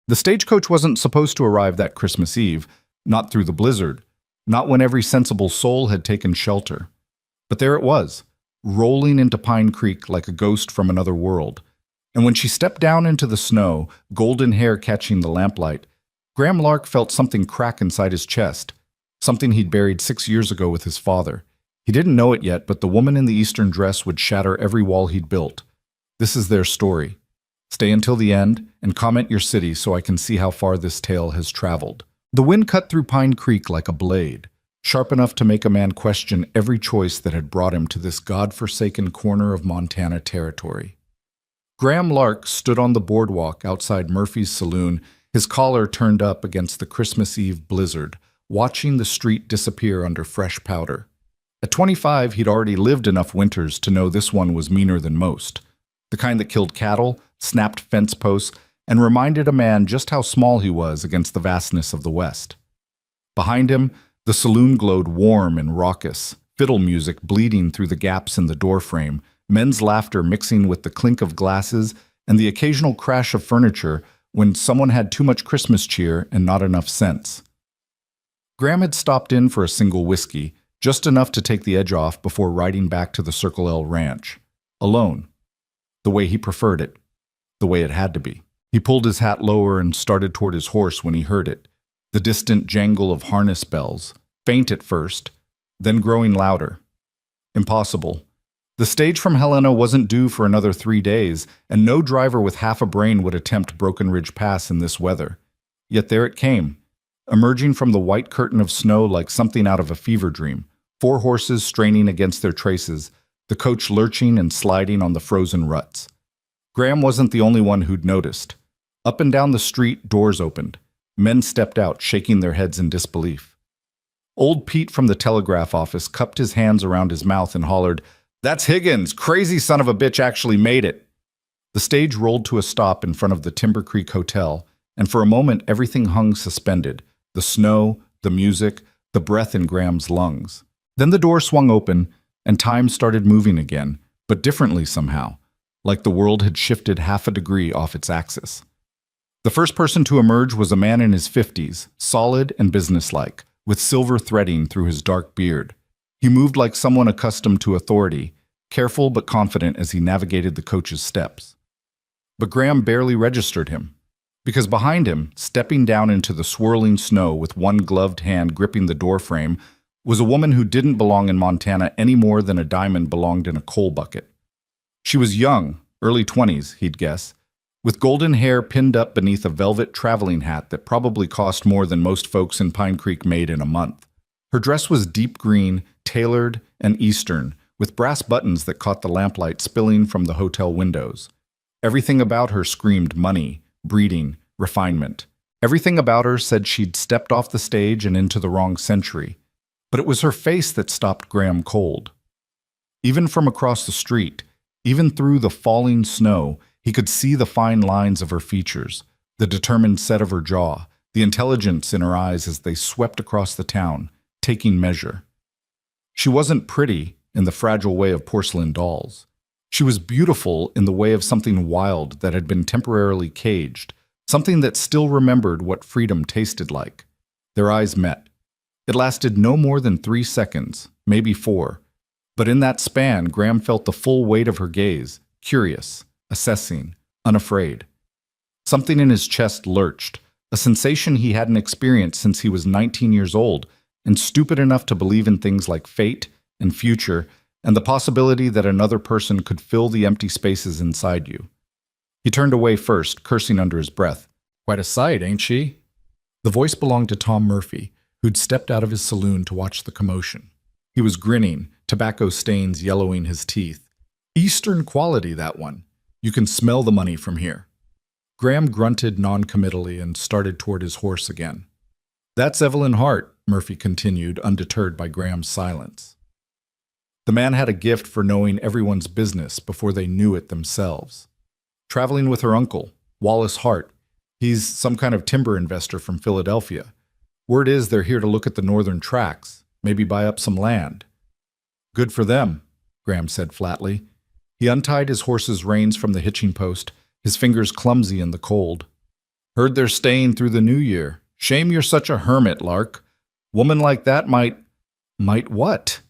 The stagecoach wasn't supposed to arrive that Christmas Eve, not through the blizzard, not when every sensible soul had taken shelter. But there it was, rolling into Pine Creek like a ghost from another world. And when she stepped down into the snow, golden hair catching the lamplight, Graham Lark felt something crack inside his chest, something he'd buried 6 years ago with his father. He didn't know it yet, but the woman in the Eastern dress would shatter every wall he'd built. This is their story. Stay until the end and comment your city so I can see how far this tale has traveled. The wind cut through Pine Creek like a blade, sharp enough to make a man question every choice that had brought him to this god-forsaken corner of Montana territory. Graham Lark stood on the boardwalk outside Murphy's saloon, his collar turned up against the Christmas Eve blizzard, watching the street disappear under fresh powder. At 25, he'd already lived enough winters to know this one was meaner than most. The kind that killed cattle, snapped fence posts, and reminded a man just how small he was against the vastness of the West. Behind him, the saloon glowed warm and raucous, fiddle music bleeding through the gaps in the doorframe, men's laughter mixing with the clink of glasses and the occasional crash of furniture when someone had too much Christmas cheer and not enough sense. Graham had stopped in for a single whiskey, just enough to take the edge off before riding back to the Circle L ranch. Alone. The way he preferred it. The way it had to be. He pulled his hat lower and started toward his horse when he heard it. The distant jangle of harness bells, faint at first, then growing louder. Impossible. The stage from Helena wasn't due for another 3 days, and no driver with half a brain would attempt Broken Ridge Pass in this weather. Yet there it came, emerging from the white curtain of snow like something out of a fever dream, 4 horses straining against their traces, the coach lurching and sliding on the frozen ruts. Graham wasn't the only one who'd noticed. Up and down the street, doors opened. Men stepped out, shaking their heads in disbelief. Old Pete from the telegraph office cupped his hands around his mouth and hollered, "That's Higgins! Crazy son of a bitch actually made it!" The stage rolled to a stop in front of the Timber Creek Hotel, and for a moment everything hung suspended. The snow, the music, the breath in Graham's lungs. Then the door swung open, and time started moving again, but differently somehow, like the world had shifted half a degree off its axis. The first person to emerge was a man in his 50s, solid and businesslike, with silver threading through his dark beard. He moved like someone accustomed to authority, careful but confident as he navigated the coach's steps. But Graham barely registered him, because behind him, stepping down into the swirling snow with one gloved hand gripping the doorframe, was a woman who didn't belong in Montana any more than a diamond belonged in a coal bucket. She was young, early 20s, he'd guess, with golden hair pinned up beneath a velvet traveling hat that probably cost more than most folks in Pine Creek made in a month. Her dress was deep green, tailored, and Eastern, with brass buttons that caught the lamplight spilling from the hotel windows. Everything about her screamed money, breeding, refinement. Everything about her said she'd stepped off the stage and into the wrong century. But it was her face that stopped Graham cold. Even from across the street, even through the falling snow, he could see the fine lines of her features, the determined set of her jaw, the intelligence in her eyes as they swept across the town, taking measure. She wasn't pretty in the fragile way of porcelain dolls. She was beautiful in the way of something wild that had been temporarily caged, something that still remembered what freedom tasted like. Their eyes met. It lasted no more than 3 seconds, maybe 4. But in that span, Graham felt the full weight of her gaze, curious, assessing, unafraid. Something in his chest lurched, a sensation he hadn't experienced since he was 19 years old, and stupid enough to believe in things like fate and future, and the possibility that another person could fill the empty spaces inside you. He turned away first, cursing under his breath. "Quite a sight, ain't she?" The voice belonged to Tom Murphy, who'd stepped out of his saloon to watch the commotion. He was grinning, tobacco stains yellowing his teeth. "Eastern quality, that one. You can smell the money from here." Graham grunted non-committally and started toward his horse again. "That's Evelyn Hart," Murphy continued, undeterred by Graham's silence. The man had a gift for knowing everyone's business before they knew it themselves. Traveling with her uncle, Lawless Hart. He's some kind of timber investor from Philadelphia. Word is they're here to look at the northern tracks, maybe buy up some land. "Good for them," Graham said flatly. He untied his horse's reins from the hitching post, his fingers clumsy in the cold. Heard they're staying through the new year. Shame you're such a hermit, Lark. Woman like that might what?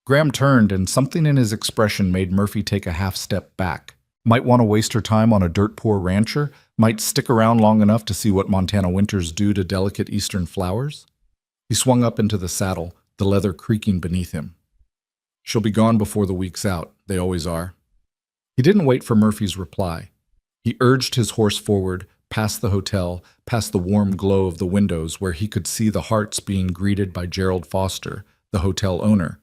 Graham turned, and something in his expression made Murphy take a half step back. Might want to waste her time on a dirt-poor rancher? Might stick around long enough to see what Montana winters do to delicate eastern flowers? He swung up into the saddle, the leather creaking beneath him. She'll be gone before the week's out. They always are. He didn't wait for Murphy's reply. He urged his horse forward, past the hotel, past the warm glow of the windows where he could see the hearts being greeted by Gerald Foster, the hotel owner,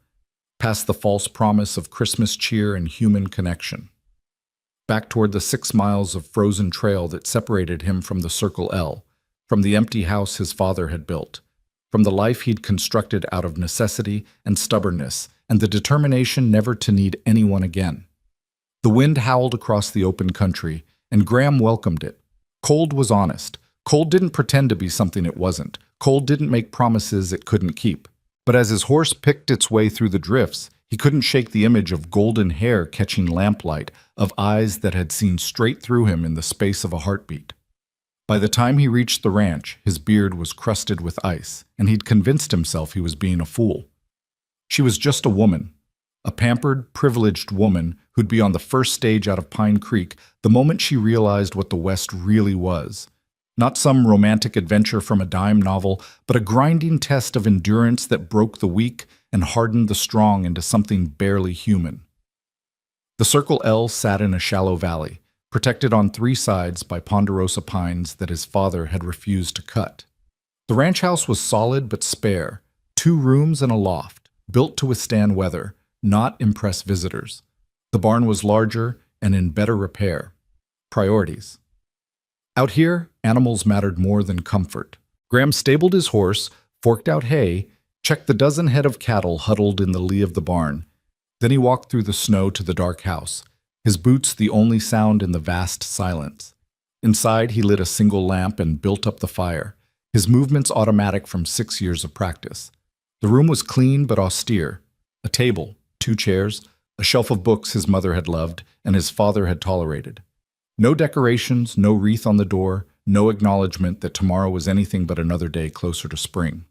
past the false promise of Christmas cheer and human connection. Back toward the 6 miles of frozen trail that separated him from the Circle L, from the empty house his father had built, from the life he'd constructed out of necessity and stubbornness and the determination never to need anyone again. The wind howled across the open country, and Graham welcomed it. Cold was honest. Cold didn't pretend to be something it wasn't. Cold didn't make promises it couldn't keep. But as his horse picked its way through the drifts, he couldn't shake the image of golden hair catching lamplight, of eyes that had seen straight through him in the space of a heartbeat. By the time he reached the ranch, his beard was crusted with ice, and he'd convinced himself he was being a fool. She was just a woman, a pampered, privileged woman who'd be on the first stage out of Pine Creek the moment she realized what the West really was. Not some romantic adventure from a dime novel, but a grinding test of endurance that broke the weak and hardened the strong into something barely human. The Circle L sat in a shallow valley, protected on 3 sides by ponderosa pines that his father had refused to cut. The ranch house was solid but spare, 2 rooms and a loft, built to withstand weather, not impress visitors. The barn was larger and in better repair. Priorities. Out here, animals mattered more than comfort. Graham stabled his horse, forked out hay, checked the dozen head of cattle huddled in the lee of the barn. Then he walked through the snow to the dark house, his boots the only sound in the vast silence. Inside, he lit a single lamp and built up the fire, his movements automatic from 6 years of practice. The room was clean but austere. A table, 2 chairs, a shelf of books his mother had loved and his father had tolerated. No decorations, no wreath on the door, no acknowledgement that tomorrow was anything but another day closer to spring.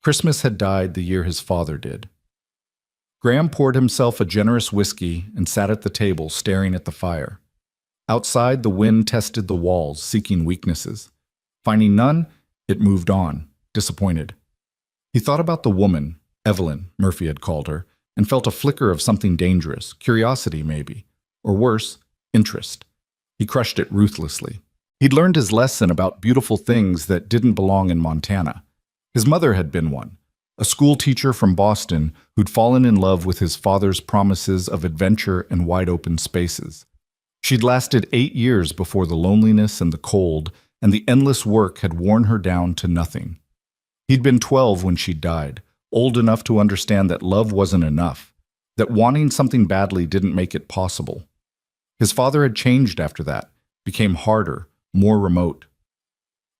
Christmas had died the year his father did. Graham poured himself a generous whiskey and sat at the table staring at the fire. Outside, the wind tested the walls, seeking weaknesses. Finding none, it moved on, disappointed. He thought about the woman, Evelyn, Murphy had called her, and felt a flicker of something dangerous, curiosity maybe, or worse, interest. He crushed it ruthlessly. He'd learned his lesson about beautiful things that didn't belong in Montana. His mother had been one, a school teacher from Boston who'd fallen in love with his father's promises of adventure and wide-open spaces. She'd lasted 8 years before the loneliness and the cold and the endless work had worn her down to nothing. He'd been 12 when she died, old enough to understand that love wasn't enough, that wanting something badly didn't make it possible. His father had changed after that, became harder, more remote.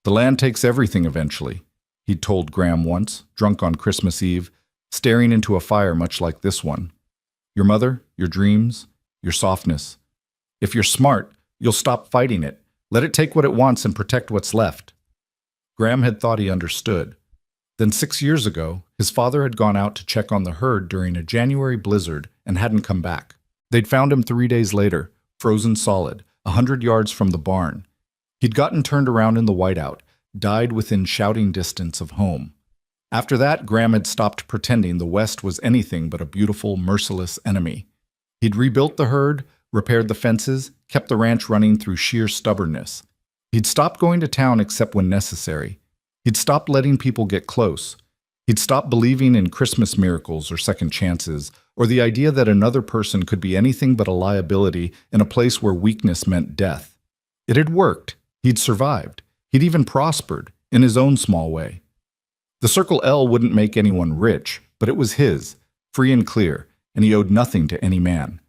The land takes everything eventually, he'd told Graham once, drunk on Christmas Eve, staring into a fire much like this one. Your mother, your dreams, your softness. If you're smart, you'll stop fighting it, let it take what it wants and protect what's left. Graham had thought he understood. Then 6 years ago, his father had gone out to check on the herd during a January blizzard and hadn't come back. They'd found him 3 days later, frozen solid, 100 yards from the barn. He'd gotten turned around in the whiteout, died within shouting distance of home. After that, Graham had stopped pretending the West was anything but a beautiful, merciless enemy. He'd rebuilt the herd, repaired the fences, kept the ranch running through sheer stubbornness. He'd stopped going to town except when necessary. He'd stopped letting people get close. He'd stopped believing in Christmas miracles or second chances, or the idea that another person could be anything but a liability in a place where weakness meant death. It had worked. He'd survived. He'd even prospered, in his own small way. The Circle L wouldn't make anyone rich, but it was his, free and clear, and he owed nothing to any man.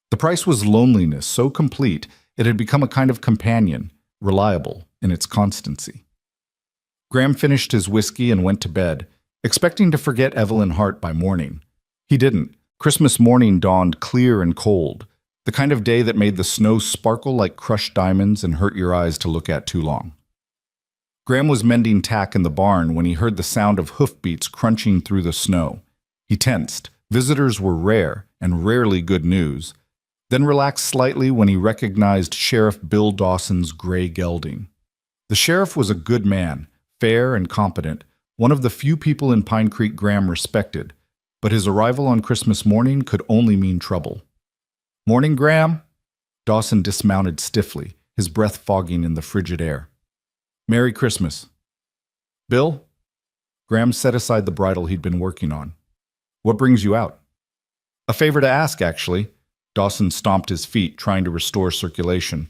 The price was loneliness so complete it had become a kind of companion, reliable in its constancy. Graham finished his whiskey and went to bed, expecting to forget Evelyn Hart by morning. He didn't. Christmas morning dawned clear and cold. The kind of day that made the snow sparkle like crushed diamonds and hurt your eyes to look at too long. Graham was mending tack in the barn when he heard the sound of hoofbeats crunching through the snow. He tensed. Visitors were rare, and rarely good news, then relaxed slightly when he recognized Sheriff Bill Dawson's gray gelding. The sheriff was a good man, fair and competent, one of the few people in Pine Creek Graham respected, but his arrival on Christmas morning could only mean trouble. "Morning, Graham." Dawson dismounted stiffly, his breath fogging in the frigid air. "Merry Christmas." "Bill?" Graham set aside the bridle he'd been working on. "What brings you out?" "A favor to ask, actually." Dawson stomped his feet, trying to restore circulation.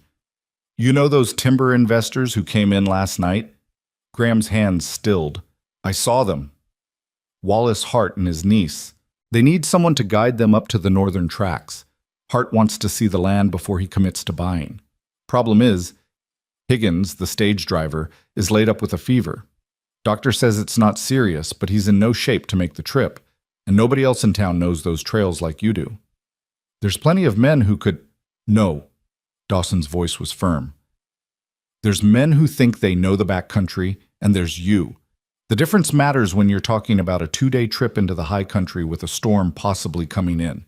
"You know those timber investors who came in last night?" Graham's hands stilled. "I saw them. Wallace Hart and his niece. They need someone to guide them up to the northern tracks. Hart wants to see the land before he commits to buying. Problem is, Higgins, the stage driver, is laid up with a fever. Doctor says it's not serious, but he's in no shape to make the trip, and nobody else in town knows those trails like you do. There's plenty of men who could—" "No." Dawson's voice was firm. "There's men who think they know the backcountry, and there's you. The difference matters when you're talking about a 2-day trip into the high country with a storm possibly coming in.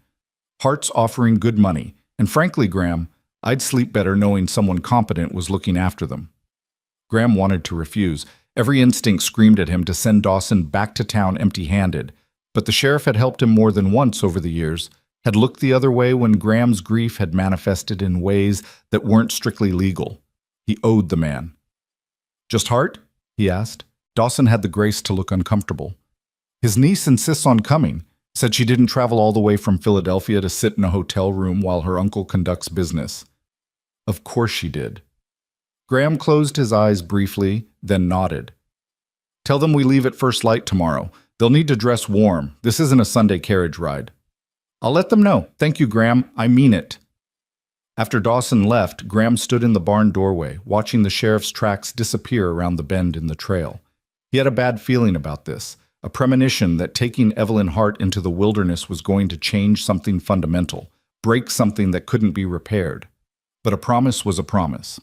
Hart's offering good money, and frankly, Graham, I'd sleep better knowing someone competent was looking after them." Graham wanted to refuse. Every instinct screamed at him to send Dawson back to town empty-handed, but the sheriff had helped him more than once over the years, had looked the other way when Graham's grief had manifested in ways that weren't strictly legal. He owed the man. "Just Hart?" he asked. Dawson had the grace to look uncomfortable. "His niece insists on coming. Said she didn't travel all the way from Philadelphia to sit in a hotel room while her uncle conducts business." "Of course she did." Graham closed his eyes briefly, then nodded. "Tell them we leave at first light tomorrow. They'll need to dress warm. This isn't a Sunday carriage ride." "I'll let them know. Thank you, Graham. I mean it." After Dawson left, Graham stood in the barn doorway, watching the sheriff's tracks disappear around the bend in the trail. He had a bad feeling about this, a premonition that taking Evelyn Hart into the wilderness was going to change something fundamental, break something that couldn't be repaired. But a promise was a promise.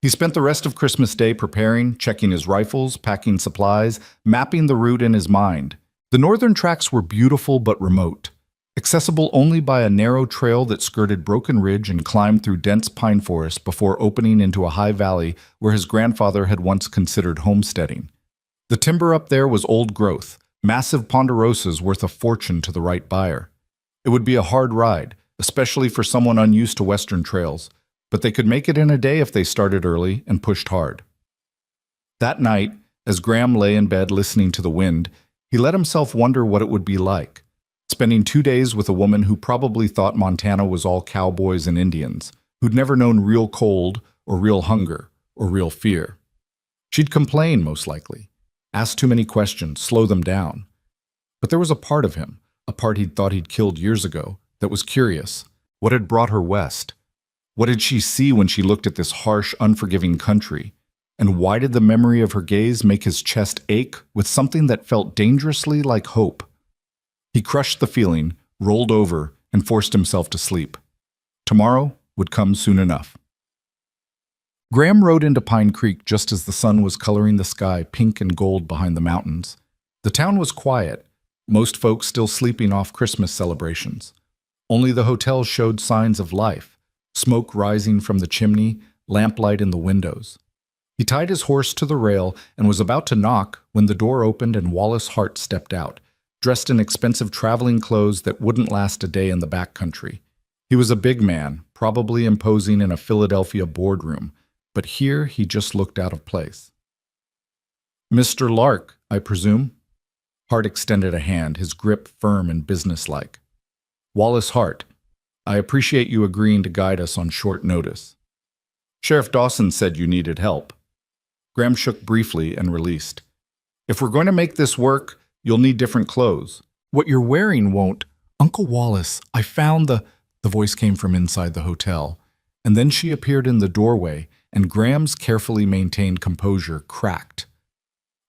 He spent the rest of Christmas Day preparing, checking his rifles, packing supplies, mapping the route in his mind. The northern tracks were beautiful but remote, accessible only by a narrow trail that skirted Broken Ridge and climbed through dense pine forest before opening into a high valley where his grandfather had once considered homesteading. The timber up there was old growth, massive ponderosas worth a fortune to the right buyer. It would be a hard ride, especially for someone unused to western trails, but they could make it in a day if they started early and pushed hard. That night, as Graham lay in bed listening to the wind, he let himself wonder what it would be like, spending 2 days with a woman who probably thought Montana was all cowboys and Indians, who'd never known real cold or real hunger or real fear. She'd complain, most likely, ask too many questions, slow them down. But there was a part of him, a part he'd thought he'd killed years ago, that was curious. What had brought her west? What did she see when she looked at this harsh, unforgiving country? And why did the memory of her gaze make his chest ache with something that felt dangerously like hope? He crushed the feeling, rolled over, and forced himself to sleep. Tomorrow would come soon enough. Graham rode into Pine Creek just as the sun was coloring the sky pink and gold behind the mountains. The town was quiet, most folks still sleeping off Christmas celebrations. Only the hotels showed signs of life, smoke rising from the chimney, lamplight in the windows. He tied his horse to the rail and was about to knock when the door opened and Wallace Hart stepped out, dressed in expensive traveling clothes that wouldn't last a day in the backcountry. He was a big man, probably imposing in a Philadelphia boardroom, but here he just looked out of place. "Mr. Lark, I presume?" Hart extended a hand, his grip firm and businesslike. "Wallace Hart, I appreciate you agreeing to guide us on short notice. Sheriff Dawson said you needed help." Graham shook briefly and released. "If we're going to make this work, you'll need different clothes. What you're wearing won't—" "Uncle Wallace, I found the—" The voice came from inside the hotel, and then she appeared in the doorway, and Graham's carefully maintained composure cracked.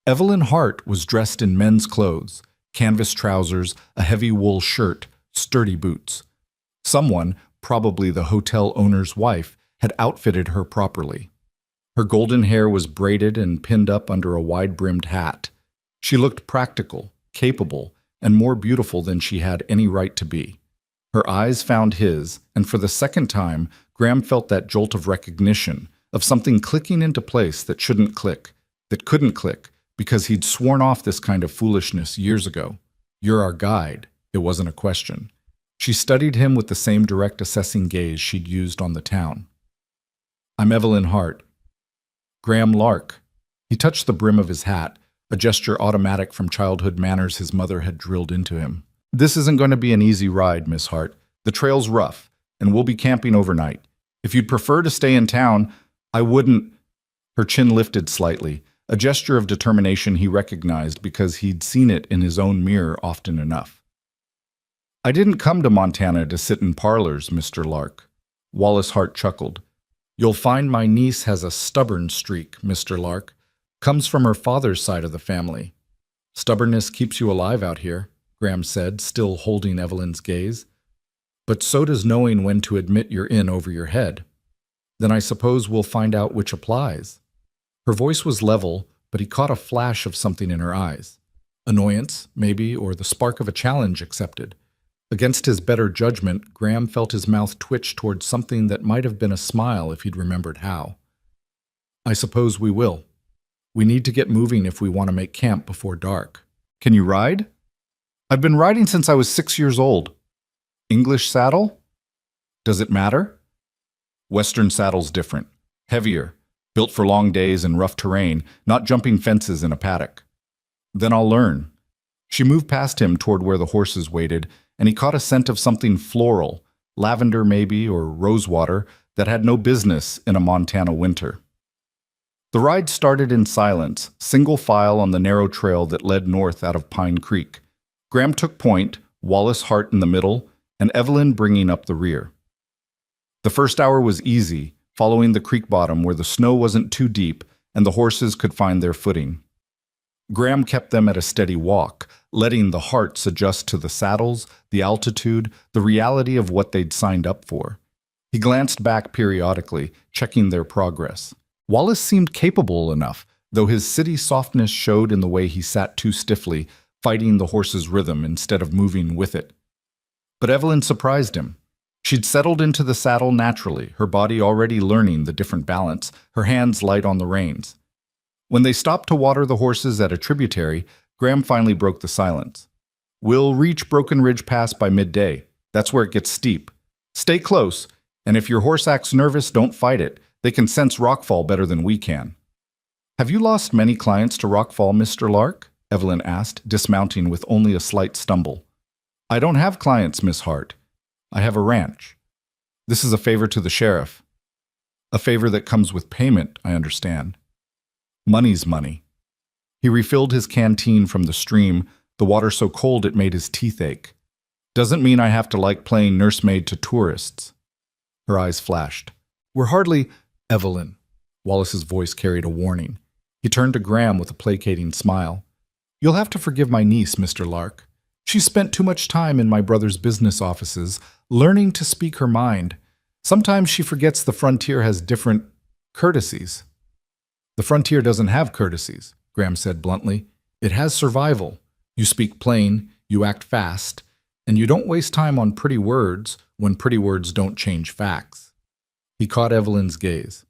Evelyn Hart was dressed in men's clothes, canvas trousers, a heavy wool shirt, sturdy boots. Someone, probably the hotel owner's wife, had outfitted her properly. Her golden hair was braided and pinned up under a wide-brimmed hat. She looked practical, capable, and more beautiful than she had any right to be. Her eyes found his, and for the second time, Graham felt that jolt of recognition, of something clicking into place that shouldn't click, that couldn't click, because he'd sworn off this kind of foolishness years ago. "You're our guide." It wasn't a question. She studied him with the same direct assessing gaze she'd used on the town. "I'm Evelyn Hart." "Graham Lark." He touched the brim of his hat, a gesture automatic from childhood manners his mother had drilled into him. "This isn't going to be an easy ride, Miss Hart. The trail's rough, and we'll be camping overnight. If you'd prefer to stay in town, I wouldn't—" Her chin lifted slightly, a gesture of determination he recognized because he'd seen it in his own mirror often enough. "I didn't come to Montana to sit in parlors, Mr. Lark." Wallace Hart chuckled. "You'll find my niece has a stubborn streak, Mr. Lark. Comes from her father's side of the family." "Stubbornness keeps you alive out here," Graham said, still holding Evelyn's gaze. "But so does knowing when to admit you're in over your head." "Then I suppose we'll find out which applies." Her voice was level, but he caught a flash of something in her eyes. Annoyance, maybe, or the spark of a challenge accepted. Against his better judgment, Graham felt his mouth twitch towards something that might have been a smile if he'd remembered how. "I suppose we will. We need to get moving if we want to make camp before dark." "Can you ride?" "I've been riding since I was 6 years old." "English saddle?" "Does it matter?" "Western saddle's different. Heavier. Built for long days and rough terrain, not jumping fences in a paddock." "Then I'll learn." She moved past him toward where the horses waited, and he caught a scent of something floral, lavender maybe, or rosewater, that had no business in a Montana winter. The ride started in silence, single file on the narrow trail that led north out of Pine Creek. Graham took point, Wallace Hart in the middle, and Evelyn bringing up the rear. The first hour was easy, following the creek bottom where the snow wasn't too deep and the horses could find their footing. Graham kept them at a steady walk, letting the Harts adjust to the saddles, the altitude, the reality of what they'd signed up for. He glanced back periodically, checking their progress. Wallace seemed capable enough, though his city softness showed in the way he sat too stiffly, fighting the horse's rhythm instead of moving with it. But Evelyn surprised him. She'd settled into the saddle naturally, her body already learning the different balance, her hands light on the reins. When they stopped to water the horses at a tributary, Graham finally broke the silence. "We'll reach Broken Ridge Pass by midday. That's where it gets steep. Stay close, and if your horse acts nervous, don't fight it. They can sense rockfall better than we can." "Have you lost many clients to rockfall, Mr. Lark?" Evelyn asked, dismounting with only a slight stumble. "I don't have clients, Miss Hart. I have a ranch. This is a favor to the sheriff." "A favor that comes with payment, I understand." "Money's money." He refilled his canteen from the stream, the water so cold it made his teeth ache. "Doesn't mean I have to like playing nursemaid to tourists." Her eyes flashed. "We're hardly—" "Evelyn." Wallace's voice carried a warning. He turned to Graham with a placating smile. "You'll have to forgive my niece, Mr. Lark. She spent too much time in my brother's business offices, learning to speak her mind. Sometimes she forgets the frontier has different courtesies." "The frontier doesn't have courtesies," Graham said bluntly. "It has survival. You speak plain, you act fast, and you don't waste time on pretty words when pretty words don't change facts." He caught Evelyn's gaze.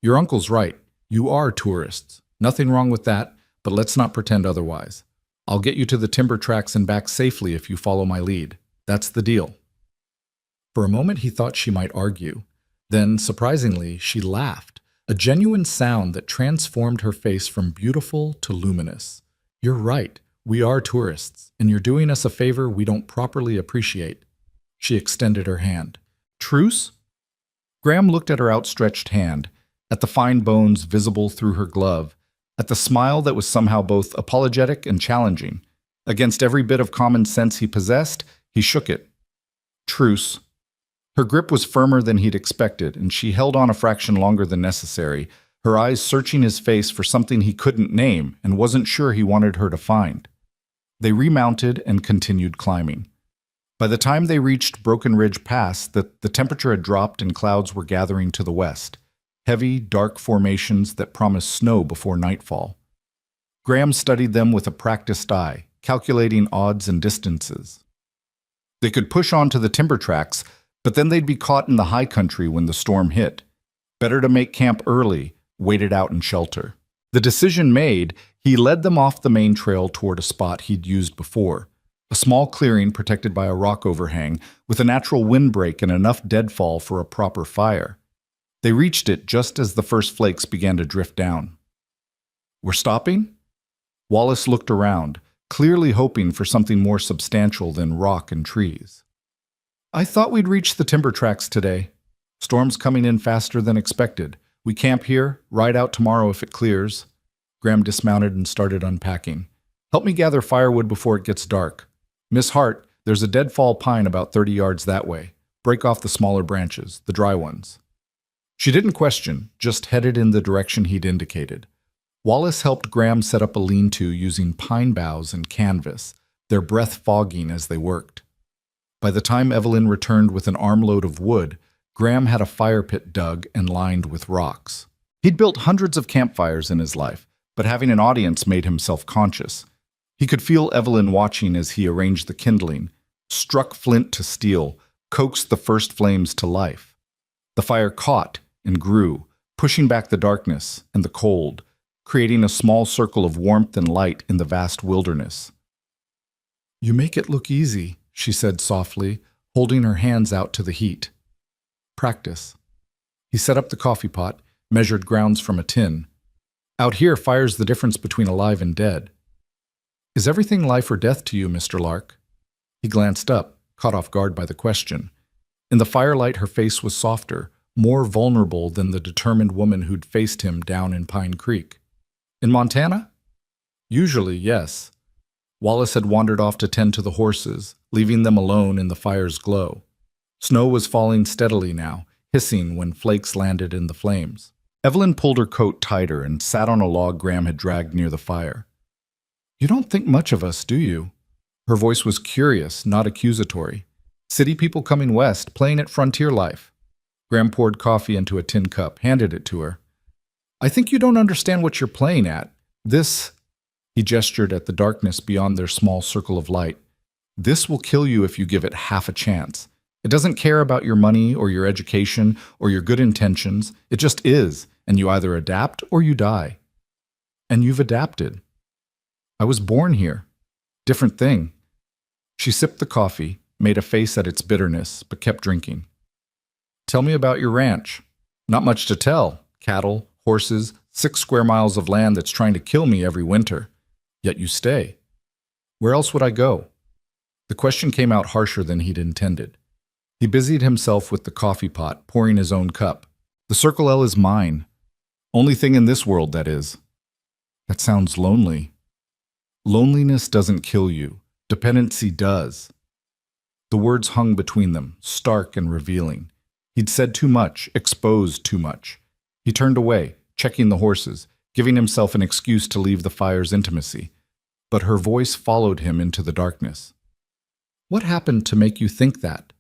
"Your uncle's right. You are tourists. Nothing wrong with that, but let's not pretend otherwise. I'll get you to the timber tracks and back safely if you follow my lead. That's the deal." For a moment he thought she might argue. Then, surprisingly, she laughed, a genuine sound that transformed her face from beautiful to luminous. "You're right. We are tourists, and you're doing us a favor we don't properly appreciate." She extended her hand. "Truce?" Graham looked at her outstretched hand, at the fine bones visible through her glove, at the smile that was somehow both apologetic and challenging. Against every bit of common sense he possessed, he shook it. "Truce." Her grip was firmer than he'd expected, and she held on a fraction longer than necessary, her eyes searching his face for something he couldn't name and wasn't sure he wanted her to find. They remounted and continued climbing. By the time they reached Broken Ridge Pass, the temperature had dropped and clouds were gathering to the west, heavy, dark formations that promised snow before nightfall. Graham studied them with a practiced eye, calculating odds and distances. They could push on to the timber tracks, but then they'd be caught in the high country when the storm hit. Better to make camp early, wait it out in shelter. The decision made, he led them off the main trail toward a spot he'd used before, a small clearing protected by a rock overhang with a natural windbreak and enough deadfall for a proper fire. They reached it just as the first flakes began to drift down. "We're stopping?" Wallace looked around, clearly hoping for something more substantial than rock and trees. "I thought we'd reach the timber tracks today. Storm's coming in faster than expected. We camp here, ride out tomorrow if it clears." Graham dismounted and started unpacking. "Help me gather firewood before it gets dark. Miss Hart, there's a deadfall pine about 30 yards that way. Break off the smaller branches, the dry ones." She didn't question, just headed in the direction he'd indicated. Wallace helped Graham set up a lean-to using pine boughs and canvas, their breath fogging as they worked. By the time Evelyn returned with an armload of wood, Graham had a fire pit dug and lined with rocks. He'd built hundreds of campfires in his life, but having an audience made him self-conscious. He could feel Evelyn watching as he arranged the kindling, struck flint to steel, coaxed the first flames to life. The fire caught and grew, pushing back the darkness and the cold, creating a small circle of warmth and light in the vast wilderness. "You make it look easy," she said softly, holding her hands out to the heat. "Practice." He set up the coffee pot, measured grounds from a tin. "Out here, fire's the difference between alive and dead." "Is everything life or death to you, Mr. Lark?" He glanced up, caught off guard by the question. In the firelight, her face was softer, more vulnerable than the determined woman who'd faced him down in Pine Creek. "In Montana?" "Usually, yes." Wallace had wandered off to tend to the horses, leaving them alone in the fire's glow. Snow was falling steadily now, hissing when flakes landed in the flames. Evelyn pulled her coat tighter and sat on a log Graham had dragged near the fire. "You don't think much of us, do you?" Her voice was curious, not accusatory. "City people coming west, playing at frontier life." Graham poured coffee into a tin cup, handed it to her. "I think you don't understand what you're playing at. This," he gestured at the darkness beyond their small circle of light, "this will kill you if you give it half a chance. It doesn't care about your money or your education or your good intentions. It just is, and you either adapt or you die. And you've adapted. I was born here. Different thing." She sipped the coffee, made a face at its bitterness, but kept drinking. "Tell me about your ranch." "Not much to tell. Cattle, horses, 6 square miles of land that's trying to kill me every winter. Yet you stay. Where else would I go?" The question came out harsher than he'd intended. He busied himself with the coffee pot, pouring his own cup. "The Circle L is mine. Only thing in this world, that is." "That sounds lonely." "Loneliness doesn't kill you. Dependency does." The words hung between them, stark and revealing. He'd said too much, exposed too much. He turned away, checking the horses, giving himself an excuse to leave the fire's intimacy. But her voice followed him into the darkness. "What happened to make you think that?"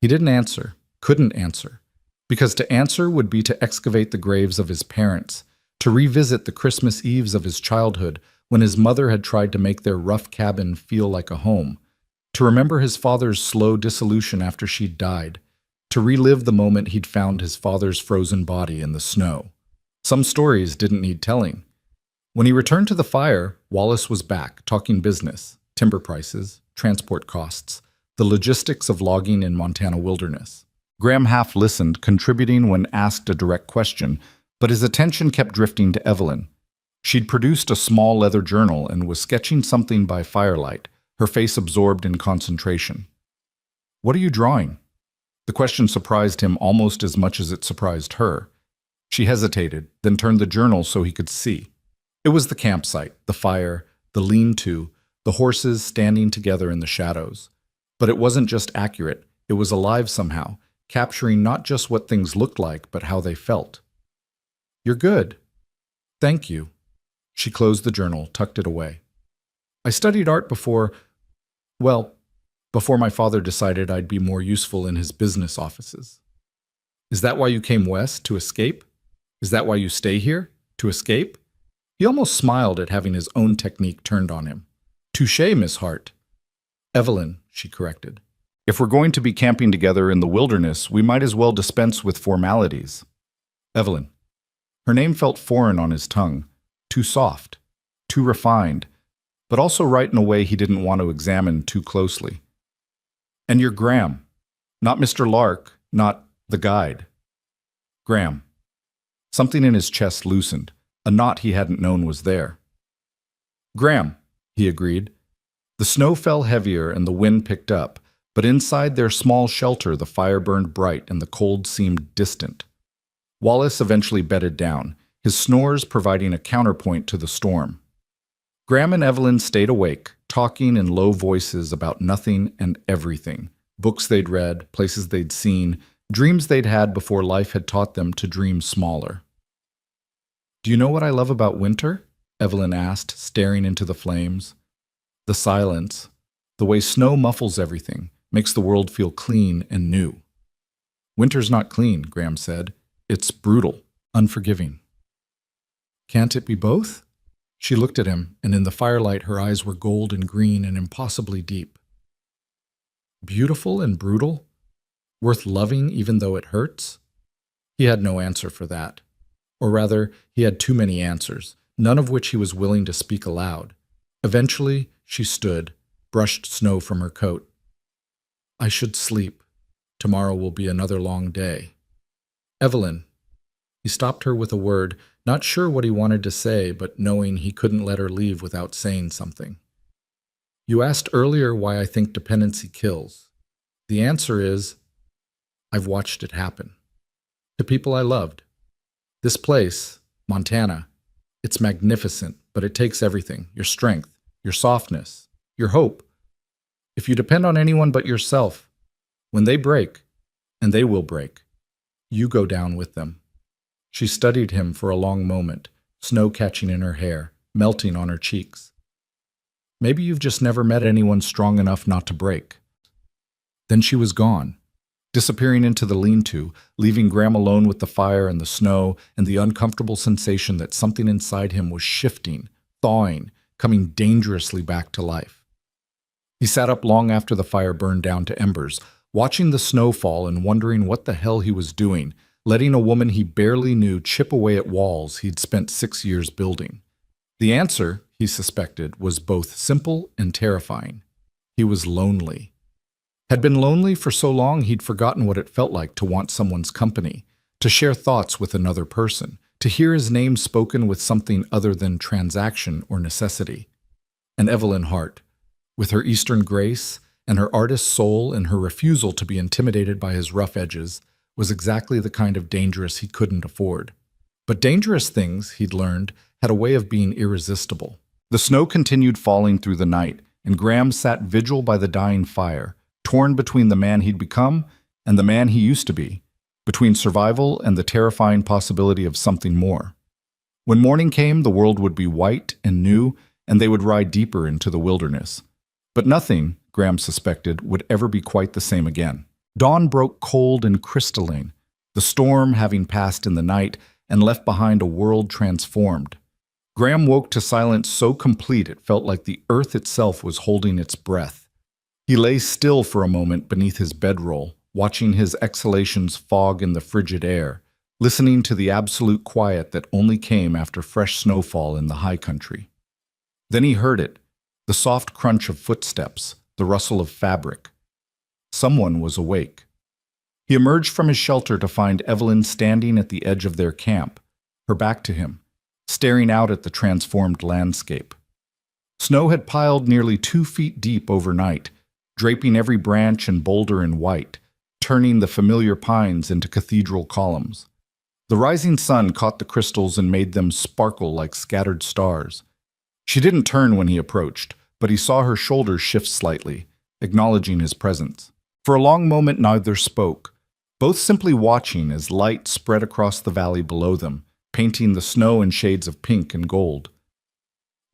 He didn't answer, couldn't answer, because to answer would be to excavate the graves of his parents, to revisit the Christmas Eves of his childhood when his mother had tried to make their rough cabin feel like a home, to remember his father's slow dissolution after she'd died, to relive the moment he'd found his father's frozen body in the snow. Some stories didn't need telling. When he returned to the fire, Wallace was back, talking business, timber prices, transport costs, the logistics of logging in Montana wilderness. Graham half listened, contributing when asked a direct question, but his attention kept drifting to Evelyn. She'd produced a small leather journal and was sketching something by firelight, her face absorbed in concentration. "What are you drawing?" The question surprised him almost as much as it surprised her. She hesitated, then turned the journal so he could see. It was the campsite, the fire, the lean-to, the horses standing together in the shadows. But it wasn't just accurate, it was alive somehow, capturing not just what things looked like, but how they felt. "You're good." "Thank you." She closed the journal, tucked it away. "I studied art before, well, before my father decided I'd be more useful in his business offices. Is that why you came west, to escape? Is that why you stay here, to escape? He almost smiled at having his own technique turned on him. Touché, Miss Hart. Evelyn, she corrected. If we're going to be camping together in the wilderness, we might as well dispense with formalities. Evelyn. Her name felt foreign on his tongue, too soft, too refined, but also right in a way he didn't want to examine too closely. And you're Graham, not Mr. Lark, not the guide. Graham. Something in his chest loosened, a knot he hadn't known was there. Graham, he agreed. The snow fell heavier and the wind picked up, but inside their small shelter the fire burned bright and the cold seemed distant. Wallace eventually bedded down, his snores providing a counterpoint to the storm. Graham and Evelyn stayed awake, talking in low voices about nothing and everything. Books they'd read, places they'd seen, dreams they'd had before life had taught them to dream smaller. Do you know what I love about winter? Evelyn asked, staring into the flames. The silence, the way snow muffles everything, makes the world feel clean and new. Winter's not clean, Graham said. It's brutal, unforgiving. Can't it be both? She looked at him, and in the firelight her eyes were gold and green and impossibly deep. Beautiful and brutal? Worth loving even though it hurts? He had no answer for that. Or rather, he had too many answers, none of which he was willing to speak aloud. Eventually, she stood, brushed snow from her coat. I should sleep. Tomorrow will be another long day. Evelyn. He stopped her with a word, not sure what he wanted to say, but knowing he couldn't let her leave without saying something. You asked earlier why I think dependency kills. The answer is, I've watched it happen. To people I loved. This place, Montana, it's magnificent, but it takes everything, your strength, your softness, your hope. If you depend on anyone but yourself, when they break, and they will break, you go down with them. She studied him for a long moment, snow catching in her hair, melting on her cheeks. Maybe you've just never met anyone strong enough not to break. Then she was gone, disappearing into the lean-to, leaving Graham alone with the fire and the snow and the uncomfortable sensation that something inside him was shifting, thawing, coming dangerously back to life. He sat up long after the fire burned down to embers, watching the snow fall and wondering what the hell he was doing, letting a woman he barely knew chip away at walls he'd spent 6 years building. The answer, he suspected, was both simple and terrifying. He was lonely. Had been lonely for so long he'd forgotten what it felt like to want someone's company, to share thoughts with another person, to hear his name spoken with something other than transaction or necessity. And Evelyn Hart, with her Eastern grace and her artist soul and her refusal to be intimidated by his rough edges, was exactly the kind of dangerous he couldn't afford. But dangerous things, he'd learned, had a way of being irresistible. The snow continued falling through the night, and Graham sat vigil by the dying fire, torn between the man he'd become and the man he used to be, between survival and the terrifying possibility of something more. When morning came, the world would be white and new, and they would ride deeper into the wilderness. But nothing, Graham suspected, would ever be quite the same again. Dawn broke cold and crystalline, the storm having passed in the night and left behind a world transformed. Graham woke to silence so complete it felt like the earth itself was holding its breath. He lay still for a moment beneath his bedroll, watching his exhalations fog in the frigid air, listening to the absolute quiet that only came after fresh snowfall in the high country. Then he heard it, the soft crunch of footsteps, the rustle of fabric. Someone was awake. He emerged from his shelter to find Evelyn standing at the edge of their camp, her back to him, staring out at the transformed landscape. Snow had piled nearly 2 feet deep overnight, draping every branch and boulder in white, turning the familiar pines into cathedral columns. The rising sun caught the crystals and made them sparkle like scattered stars. She didn't turn when he approached, but he saw her shoulders shift slightly, acknowledging his presence. For a long moment neither spoke, both simply watching as light spread across the valley below them, painting the snow in shades of pink and gold.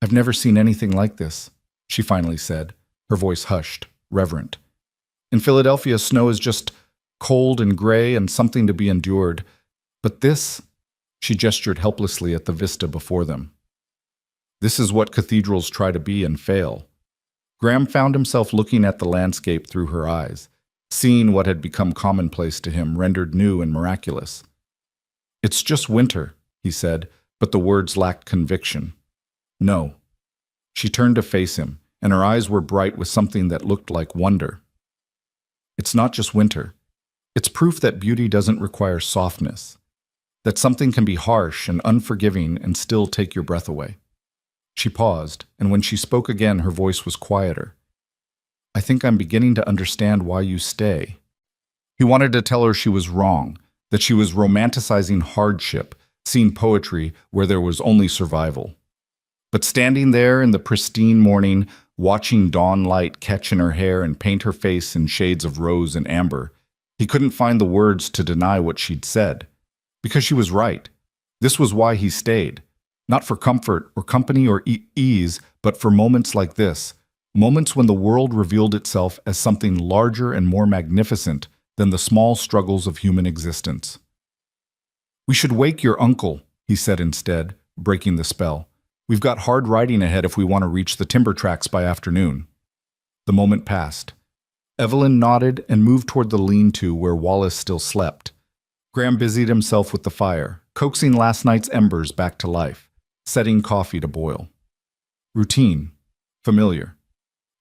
"I've never seen anything like this," she finally said, her voice hushed, reverent. In Philadelphia, snow is just cold and gray and something to be endured. But this, she gestured helplessly at the vista before them. This is what cathedrals try to be and fail. Graham found himself looking at the landscape through her eyes, seeing what had become commonplace to him rendered new and miraculous. It's just winter, he said, but the words lacked conviction. No. She turned to face him, and her eyes were bright with something that looked like wonder. It's not just winter. It's proof that beauty doesn't require softness, that something can be harsh and unforgiving and still take your breath away. She paused, and when she spoke again, her voice was quieter. I think I'm beginning to understand why you stay. He wanted to tell her she was wrong, that she was romanticizing hardship, seeing poetry where there was only survival. But standing there in the pristine morning, watching dawn light catch in her hair and paint her face in shades of rose and amber, he couldn't find the words to deny what she'd said. Because she was right. This was why he stayed. Not for comfort or company or ease, but for moments like this, moments when the world revealed itself as something larger and more magnificent than the small struggles of human existence. We should wake your uncle, he said instead, breaking the spell. We've got hard riding ahead if we want to reach the timber tracks by afternoon. The moment passed. Evelyn nodded and moved toward the lean-to where Wallace still slept. Graham busied himself with the fire, coaxing last night's embers back to life, setting coffee to boil. Routine, familiar,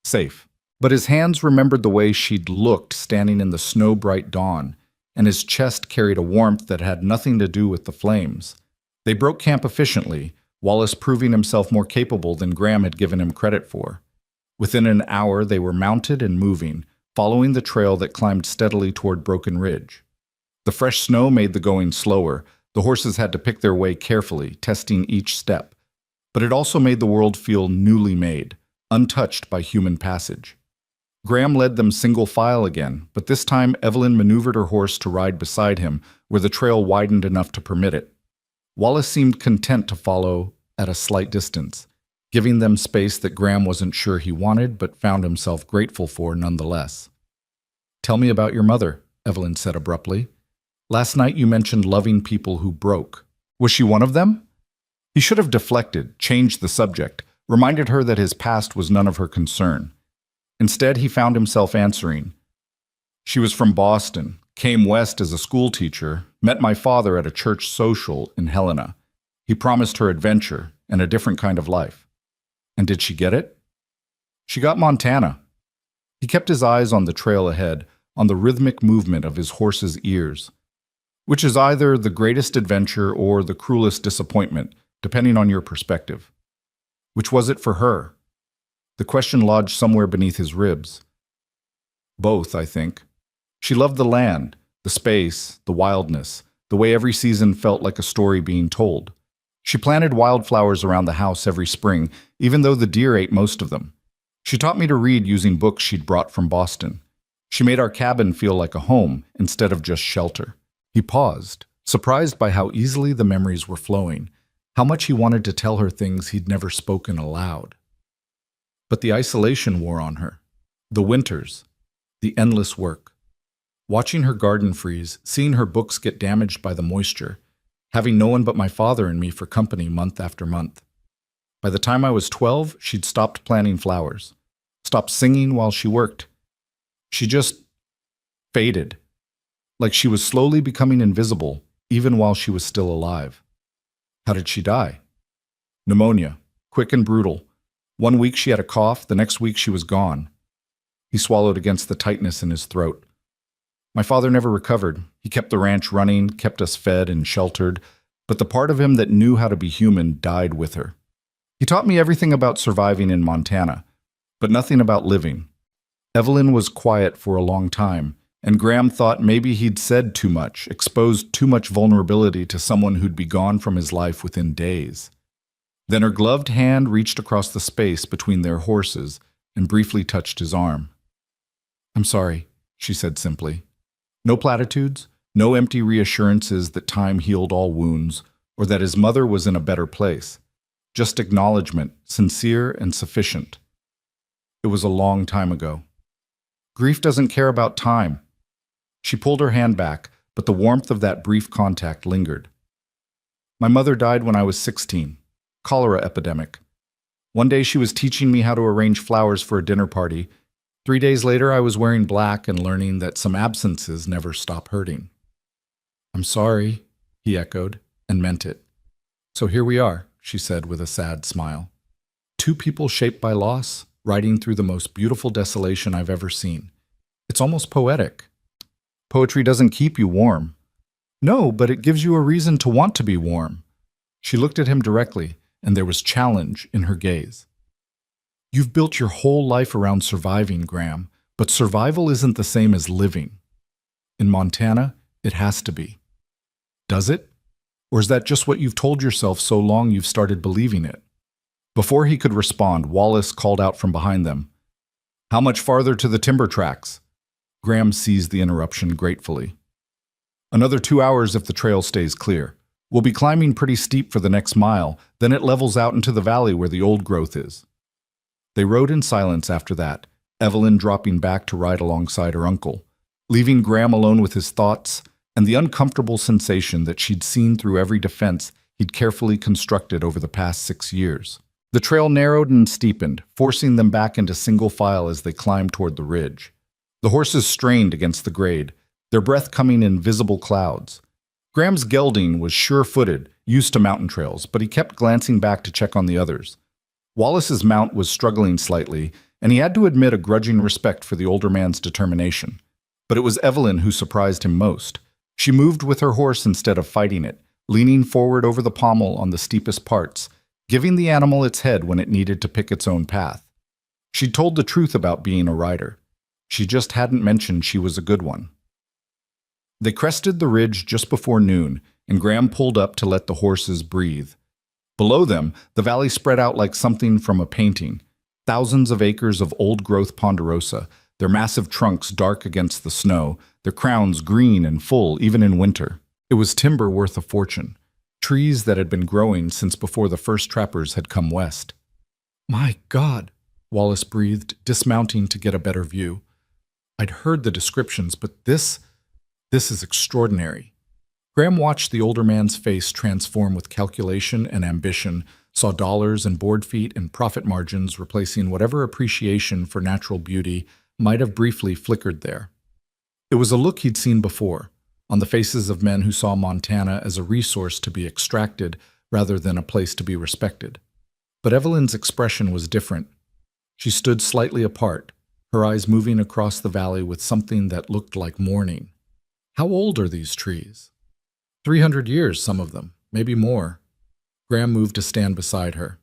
safe. But his hands remembered the way she'd looked standing in the snow-bright dawn, and his chest carried a warmth that had nothing to do with the flames. They broke camp efficiently, Wallace proving himself more capable than Graham had given him credit for. Within an hour, they were mounted and moving, following the trail that climbed steadily toward Broken Ridge. The fresh snow made the going slower. The horses had to pick their way carefully, testing each step. But it also made the world feel newly made, untouched by human passage. Graham led them single file again, but this time Evelyn maneuvered her horse to ride beside him where the trail widened enough to permit it. Wallace seemed content to follow at a slight distance, giving them space that Graham wasn't sure he wanted but found himself grateful for nonetheless. Tell me about your mother, Evelyn said abruptly. Last night you mentioned loving people who broke. Was she one of them? He should have deflected, changed the subject, reminded her that his past was none of her concern. Instead, he found himself answering. She was from Boston, came west as a school teacher, met my father at a church social in Helena. He promised her adventure and a different kind of life. And did she get it? She got Montana. He kept his eyes on the trail ahead, on the rhythmic movement of his horse's ears. Which is either the greatest adventure or the cruelest disappointment, depending on your perspective. Which was it for her? The question lodged somewhere beneath his ribs. Both, I think. She loved the land, the space, the wildness, the way every season felt like a story being told. She planted wildflowers around the house every spring, even though the deer ate most of them. She taught me to read using books she'd brought from Boston. She made our cabin feel like a home instead of just shelter. He paused, surprised by how easily the memories were flowing, how much he wanted to tell her things he'd never spoken aloud. But the isolation wore on her. The winters, the endless work. Watching her garden freeze, seeing her books get damaged by the moisture, having no one but my father and me for company month after month. By the time I was 12, she'd stopped planting flowers, stopped singing while she worked. She just faded, like she was slowly becoming invisible, even while she was still alive. How did she die? Pneumonia, quick and brutal. One week she had a cough, the next week she was gone. He swallowed against the tightness in his throat. My father never recovered. He kept the ranch running, kept us fed and sheltered, but the part of him that knew how to be human died with her. He taught me everything about surviving in Montana, but nothing about living. Evelyn was quiet for a long time, and Graham thought maybe he'd said too much, exposed too much vulnerability to someone who'd be gone from his life within days. Then her gloved hand reached across the space between their horses and briefly touched his arm. I'm sorry, she said simply. No platitudes, no empty reassurances that time healed all wounds, or that his mother was in a better place. Just acknowledgement, sincere and sufficient. It was a long time ago. Grief doesn't care about time. She pulled her hand back, but the warmth of that brief contact lingered. My mother died when I was 16. Cholera epidemic. One day she was teaching me how to arrange flowers for a dinner party. 3 days later, I was wearing black and learning that some absences never stop hurting. I'm sorry, he echoed, and meant it. So here we are, she said with a sad smile. Two people shaped by loss, riding through the most beautiful desolation I've ever seen. It's almost poetic. Poetry doesn't keep you warm. No, but it gives you a reason to want to be warm. She looked at him directly, and there was challenge in her gaze. You've built your whole life around surviving, Graham, but survival isn't the same as living. In Montana, it has to be. Does it? Or is that just what you've told yourself so long you've started believing it? Before he could respond, Lawless called out from behind them. How much farther to the timber tracks? Graham seized the interruption gratefully. Another 2 hours if the trail stays clear. We'll be climbing pretty steep for the next mile, then it levels out into the valley where the old growth is. They rode in silence after that, Evelyn dropping back to ride alongside her uncle, leaving Graham alone with his thoughts and the uncomfortable sensation that she'd seen through every defense he'd carefully constructed over the past 6 years. The trail narrowed and steepened, forcing them back into single file as they climbed toward the ridge. The horses strained against the grade, their breath coming in visible clouds. Graham's gelding was sure-footed, used to mountain trails, but he kept glancing back to check on the others. Wallace's mount was struggling slightly, and he had to admit a grudging respect for the older man's determination. But it was Evelyn who surprised him most. She moved with her horse instead of fighting it, leaning forward over the pommel on the steepest parts, giving the animal its head when it needed to pick its own path. She'd told the truth about being a rider. She just hadn't mentioned she was a good one. They crested the ridge just before noon, and Graham pulled up to let the horses breathe. Below them, the valley spread out like something from a painting. Thousands of acres of old-growth ponderosa, their massive trunks dark against the snow, their crowns green and full even in winter. It was timber worth a fortune, trees that had been growing since before the first trappers had come west. My God, Wallace breathed, dismounting to get a better view. I'd heard the descriptions, but this is extraordinary. Graham watched the older man's face transform with calculation and ambition, saw dollars and board feet and profit margins replacing whatever appreciation for natural beauty might have briefly flickered there. It was a look he'd seen before, on the faces of men who saw Montana as a resource to be extracted rather than a place to be respected. But Evelyn's expression was different. She stood slightly apart, her eyes moving across the valley with something that looked like mourning. How old are these trees? 300 years, some of them, maybe more. Graham moved to stand beside her.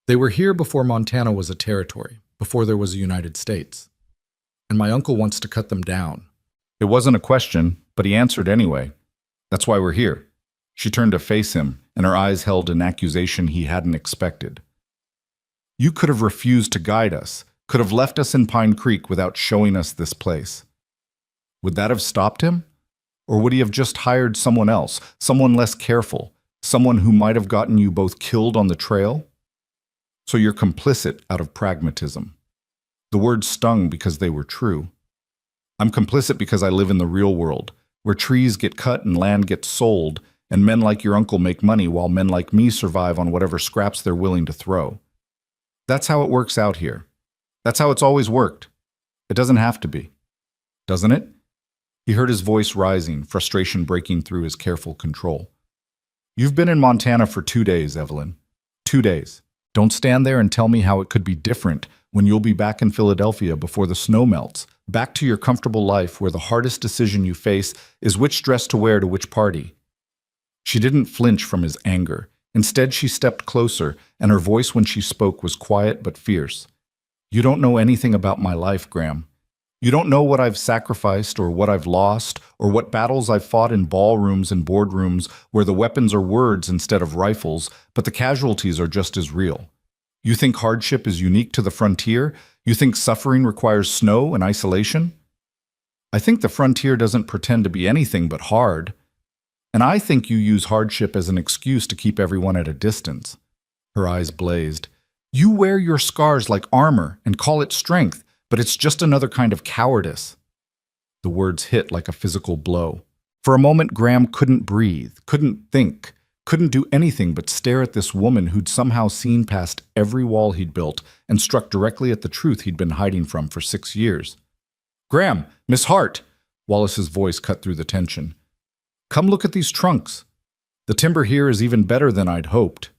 They were here before Montana was a territory, before there was a United States. And my uncle wants to cut them down. It wasn't a question, but he answered anyway. That's why we're here. She turned to face him, and her eyes held an accusation he hadn't expected. You could have refused to guide us, could have left us in Pine Creek without showing us this place. Would that have stopped him? Or would he have just hired someone else, someone less careful, someone who might have gotten you both killed on the trail? So you're complicit out of pragmatism. The words stung because they were true. I'm complicit because I live in the real world, where trees get cut and land gets sold, and men like your uncle make money while men like me survive on whatever scraps they're willing to throw. That's how it works out here. That's how it's always worked. It doesn't have to be. Doesn't it? He heard his voice rising, frustration breaking through his careful control. You've been in Montana for 2 days, Evelyn. 2 days. Don't stand there and tell me how it could be different when you'll be back in Philadelphia before the snow melts, back to your comfortable life where the hardest decision you face is which dress to wear to which party. She didn't flinch from his anger. Instead, she stepped closer, and her voice when she spoke was quiet but fierce. You don't know anything about my life, Graham. You don't know what I've sacrificed or what I've lost or what battles I've fought in ballrooms and boardrooms where the weapons are words instead of rifles, but the casualties are just as real. You think hardship is unique to the frontier? You think suffering requires snow and isolation? I think the frontier doesn't pretend to be anything but hard. And I think you use hardship as an excuse to keep everyone at a distance. Her eyes blazed. You wear your scars like armor and call it strength, But it's just another kind of cowardice. The words hit like a physical blow. For a moment, Graham couldn't breathe, couldn't think, couldn't do anything but stare at this woman who'd somehow seen past every wall he'd built and struck directly at the truth he'd been hiding from for 6 years. "Graham, Miss Hart!" Wallace's voice cut through the tension. "Come look at these trunks. The timber here is even better than I'd hoped."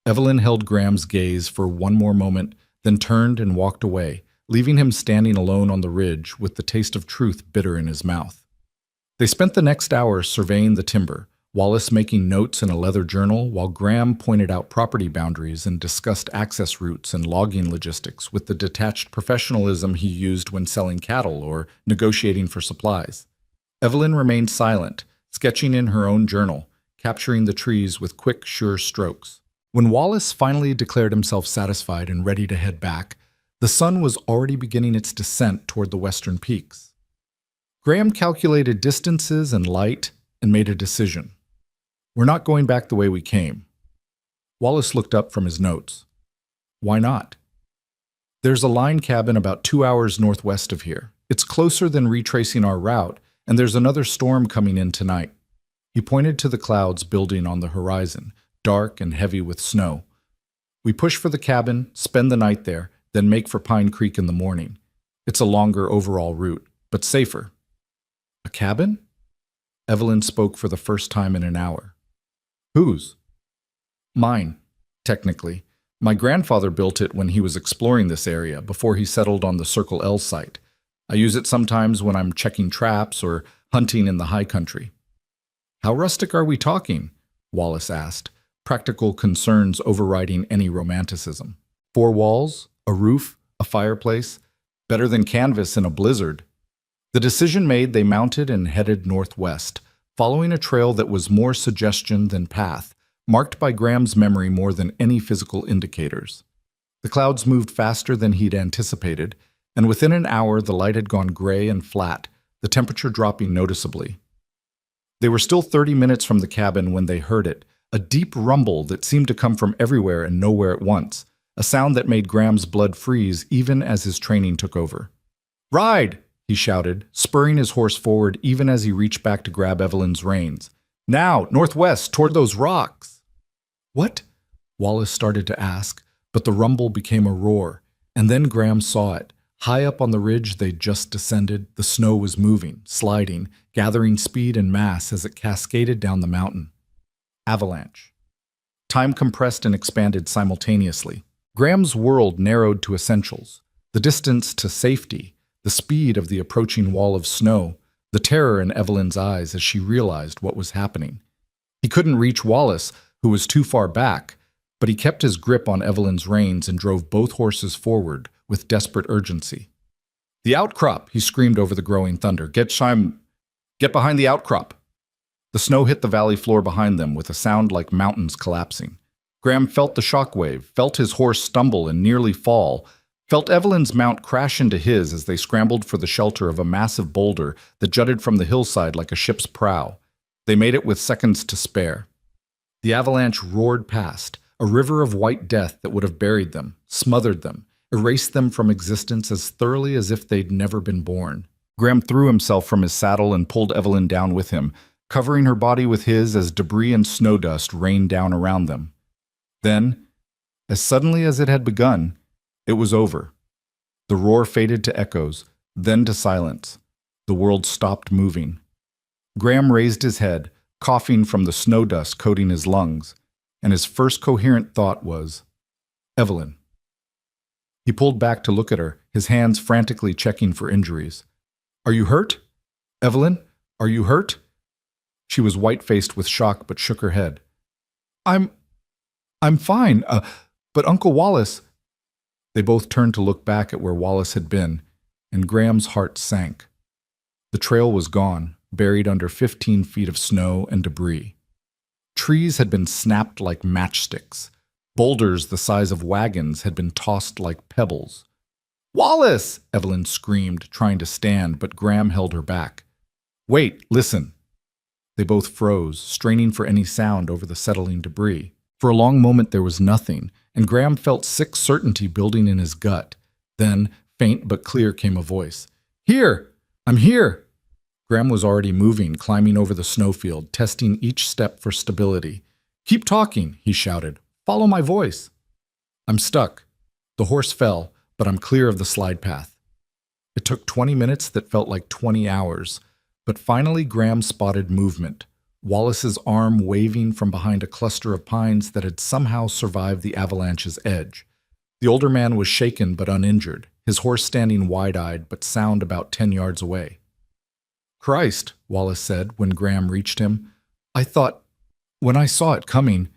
Evelyn held Graham's gaze for one more moment, then turned and walked away, leaving him standing alone on the ridge with the taste of truth bitter in his mouth. They spent the next hour surveying the timber, Wallace making notes in a leather journal while Graham pointed out property boundaries and discussed access routes and logging logistics with the detached professionalism he used when selling cattle or negotiating for supplies. Evelyn remained silent, sketching in her own journal, capturing the trees with quick, sure strokes. When Wallace finally declared himself satisfied and ready to head back, the sun was already beginning its descent toward the western peaks. Graham calculated distances and light and made a decision. "We're not going back the way we came." Wallace looked up from his notes. "Why not?" "There's a line cabin about 2 hours northwest of here. It's closer than retracing our route, and there's another storm coming in tonight." He pointed to the clouds building on the horizon, dark and heavy with snow. "We push for the cabin, spend the night there, then make for Pine Creek in the morning. It's a longer overall route, but safer." "A cabin?" Evelyn spoke for the first time in an hour. "Whose?" "Mine, technically. My grandfather built it when he was exploring this area before he settled on the Circle L site. I use it sometimes when I'm checking traps or hunting in the high country." "How rustic are we talking?" Wallace asked, practical concerns overriding any romanticism. "4 walls, a roof, a fireplace, better than canvas in a blizzard." The decision made, they mounted and headed northwest, following a trail that was more suggestion than path, marked by Graham's memory more than any physical indicators. The clouds moved faster than he'd anticipated, and within an hour the light had gone gray and flat, the temperature dropping noticeably. They were still 30 minutes from the cabin when they heard it, a deep rumble that seemed to come from everywhere and nowhere at once, a sound that made Graham's blood freeze even as his training took over. "Ride!" he shouted, spurring his horse forward even as he reached back to grab Evelyn's reins. "Now, northwest, toward those rocks." "What?" Wallace started to ask, but the rumble became a roar, and then Graham saw it. High up on the ridge they'd just descended, the snow was moving, sliding, gathering speed and mass as it cascaded down the mountain. Avalanche. Time compressed and expanded simultaneously. Graham's world narrowed to essentials: the distance to safety, the speed of the approaching wall of snow, the terror in Evelyn's eyes as she realized what was happening. He couldn't reach Wallace, who was too far back, but he kept his grip on Evelyn's reins and drove both horses forward with desperate urgency. "The outcrop!" he screamed over the growing thunder. Get behind the outcrop!" The snow hit the valley floor behind them with a sound like mountains collapsing. Graham felt the shockwave, felt his horse stumble and nearly fall, felt Evelyn's mount crash into his as they scrambled for the shelter of a massive boulder that jutted from the hillside like a ship's prow. They made it with seconds to spare. The avalanche roared past, a river of white death that would have buried them, smothered them, erased them from existence as thoroughly as if they'd never been born. Graham threw himself from his saddle and pulled Evelyn down with him, covering her body with his as debris and snow dust rained down around them. Then, as suddenly as it had begun, it was over. The roar faded to echoes, then to silence. The world stopped moving. Graham raised his head, coughing from the snow dust coating his lungs, and his first coherent thought was, "Evelyn." He pulled back to look at her, his hands frantically checking for injuries. "Are you hurt? Evelyn, are you hurt?" She was white-faced with shock but shook her head. I'm fine, but Uncle Wallace..." They both turned to look back at where Wallace had been, and Graham's heart sank. The trail was gone, buried under 15 feet of snow and debris. Trees had been snapped like matchsticks. Boulders the size of wagons had been tossed like pebbles. "Wallace!" Evelyn screamed, trying to stand, but Graham held her back. "Wait, listen." They both froze, straining for any sound over the settling debris. For a long moment there was nothing, and Graham felt sick certainty building in his gut. Then, Faint but clear came a voice. "Here! I'm here!" Graham was already moving, climbing over the snowfield, testing each step for stability. "Keep talking," he shouted. "Follow my voice." "I'm stuck." The horse fell, but I'm clear of the slide path. It took 20 minutes that felt like 20 hours, but finally Graham spotted movement. Wallace's arm waving from behind a cluster of pines that had somehow survived the avalanche's edge. The older man was shaken but uninjured, his horse standing wide-eyed but sound about 10 yards away. "Christ," Wallace said when Graham reached him. When I saw it coming."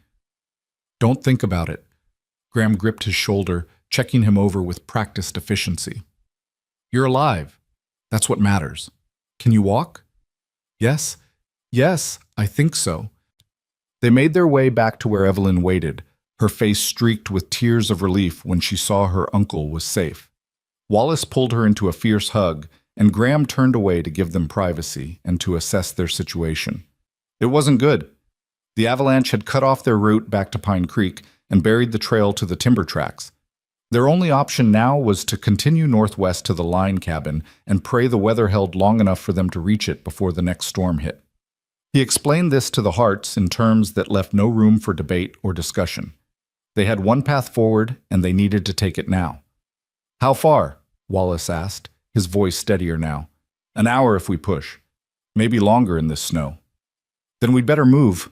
"Don't think about it." Graham gripped his shoulder, checking him over with practiced efficiency. "You're alive. That's what matters. Can you walk?" Yes, I think so." They made their way back to where Evelyn waited, her face streaked with tears of relief when she saw her uncle was safe. Wallace pulled her into a fierce hug, and Graham turned away to give them privacy and to assess their situation. It wasn't good. The avalanche had cut off their route back to Pine Creek and buried the trail to the timber tracks. Their only option now was to continue northwest to the line cabin and pray the weather held long enough for them to reach it before the next storm hit. He explained this to the Harts in terms that left no room for debate or discussion. They had one path forward, and they needed to take it now. "How far?" Wallace asked, his voice steadier now. "An hour if we push. Maybe longer in this snow." "Then we'd better move."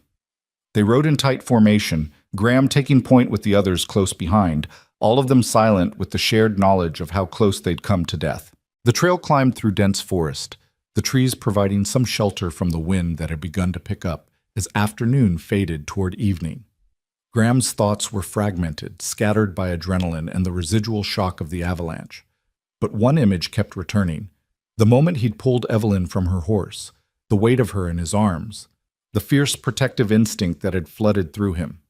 They rode in tight formation, Graham taking point with the others close behind, all of them silent with the shared knowledge of how close they'd come to death. The trail climbed through dense forest, the trees providing some shelter from the wind that had begun to pick up as afternoon faded toward evening. Graham's thoughts were fragmented, scattered by adrenaline and the residual shock of the avalanche. But one image kept returning. The moment he'd pulled Evelyn from her horse, the weight of her in his arms, the fierce protective instinct that had flooded through him.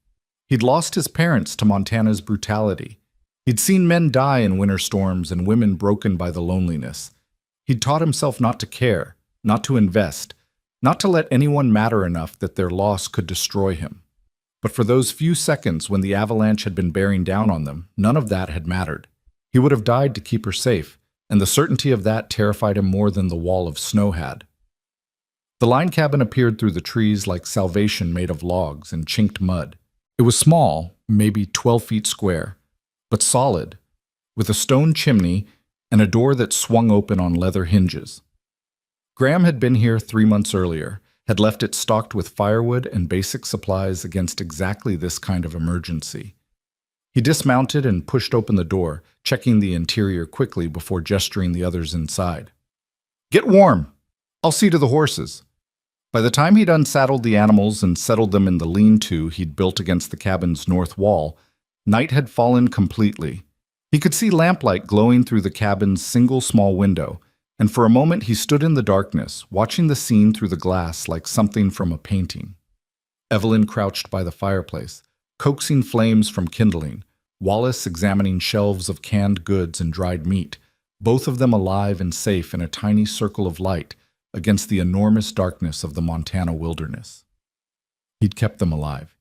He'd lost his parents to Montana's brutality. He'd seen men die in winter storms and women broken by the loneliness. He'd taught himself not to care, not to invest, not to let anyone matter enough that their loss could destroy him. But for those few seconds when the avalanche had been bearing down on them, none of that had mattered. He would have died to keep her safe, and the certainty of that terrified him more than the wall of snow had. The line cabin appeared through the trees like salvation made of logs and chinked mud. It was small, maybe 12 feet square, but solid, with a stone chimney and a door that swung open on leather hinges. Graham had been here 3 months earlier, had left it stocked with firewood and basic supplies against exactly this kind of emergency. He dismounted and pushed open the door, checking the interior quickly before gesturing the others inside. "Get warm. I'll see to the horses." By the time he'd unsaddled the animals and settled them in the lean-to he'd built against the cabin's north wall, night had fallen completely. He could see lamplight glowing through the cabin's single small window, and for a moment he stood in the darkness, watching the scene through the glass like something from a painting. Evelyn crouched by the fireplace, coaxing flames from kindling, Wallace examining shelves of canned goods and dried meat, both of them alive and safe in a tiny circle of light against the enormous darkness of the Montana wilderness. He'd kept them alive.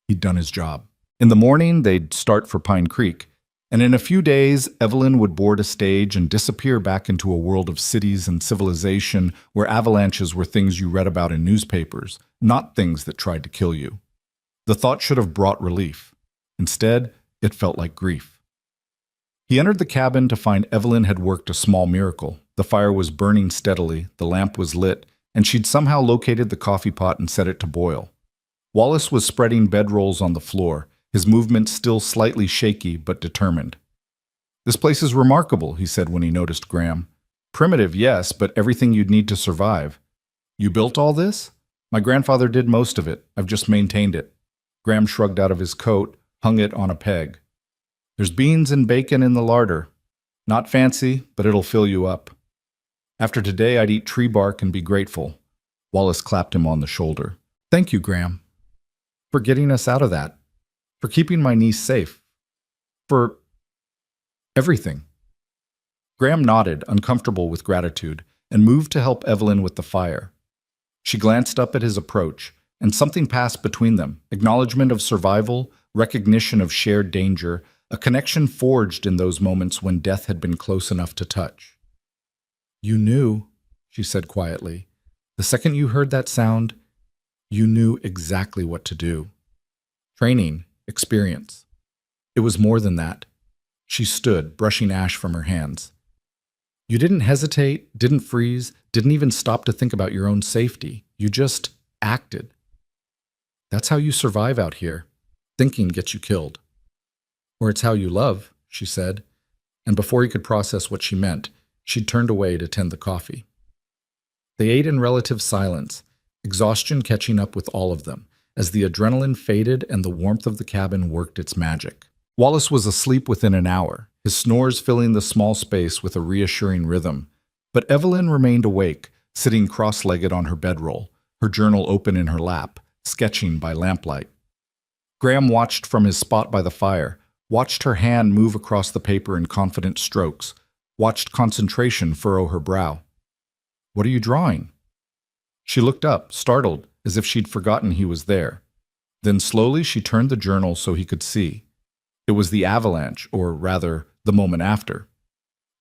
He'd done his job. In the morning, they'd start for Pine Creek, and in a few days, Evelyn would board a stage and disappear back into a world of cities and civilization where avalanches were things you read about in newspapers, not things that tried to kill you. The thought should have brought relief. Instead, it felt like grief. He entered the cabin to find Evelyn had worked a small miracle. The fire was burning steadily, the lamp was lit, and she'd somehow located the coffee pot and set it to boil. Wallace was spreading bedrolls on the floor, his movements still slightly shaky but determined. "This place is remarkable," he said when he noticed Graham. "Primitive, yes, but everything you'd need to survive." "You built all this?" "My grandfather did most of it. I've just maintained it." Graham shrugged out of his coat, hung it on a peg. "There's beans and bacon in the larder. Not fancy, but it'll fill you up. After today, I'd eat tree bark and be grateful." Wallace clapped him on the shoulder. "Thank you, Graham, for getting us out of that, for keeping my niece safe, for everything." Graham nodded, uncomfortable with gratitude, and moved to help Evelyn with the fire. She glanced up at his approach, and something passed between them, acknowledgement of survival, recognition of shared danger, a connection forged in those moments when death had been close enough to touch. "You knew," she said quietly. "The second you heard that sound, you knew exactly what to do." Training, experience. It was more than that. She stood, brushing ash from her hands. "You didn't hesitate, didn't freeze, didn't even stop to think about your own safety. You just acted. That's how you survive out here. Thinking gets you killed." "Or it's how you love," she said, and before he could process what she meant, she'd turned away to tend the coffee. They ate in relative silence, exhaustion catching up with all of them, as the adrenaline faded and the warmth of the cabin worked its magic. Wallace was asleep within an hour, his snores filling the small space with a reassuring rhythm. But Evelyn remained awake, sitting cross-legged on her bedroll, her journal open in her lap, sketching by lamplight. Graham watched from his spot by the fire, watched her hand move across the paper in confident strokes, watched concentration furrow her brow. "What are you drawing?" She looked up, startled, as if she'd forgotten he was there. Then slowly she turned the journal so he could see. It was the avalanche, or rather, the moment after.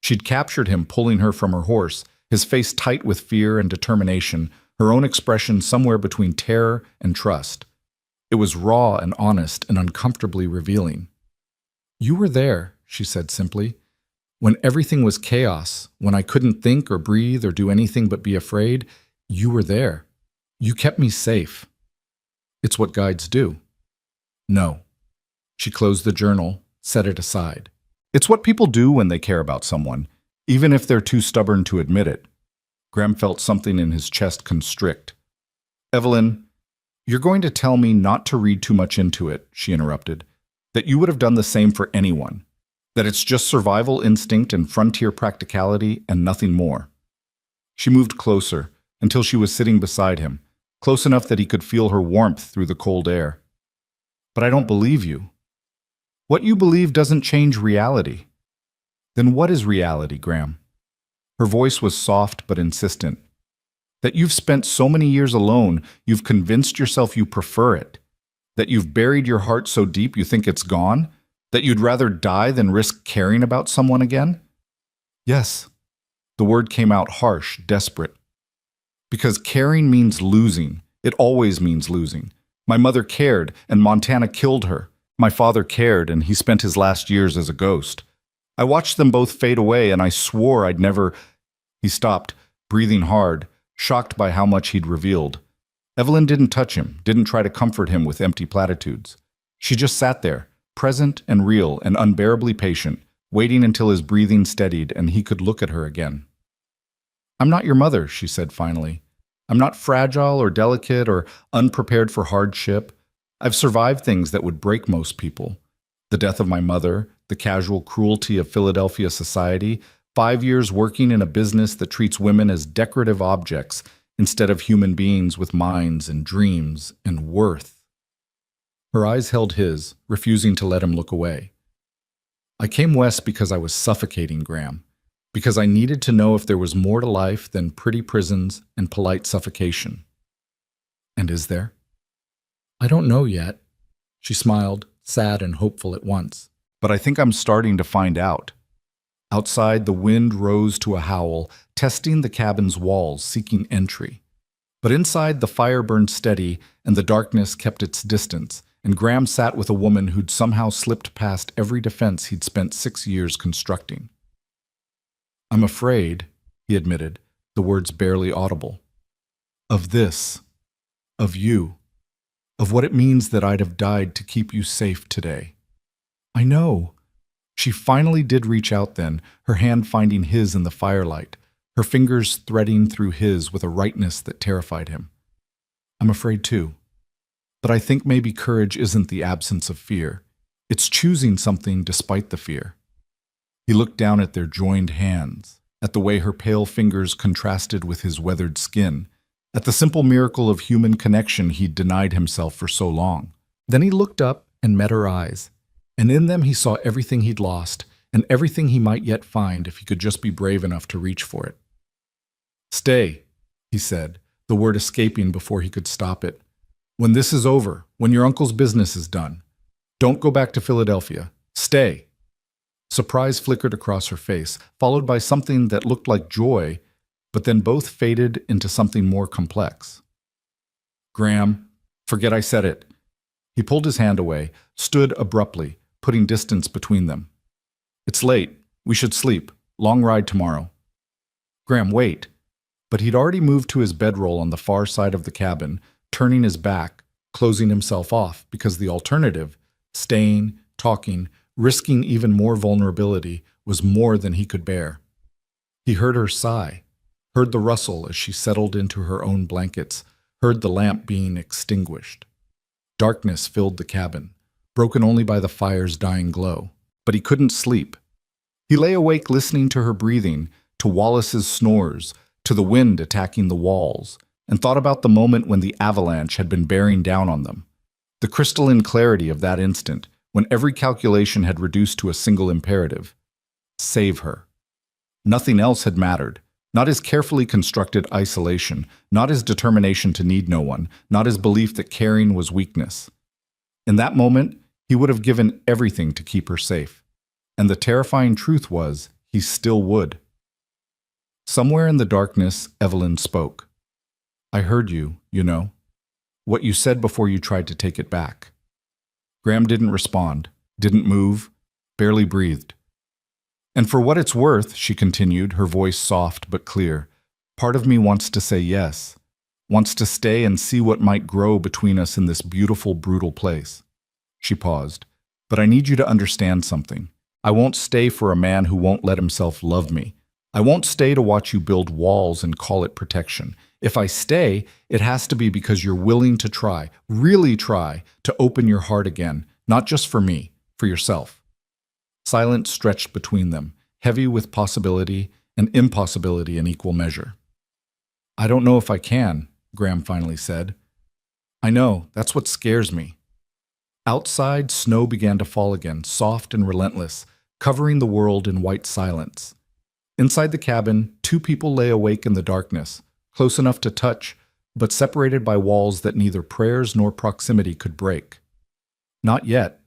She'd captured him pulling her from her horse, his face tight with fear and determination, her own expression somewhere between terror and trust. It was raw and honest and uncomfortably revealing. "You were there," she said simply. "When everything was chaos, when I couldn't think or breathe or do anything but be afraid, you were there. You kept me safe. It's what guides do." "No." She closed the journal, set it aside. "It's what people do when they care about someone, even if they're too stubborn to admit it." Graham felt something in his chest constrict. "Evelyn, you're going to tell me not to read too much into it," she interrupted. "That you would have done the same for anyone. That it's just survival instinct and frontier practicality and nothing more." She moved closer until she was sitting beside him, close enough that he could feel her warmth through the cold air. "But I don't believe you." "What you believe doesn't change reality." "Then what is reality, Graham?" Her voice was soft but insistent. "That you've spent so many years alone, you've convinced yourself you prefer it. That you've buried your heart so deep you think it's gone. That you'd rather die than risk caring about someone again?" "Yes." The word came out harsh, desperate. "Because caring means losing. It always means losing. My mother cared, and Montana killed her. My father cared, and he spent his last years as a ghost. I watched them both fade away, and I swore I'd never—" He stopped, breathing hard, shocked by how much he'd revealed. Evelyn didn't touch him, didn't try to comfort him with empty platitudes. She just sat there, present and real and unbearably patient, waiting until his breathing steadied and he could look at her again. "I'm not your mother," she said finally. "I'm not fragile or delicate or unprepared for hardship. I've survived things that would break most people. The death of my mother, the casual cruelty of Philadelphia society, 5 years working in a business that treats women as decorative objects instead of human beings with minds and dreams and worth." Her eyes held his, refusing to let him look away. "I came west because I was suffocating, Graham. Because I needed to know if there was more to life than pretty prisons and polite suffocation." "And is there?" "I don't know yet." She smiled, sad and hopeful at once. "But I think I'm starting to find out." Outside, the wind rose to a howl, testing the cabin's walls, seeking entry. But inside, the fire burned steady, and the darkness kept its distance, and Graham sat with a woman who'd somehow slipped past every defense he'd spent 6 years constructing. "I'm afraid," he admitted, the words barely audible, "of this, of you, of what it means that I'd have died to keep you safe today." "I know." She finally did reach out then, her hand finding his in the firelight, her fingers threading through his with a rightness that terrified him. "I'm afraid too. But I think maybe courage isn't the absence of fear. It's choosing something despite the fear." He looked down at their joined hands, at the way her pale fingers contrasted with his weathered skin, at the simple miracle of human connection he'd denied himself for so long. Then he looked up and met her eyes, and in them he saw everything he'd lost and everything he might yet find if he could just be brave enough to reach for it. "Stay," he said, the word escaping before he could stop it. "When this is over, when your uncle's business is done, don't go back to Philadelphia. Stay. Stay. Surprise flickered across her face, followed by something that looked like joy, but then both faded into something more complex. Graham, forget I said it. He pulled his hand away, stood abruptly, putting distance between them. It's late. We should sleep. Long ride tomorrow. Graham, wait. But he'd already moved to his bedroll on the far side of the cabin, turning his back, closing himself off, because the alternative, staying, talking, risking even more vulnerability, was more than he could bear. He heard her sigh, heard the rustle as she settled into her own blankets, heard the lamp being extinguished. Darkness filled the cabin, broken only by the fire's dying glow. But he couldn't sleep. He lay awake listening to her breathing, to Wallace's snores, to the wind attacking the walls, and thought about the moment when the avalanche had been bearing down on them. The crystalline clarity of that instant, when every calculation had reduced to a single imperative. Save her. Nothing else had mattered. Not his carefully constructed isolation, not his determination to need no one, not his belief that caring was weakness. In that moment, he would have given everything to keep her safe. And the terrifying truth was, he still would. Somewhere in the darkness, Evelyn spoke. I heard you, you know. What you said before you tried to take it back. Graham didn't respond, didn't move, barely breathed. And for what it's worth, she continued, her voice soft but clear, part of me wants to say yes, wants to stay and see what might grow between us in this beautiful, brutal place. She paused. But I need you to understand something. I won't stay for a man who won't let himself love me. I won't stay to watch you build walls and call it protection. If I stay, it has to be because you're willing to try, really try, to open your heart again, not just for me, for yourself. Silence stretched between them, heavy with possibility and impossibility in equal measure. I don't know if I can, Graham finally said. I know, that's what scares me. Outside, snow began to fall again, soft and relentless, covering the world in white silence. Inside the cabin, two people lay awake in the darkness, close enough to touch, but separated by walls that neither prayers nor proximity could break. Not yet.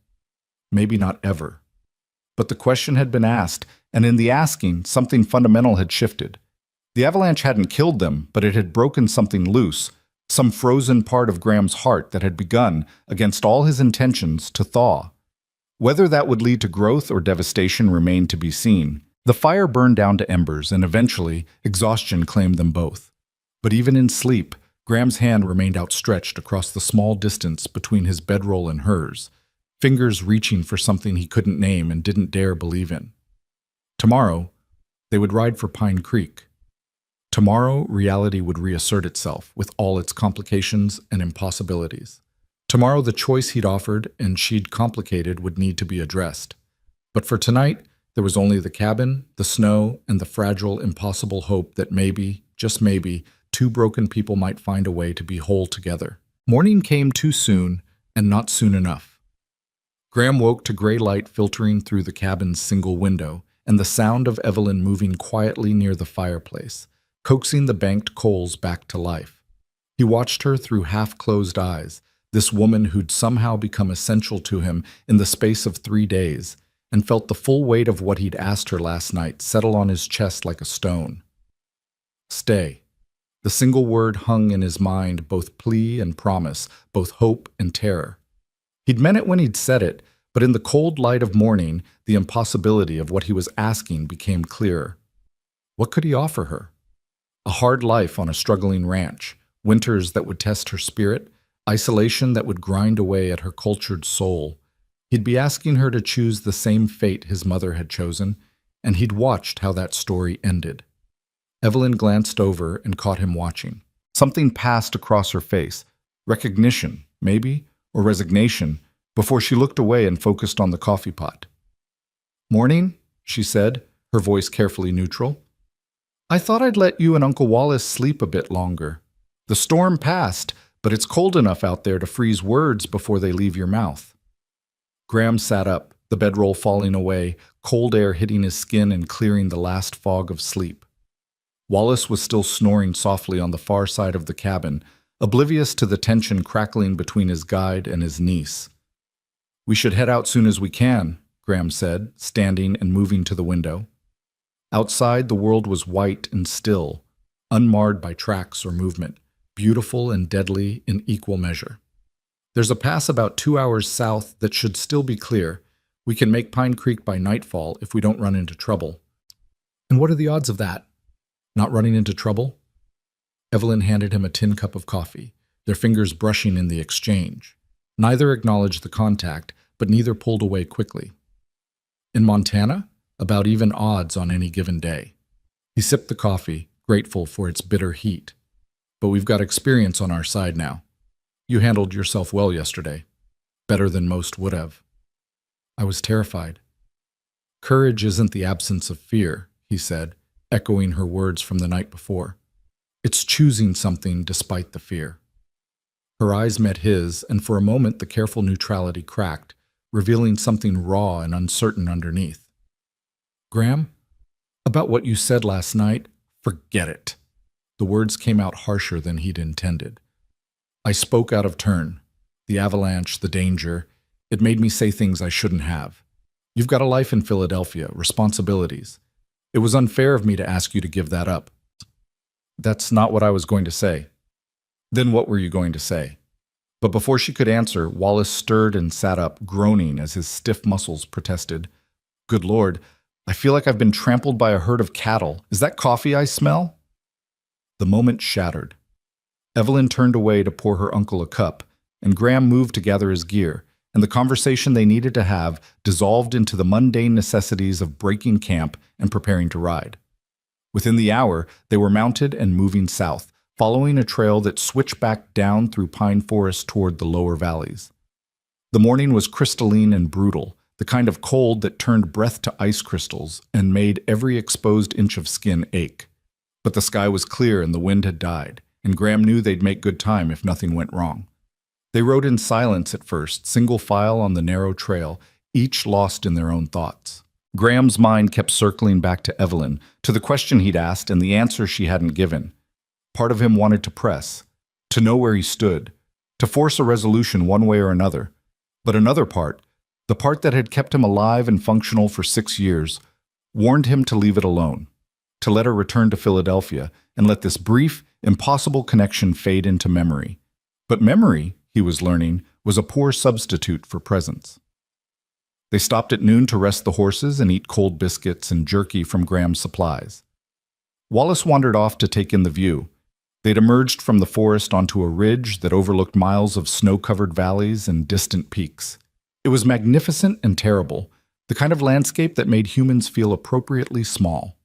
Maybe not ever. But the question had been asked, and in the asking, something fundamental had shifted. The avalanche hadn't killed them, but it had broken something loose, some frozen part of Graham's heart that had begun, against all his intentions, to thaw. Whether that would lead to growth or devastation remained to be seen. The fire burned down to embers, and eventually, exhaustion claimed them both. But even in sleep, Graham's hand remained outstretched across the small distance between his bedroll and hers, fingers reaching for something he couldn't name and didn't dare believe in. Tomorrow, they would ride for Pine Creek. Tomorrow, reality would reassert itself with all its complications and impossibilities. Tomorrow, the choice he'd offered and she'd complicated would need to be addressed. But for tonight, there was only the cabin, the snow, and the fragile, impossible hope that maybe, just maybe, two broken people might find a way to be whole together. Morning came too soon, and not soon enough. Graham woke to gray light filtering through the cabin's single window, and the sound of Evelyn moving quietly near the fireplace, coaxing the banked coals back to life. He watched her through half-closed eyes, this woman who'd somehow become essential to him in the space of 3 days, and felt the full weight of what he'd asked her last night settle on his chest like a stone. Stay. The single word hung in his mind, both plea and promise, both hope and terror. He'd meant it when he'd said it, but in the cold light of morning, the impossibility of what he was asking became clearer. What could he offer her? A hard life on a struggling ranch, winters that would test her spirit, isolation that would grind away at her cultured soul. He'd be asking her to choose the same fate his mother had chosen, and he'd watched how that story ended. Evelyn glanced over and caught him watching. Something passed across her face, recognition, maybe, or resignation, before she looked away and focused on the coffee pot. Morning, she said, her voice carefully neutral. I thought I'd let you and Uncle Wallace sleep a bit longer. The storm passed, but it's cold enough out there to freeze words before they leave your mouth. Graham sat up, the bedroll falling away, cold air hitting his skin and clearing the last fog of sleep. Wallace was still snoring softly on the far side of the cabin, oblivious to the tension crackling between his guide and his niece. We should head out soon as we can, Graham said, standing and moving to the window. Outside, the world was white and still, unmarred by tracks or movement, beautiful and deadly in equal measure. There's a pass about 2 hours south that should still be clear. We can make Pine Creek by nightfall if we don't run into trouble. And what are the odds of that? Not running into trouble? Evelyn handed him a tin cup of coffee, their fingers brushing in the exchange. Neither acknowledged the contact, but neither pulled away quickly. In Montana, about even odds on any given day. He sipped the coffee, grateful for its bitter heat. But we've got experience on our side now. You handled yourself well yesterday. Better than most would have. I was terrified. Courage isn't the absence of fear, he said, echoing her words from the night before. It's choosing something despite the fear. Her eyes met his, and for a moment the careful neutrality cracked, revealing something raw and uncertain underneath. Graham, about what you said last night, forget it. The words came out harsher than he'd intended. I spoke out of turn. The avalanche, the danger, it made me say things I shouldn't have. You've got a life in Philadelphia, responsibilities. It was unfair of me to ask you to give that up. That's not what I was going to say. Then what were you going to say? But before she could answer, Wallace stirred and sat up, groaning as his stiff muscles protested. Good Lord, I feel like I've been trampled by a herd of cattle. Is that coffee I smell? The moment shattered. Evelyn turned away to pour her uncle a cup, and Graham moved to gather his gear, and the conversation they needed to have dissolved into the mundane necessities of breaking camp and preparing to ride. Within the hour, they were mounted and moving south, following a trail that switched back down through pine forest toward the lower valleys. The morning was crystalline and brutal, the kind of cold that turned breath to ice crystals and made every exposed inch of skin ache. But the sky was clear and the wind had died, and Graham knew they'd make good time if nothing went wrong. They rode in silence at first, single file on the narrow trail, each lost in their own thoughts. Graham's mind kept circling back to Evelyn, to the question he'd asked and the answer she hadn't given. Part of him wanted to press, to know where he stood, to force a resolution one way or another. But another part, the part that had kept him alive and functional for 6 years, warned him to leave it alone, to let her return to Philadelphia and let this brief, impossible connection fade into memory. But memory, he was learning, was a poor substitute for presence. They stopped at noon to rest the horses and eat cold biscuits and jerky from Graham's supplies. Wallace wandered off to take in the view. They'd emerged from the forest onto a ridge that overlooked miles of snow-covered valleys and distant peaks. It was magnificent and terrible, the kind of landscape that made humans feel appropriately small.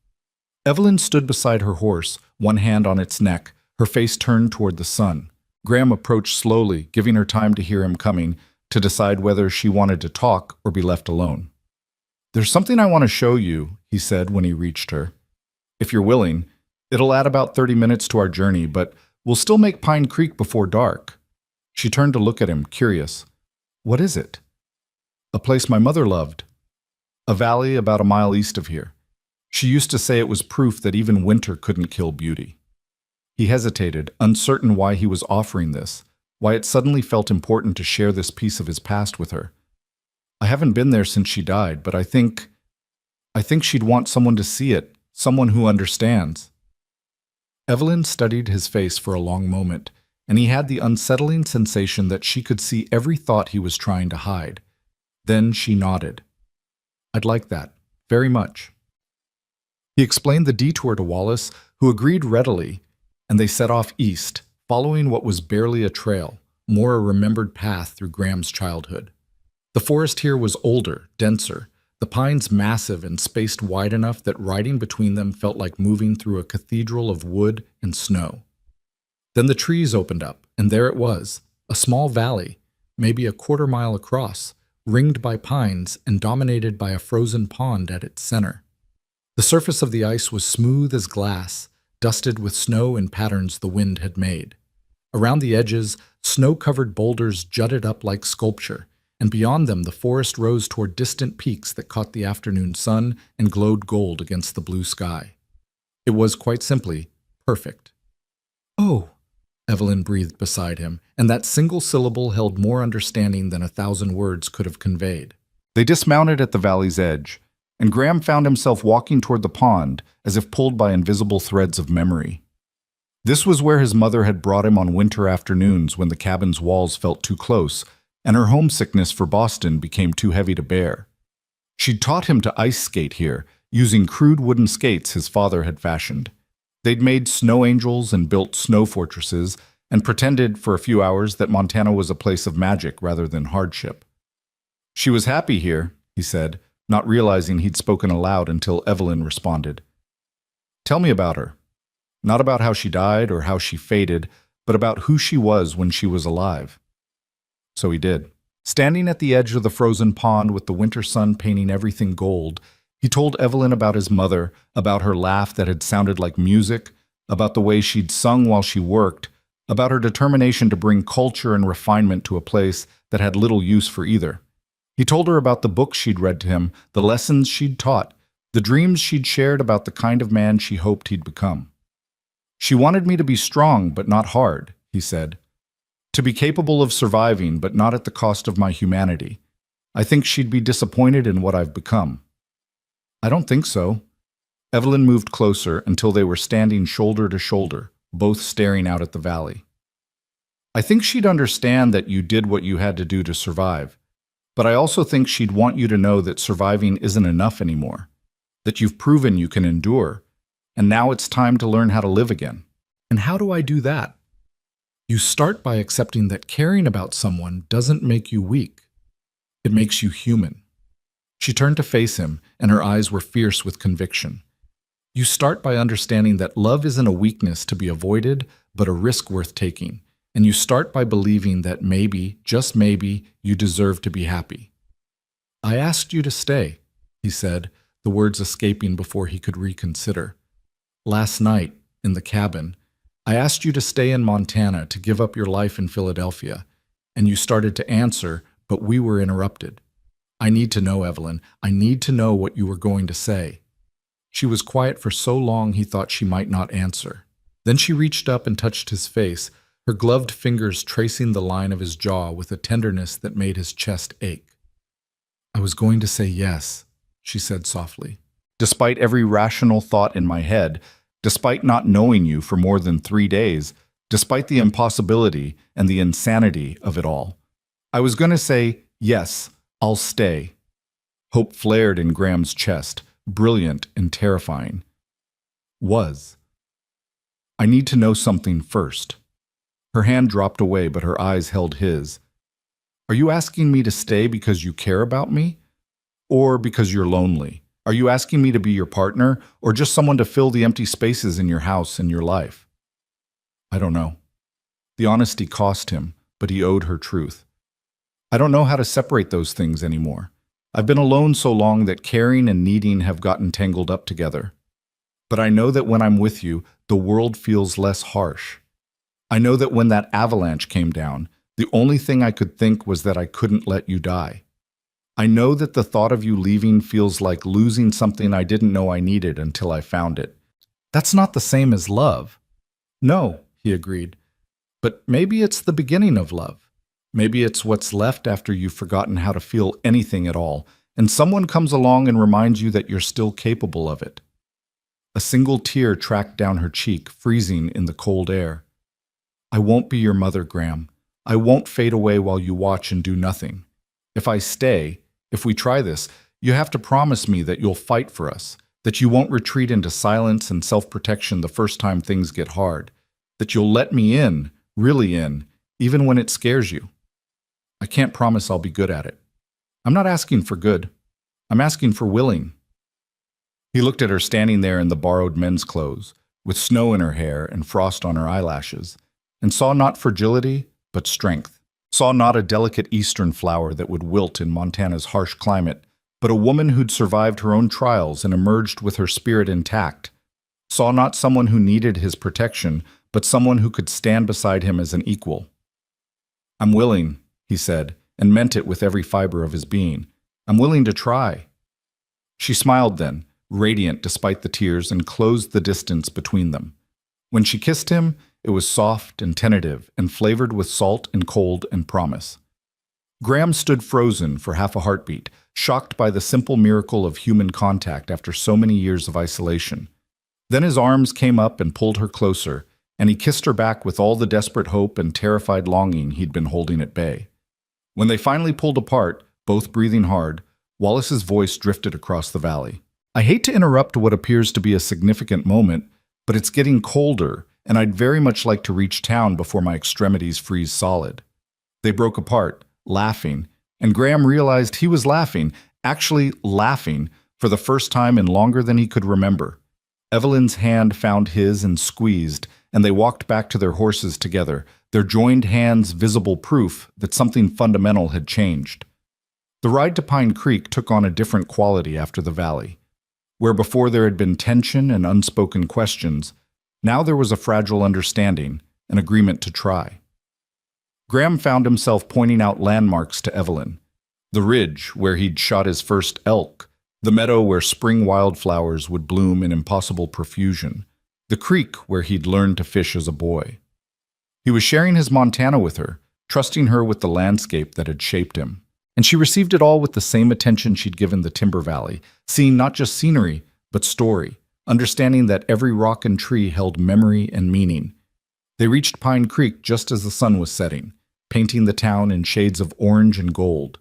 Evelyn stood beside her horse, one hand on its neck, her face turned toward the sun. Graham approached slowly, giving her time to hear him coming, to decide whether she wanted to talk or be left alone. There's something I want to show you, he said when he reached her. If you're willing, it'll add about 30 minutes to our journey, but we'll still make Pine Creek before dark. She turned to look at him, curious. What is it? A place my mother loved. A valley about a mile east of here. She used to say it was proof that even winter couldn't kill beauty. He hesitated, uncertain why he was offering this, why it suddenly felt important to share this piece of his past with her. I haven't been there since she died, but I think she'd want someone to see it, someone who understands. Evelyn studied his face for a long moment, and he had the unsettling sensation that she could see every thought he was trying to hide. Then she nodded. I'd like that, very much. He explained the detour to Wallace, who agreed readily, and they set off east, following what was barely a trail, more a remembered path through Graham's childhood. The forest here was older, denser, the pines massive and spaced wide enough that riding between them felt like moving through a cathedral of wood and snow. Then the trees opened up, and there it was, a small valley, maybe a quarter-mile across, ringed by pines and dominated by a frozen pond at its center. The surface of the ice was smooth as glass, dusted with snow in patterns the wind had made. Around the edges, snow-covered boulders jutted up like sculpture, and beyond them the forest rose toward distant peaks that caught the afternoon sun and glowed gold against the blue sky. It was, quite simply, perfect. Oh, Evelyn breathed beside him, and that single syllable held more understanding than 1,000 words could have conveyed. They dismounted at the valley's edge, and Graham found himself walking toward the pond as if pulled by invisible threads of memory. This was where his mother had brought him on winter afternoons when the cabin's walls felt too close and her homesickness for Boston became too heavy to bear. She'd taught him to ice skate here, using crude wooden skates his father had fashioned. They'd made snow angels and built snow fortresses and pretended for a few hours that Montana was a place of magic rather than hardship. She was happy here, he said, not realizing he'd spoken aloud until Evelyn responded. Tell me about her. Not about how she died or how she faded, but about who she was when she was alive. So he did. Standing at the edge of the frozen pond with the winter sun painting everything gold, he told Evelyn about his mother, about her laugh that had sounded like music, about the way she'd sung while she worked, about her determination to bring culture and refinement to a place that had little use for either. He told her about the books she'd read to him, the lessons she'd taught, the dreams she'd shared about the kind of man she hoped he'd become. She wanted me to be strong but not hard, he said. To be capable of surviving but not at the cost of my humanity. I think she'd be disappointed in what I've become. I don't think so. Evelyn moved closer until they were standing shoulder to shoulder, both staring out at the valley. I think she'd understand that you did what you had to do to survive, but I also think she'd want you to know that surviving isn't enough anymore, that you've proven you can endure, and now it's time to learn how to live again. And how do I do that? You start by accepting that caring about someone doesn't make you weak. It makes you human. She turned to face him, and her eyes were fierce with conviction. You start by understanding that love isn't a weakness to be avoided, but a risk worth taking. And you start by believing that maybe, just maybe, you deserve to be happy. I asked you to stay, he said, the words escaping before he could reconsider. Last night, in the cabin, I asked you to stay in Montana to give up your life in Philadelphia, and you started to answer, but we were interrupted. I need to know, Evelyn. I need to know what you were going to say. She was quiet for so long he thought she might not answer. Then she reached up and touched his face, her gloved fingers tracing the line of his jaw with a tenderness that made his chest ache. I was going to say yes, she said softly. Despite every rational thought in my head, despite not knowing you for more than 3 days, despite the impossibility and the insanity of it all, I was going to say, yes, I'll stay. Hope flared in Graham's chest, brilliant and terrifying. I need to know something first. Her hand dropped away, but her eyes held his. Are you asking me to stay because you care about me? Or because you're lonely? Are you asking me to be your partner, or just someone to fill the empty spaces in your house and your life? I don't know. The honesty cost him, but he owed her truth. I don't know how to separate those things anymore. I've been alone so long that caring and needing have gotten tangled up together. But I know that when I'm with you, the world feels less harsh. I know that when that avalanche came down, the only thing I could think was that I couldn't let you die. I know that the thought of you leaving feels like losing something I didn't know I needed until I found it. That's not the same as love. No, he agreed. But maybe it's the beginning of love. Maybe it's what's left after you've forgotten how to feel anything at all, and someone comes along and reminds you that you're still capable of it. A single tear tracked down her cheek, freezing in the cold air. I won't be your mother, Graham. I won't fade away while you watch and do nothing. If I stay, if we try this, you have to promise me that you'll fight for us, that you won't retreat into silence and self-protection the first time things get hard, that you'll let me in, really in, even when it scares you. I can't promise I'll be good at it. I'm not asking for good. I'm asking for willing. He looked at her standing there in the borrowed men's clothes, with snow in her hair and frost on her eyelashes, and saw not fragility, but strength. Saw not a delicate eastern flower that would wilt in Montana's harsh climate, but a woman who'd survived her own trials and emerged with her spirit intact. Saw not someone who needed his protection, but someone who could stand beside him as an equal. I'm willing, he said, and meant it with every fiber of his being. I'm willing to try. She smiled then, radiant despite the tears, and closed the distance between them. When she kissed him, it was soft and tentative and flavored with salt and cold and promise. Graham stood frozen for half a heartbeat, shocked by the simple miracle of human contact after so many years of isolation. Then his arms came up and pulled her closer, and he kissed her back with all the desperate hope and terrified longing he'd been holding at bay. When they finally pulled apart, both breathing hard, Wallace's voice drifted across the valley. I hate to interrupt what appears to be a significant moment, but it's getting colder, and I'd very much like to reach town before my extremities freeze solid. They broke apart, laughing, and Graham realized he was laughing, actually laughing, for the first time in longer than he could remember. Evelyn's hand found his and squeezed, and they walked back to their horses together, their joined hands visible proof that something fundamental had changed. The ride to Pine Creek took on a different quality after the valley. Where before there had been tension and unspoken questions, now there was a fragile understanding, an agreement to try. Graham found himself pointing out landmarks to Evelyn. The ridge where he'd shot his first elk, the meadow where spring wildflowers would bloom in impossible profusion, the creek where he'd learned to fish as a boy. He was sharing his Montana with her, trusting her with the landscape that had shaped him. And she received it all with the same attention she'd given the Timber Valley, seeing not just scenery, but story, understanding that every rock and tree held memory and meaning. They reached Pine Creek just as the sun was setting, painting the town in shades of orange and gold.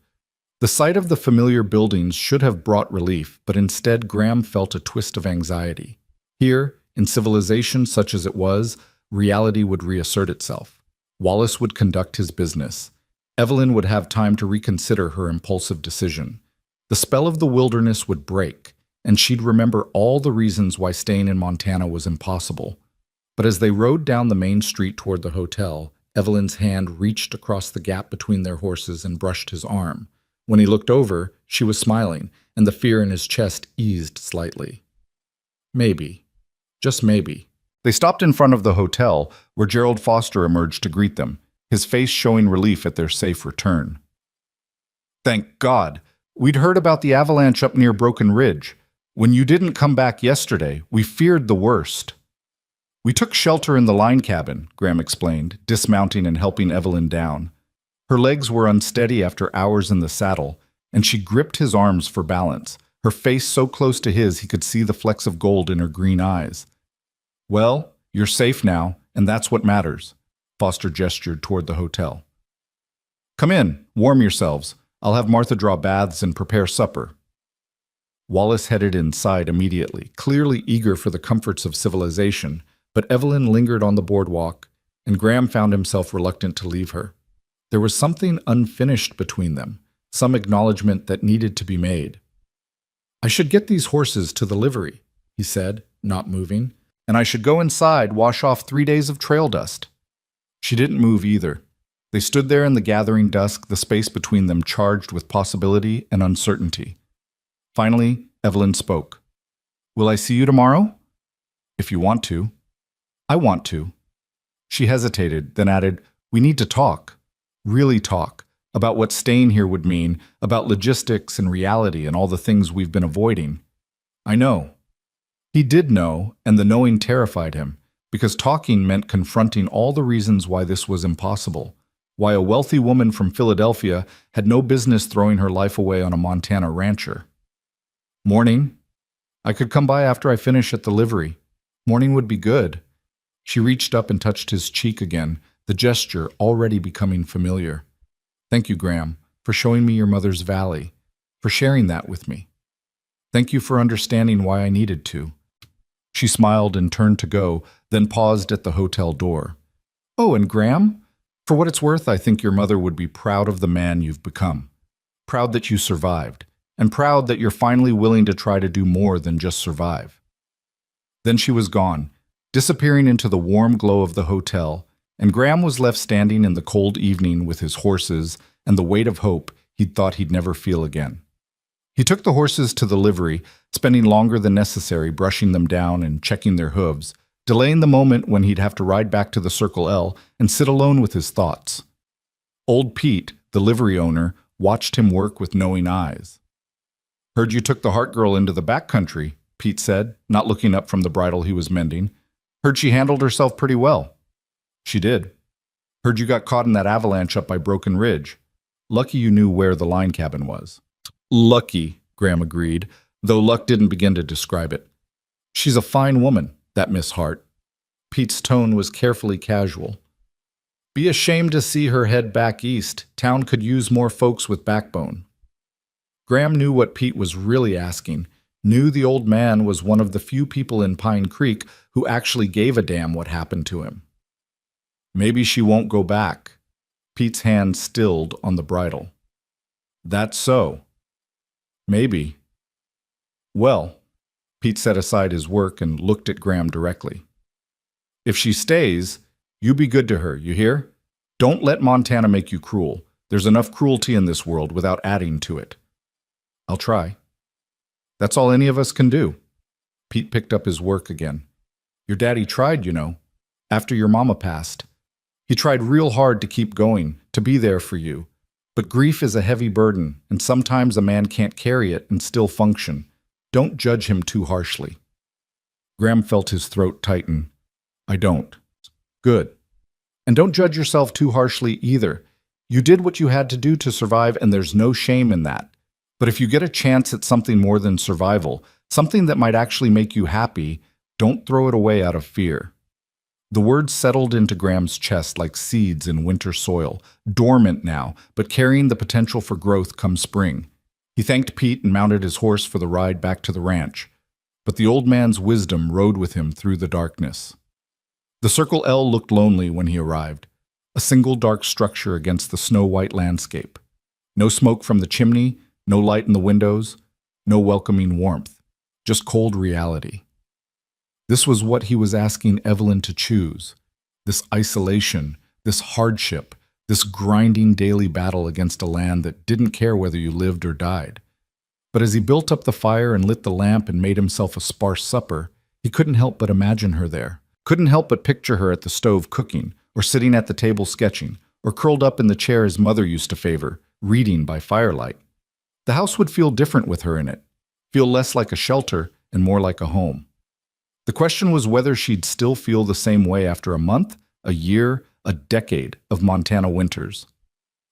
The sight of the familiar buildings should have brought relief, but instead Graham felt a twist of anxiety. Here, in civilization such as it was, reality would reassert itself. Wallace would conduct his business. Evelyn would have time to reconsider her impulsive decision. The spell of the wilderness would break, and she'd remember all the reasons why staying in Montana was impossible. But as they rode down the main street toward the hotel, Evelyn's hand reached across the gap between their horses and brushed his arm. When he looked over, she was smiling, and the fear in his chest eased slightly. Maybe. Just maybe. They stopped in front of the hotel, where Gerald Foster emerged to greet them, his face showing relief at their safe return. Thank God. We'd heard about the avalanche up near Broken Ridge. When you didn't come back yesterday, we feared the worst. We took shelter in the line cabin, Graham explained, dismounting and helping Evelyn down. Her legs were unsteady after hours in the saddle, and she gripped his arms for balance, her face so close to his he could see the flecks of gold in her green eyes. Well, you're safe now, and that's what matters. Foster gestured toward the hotel. Come in, warm yourselves. I'll have Martha draw baths and prepare supper. Wallace headed inside immediately, clearly eager for the comforts of civilization, but Evelyn lingered on the boardwalk, and Graham found himself reluctant to leave her. There was something unfinished between them, some acknowledgement that needed to be made. I should get these horses to the livery, he said, not moving, and I should go inside, wash off 3 days of trail dust. She didn't move either. They stood there in the gathering dusk, the space between them charged with possibility and uncertainty. Finally, Evelyn spoke. Will I see you tomorrow? If you want to. I want to. She hesitated, then added, We need to talk. Really talk. About what staying here would mean, about logistics and reality and all the things we've been avoiding. I know. He did know, and the knowing terrified him. Because talking meant confronting all the reasons why this was impossible, why a wealthy woman from Philadelphia had no business throwing her life away on a Montana rancher. Morning. I could come by after I finish at the livery. Morning would be good. She reached up and touched his cheek again, the gesture already becoming familiar. Thank you, Graham, for showing me your mother's valley, for sharing that with me. Thank you for understanding why I needed to. She smiled and turned to go, then paused at the hotel door. Oh, and Graham? For what it's worth, I think your mother would be proud of the man you've become. Proud that you survived, and proud that you're finally willing to try to do more than just survive. Then she was gone, disappearing into the warm glow of the hotel, and Graham was left standing in the cold evening with his horses and the weight of hope he'd thought he'd never feel again. He took the horses to the livery, spending longer than necessary brushing them down and checking their hooves, delaying the moment when he'd have to ride back to the Circle L and sit alone with his thoughts. Old Pete, the livery owner, watched him work with knowing eyes. Heard you took the Hart girl into the back country, Pete said, not looking up from the bridle he was mending. Heard she handled herself pretty well. She did. Heard you got caught in that avalanche up by Broken Ridge. Lucky you knew where the line cabin was. Lucky, Graham agreed, though luck didn't begin to describe it. She's a fine woman, that Miss Hart. Pete's tone was carefully casual. Be ashamed to see her head back east. Town could use more folks with backbone. Graham knew what Pete was really asking, knew the old man was one of the few people in Pine Creek who actually gave a damn what happened to him. Maybe she won't go back. Pete's hand stilled on the bridle. That's so. Maybe. Well, Pete set aside his work and looked at Graham directly. If she stays, you be good to her, you hear? Don't let Montana make you cruel. There's enough cruelty in this world without adding to it. I'll try. That's all any of us can do. Pete picked up his work again. Your daddy tried, you know, after your mama passed. He tried real hard to keep going, to be there for you. But grief is a heavy burden, and sometimes a man can't carry it and still function. Don't judge him too harshly. Graham felt his throat tighten. I don't. Good. And don't judge yourself too harshly either. You did what you had to do to survive, and there's no shame in that. But if you get a chance at something more than survival, something that might actually make you happy, don't throw it away out of fear. The words settled into Graham's chest like seeds in winter soil, dormant now, but carrying the potential for growth come spring. He thanked Pete and mounted his horse for the ride back to the ranch. But the old man's wisdom rode with him through the darkness. The Circle L looked lonely when he arrived, a single dark structure against the snow-white landscape. No smoke from the chimney, no light in the windows, no welcoming warmth, just cold reality. This was what he was asking Evelyn to choose, this isolation, this hardship, this grinding daily battle against a land that didn't care whether you lived or died. But as he built up the fire and lit the lamp and made himself a sparse supper, he couldn't help but imagine her there, couldn't help but picture her at the stove cooking, or sitting at the table sketching, or curled up in the chair his mother used to favor, reading by firelight. The house would feel different with her in it, feel less like a shelter and more like a home. The question was whether she'd still feel the same way after a month, a year, a decade of Montana winters.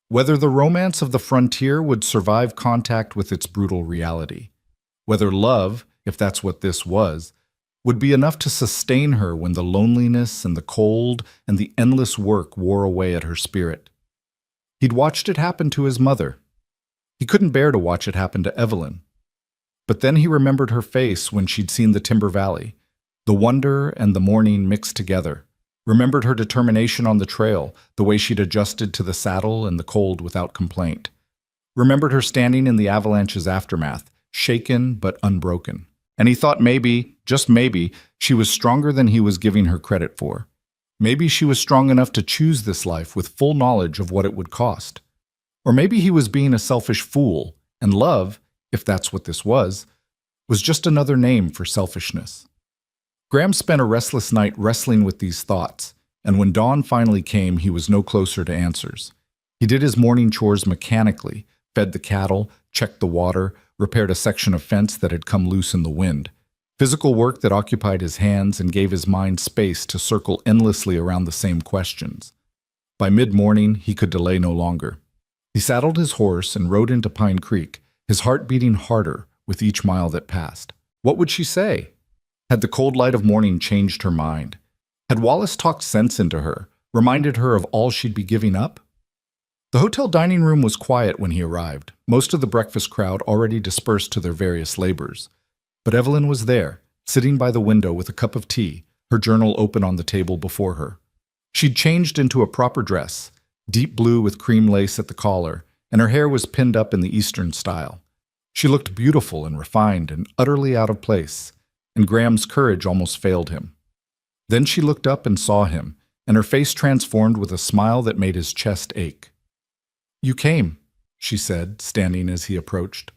Whether the romance of the frontier would survive contact with its brutal reality. Whether love, if that's what this was, would be enough to sustain her when the loneliness and the cold and the endless work wore away at her spirit. He'd watched it happen to his mother. He couldn't bear to watch it happen to Evelyn. But then he remembered her face when she'd seen the Timber Valley, the wonder and the mourning mixed together, remembered her determination on the trail, the way she'd adjusted to the saddle and the cold without complaint, remembered her standing in the avalanche's aftermath, shaken but unbroken. And he thought maybe, just maybe, she was stronger than he was giving her credit for. Maybe she was strong enough to choose this life with full knowledge of what it would cost. Or maybe he was being a selfish fool, and love, if that's what this was just another name for selfishness. Graham spent a restless night wrestling with these thoughts, and when dawn finally came, he was no closer to answers. He did his morning chores mechanically, fed the cattle, checked the water, repaired a section of fence that had come loose in the wind. Physical work that occupied his hands and gave his mind space to circle endlessly around the same questions. By mid-morning, he could delay no longer. He saddled his horse and rode into Pine Creek, his heart beating harder with each mile that passed. What would she say? Had the cold light of morning changed her mind? Had Wallace talked sense into her, reminded her of all she'd be giving up? The hotel dining room was quiet when he arrived, most of the breakfast crowd already dispersed to their various labors. But Evelyn was there, sitting by the window with a cup of tea, her journal open on the table before her. She'd changed into a proper dress, deep blue with cream lace at the collar, and her hair was pinned up in the Eastern style. She looked beautiful and refined and utterly out of place, and Graham's courage almost failed him. Then she looked up and saw him, and her face transformed with a smile that made his chest ache. "You came," she said, standing as he approached.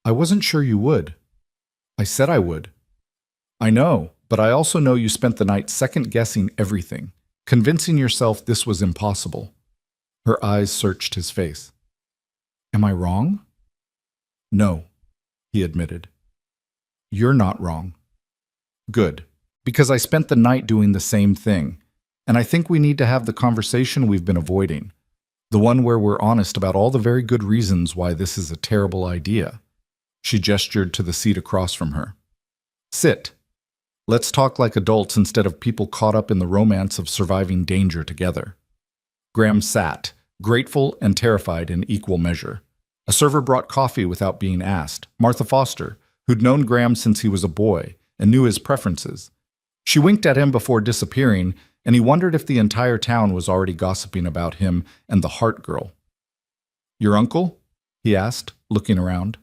"I wasn't sure you would." "I said I would." "I know, but I also know you spent the night second-guessing everything, convincing yourself this was impossible." Her eyes searched his face. "Am I wrong?" "No," he admitted. "You're not wrong." "Good, because I spent the night doing the same thing, and I think we need to have the conversation we've been avoiding. The one where we're honest about all the very good reasons why this is a terrible idea. She gestured to the seat across from her. Sit. Let's talk like adults instead of people caught up in the romance of surviving danger together. Graham sat, grateful and terrified in equal measure. A server brought coffee without being asked, Martha Foster, who'd known Graham since he was a boy and knew his preferences. She winked at him before disappearing, and he wondered if the entire town was already gossiping about him and the Hart girl. Your uncle? He asked, looking around.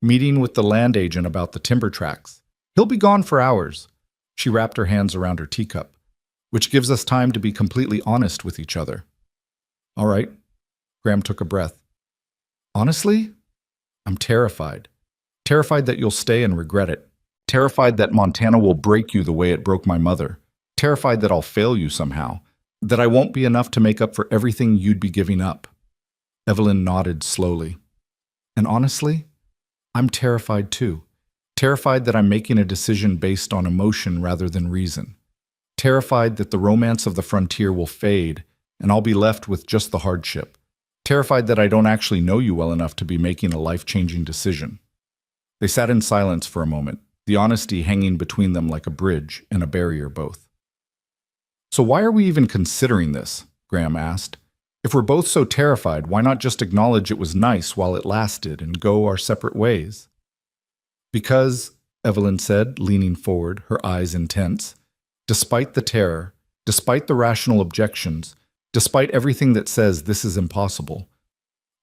Meeting with the land agent about the timber tracts. He'll be gone for hours. She wrapped her hands around her teacup, which gives us time to be completely honest with each other. All right. Graham took a breath. Honestly, I'm terrified. Terrified that you'll stay and regret it. Terrified that Montana will break you the way it broke my mother. Terrified that I'll fail you somehow. That I won't be enough to make up for everything you'd be giving up. Evelyn nodded slowly. And honestly, I'm terrified too. Terrified that I'm making a decision based on emotion rather than reason. Terrified that the romance of the frontier will fade and I'll be left with just the hardship. Terrified that I don't actually know you well enough to be making a life-changing decision. They sat in silence for a moment, the honesty hanging between them like a bridge and a barrier both. So why are we even considering this? Graham asked. If we're both so terrified, why not just acknowledge it was nice while it lasted and go our separate ways? Because, Evelyn said, leaning forward, her eyes intense, despite the terror, despite the rational objections, despite everything that says this is impossible,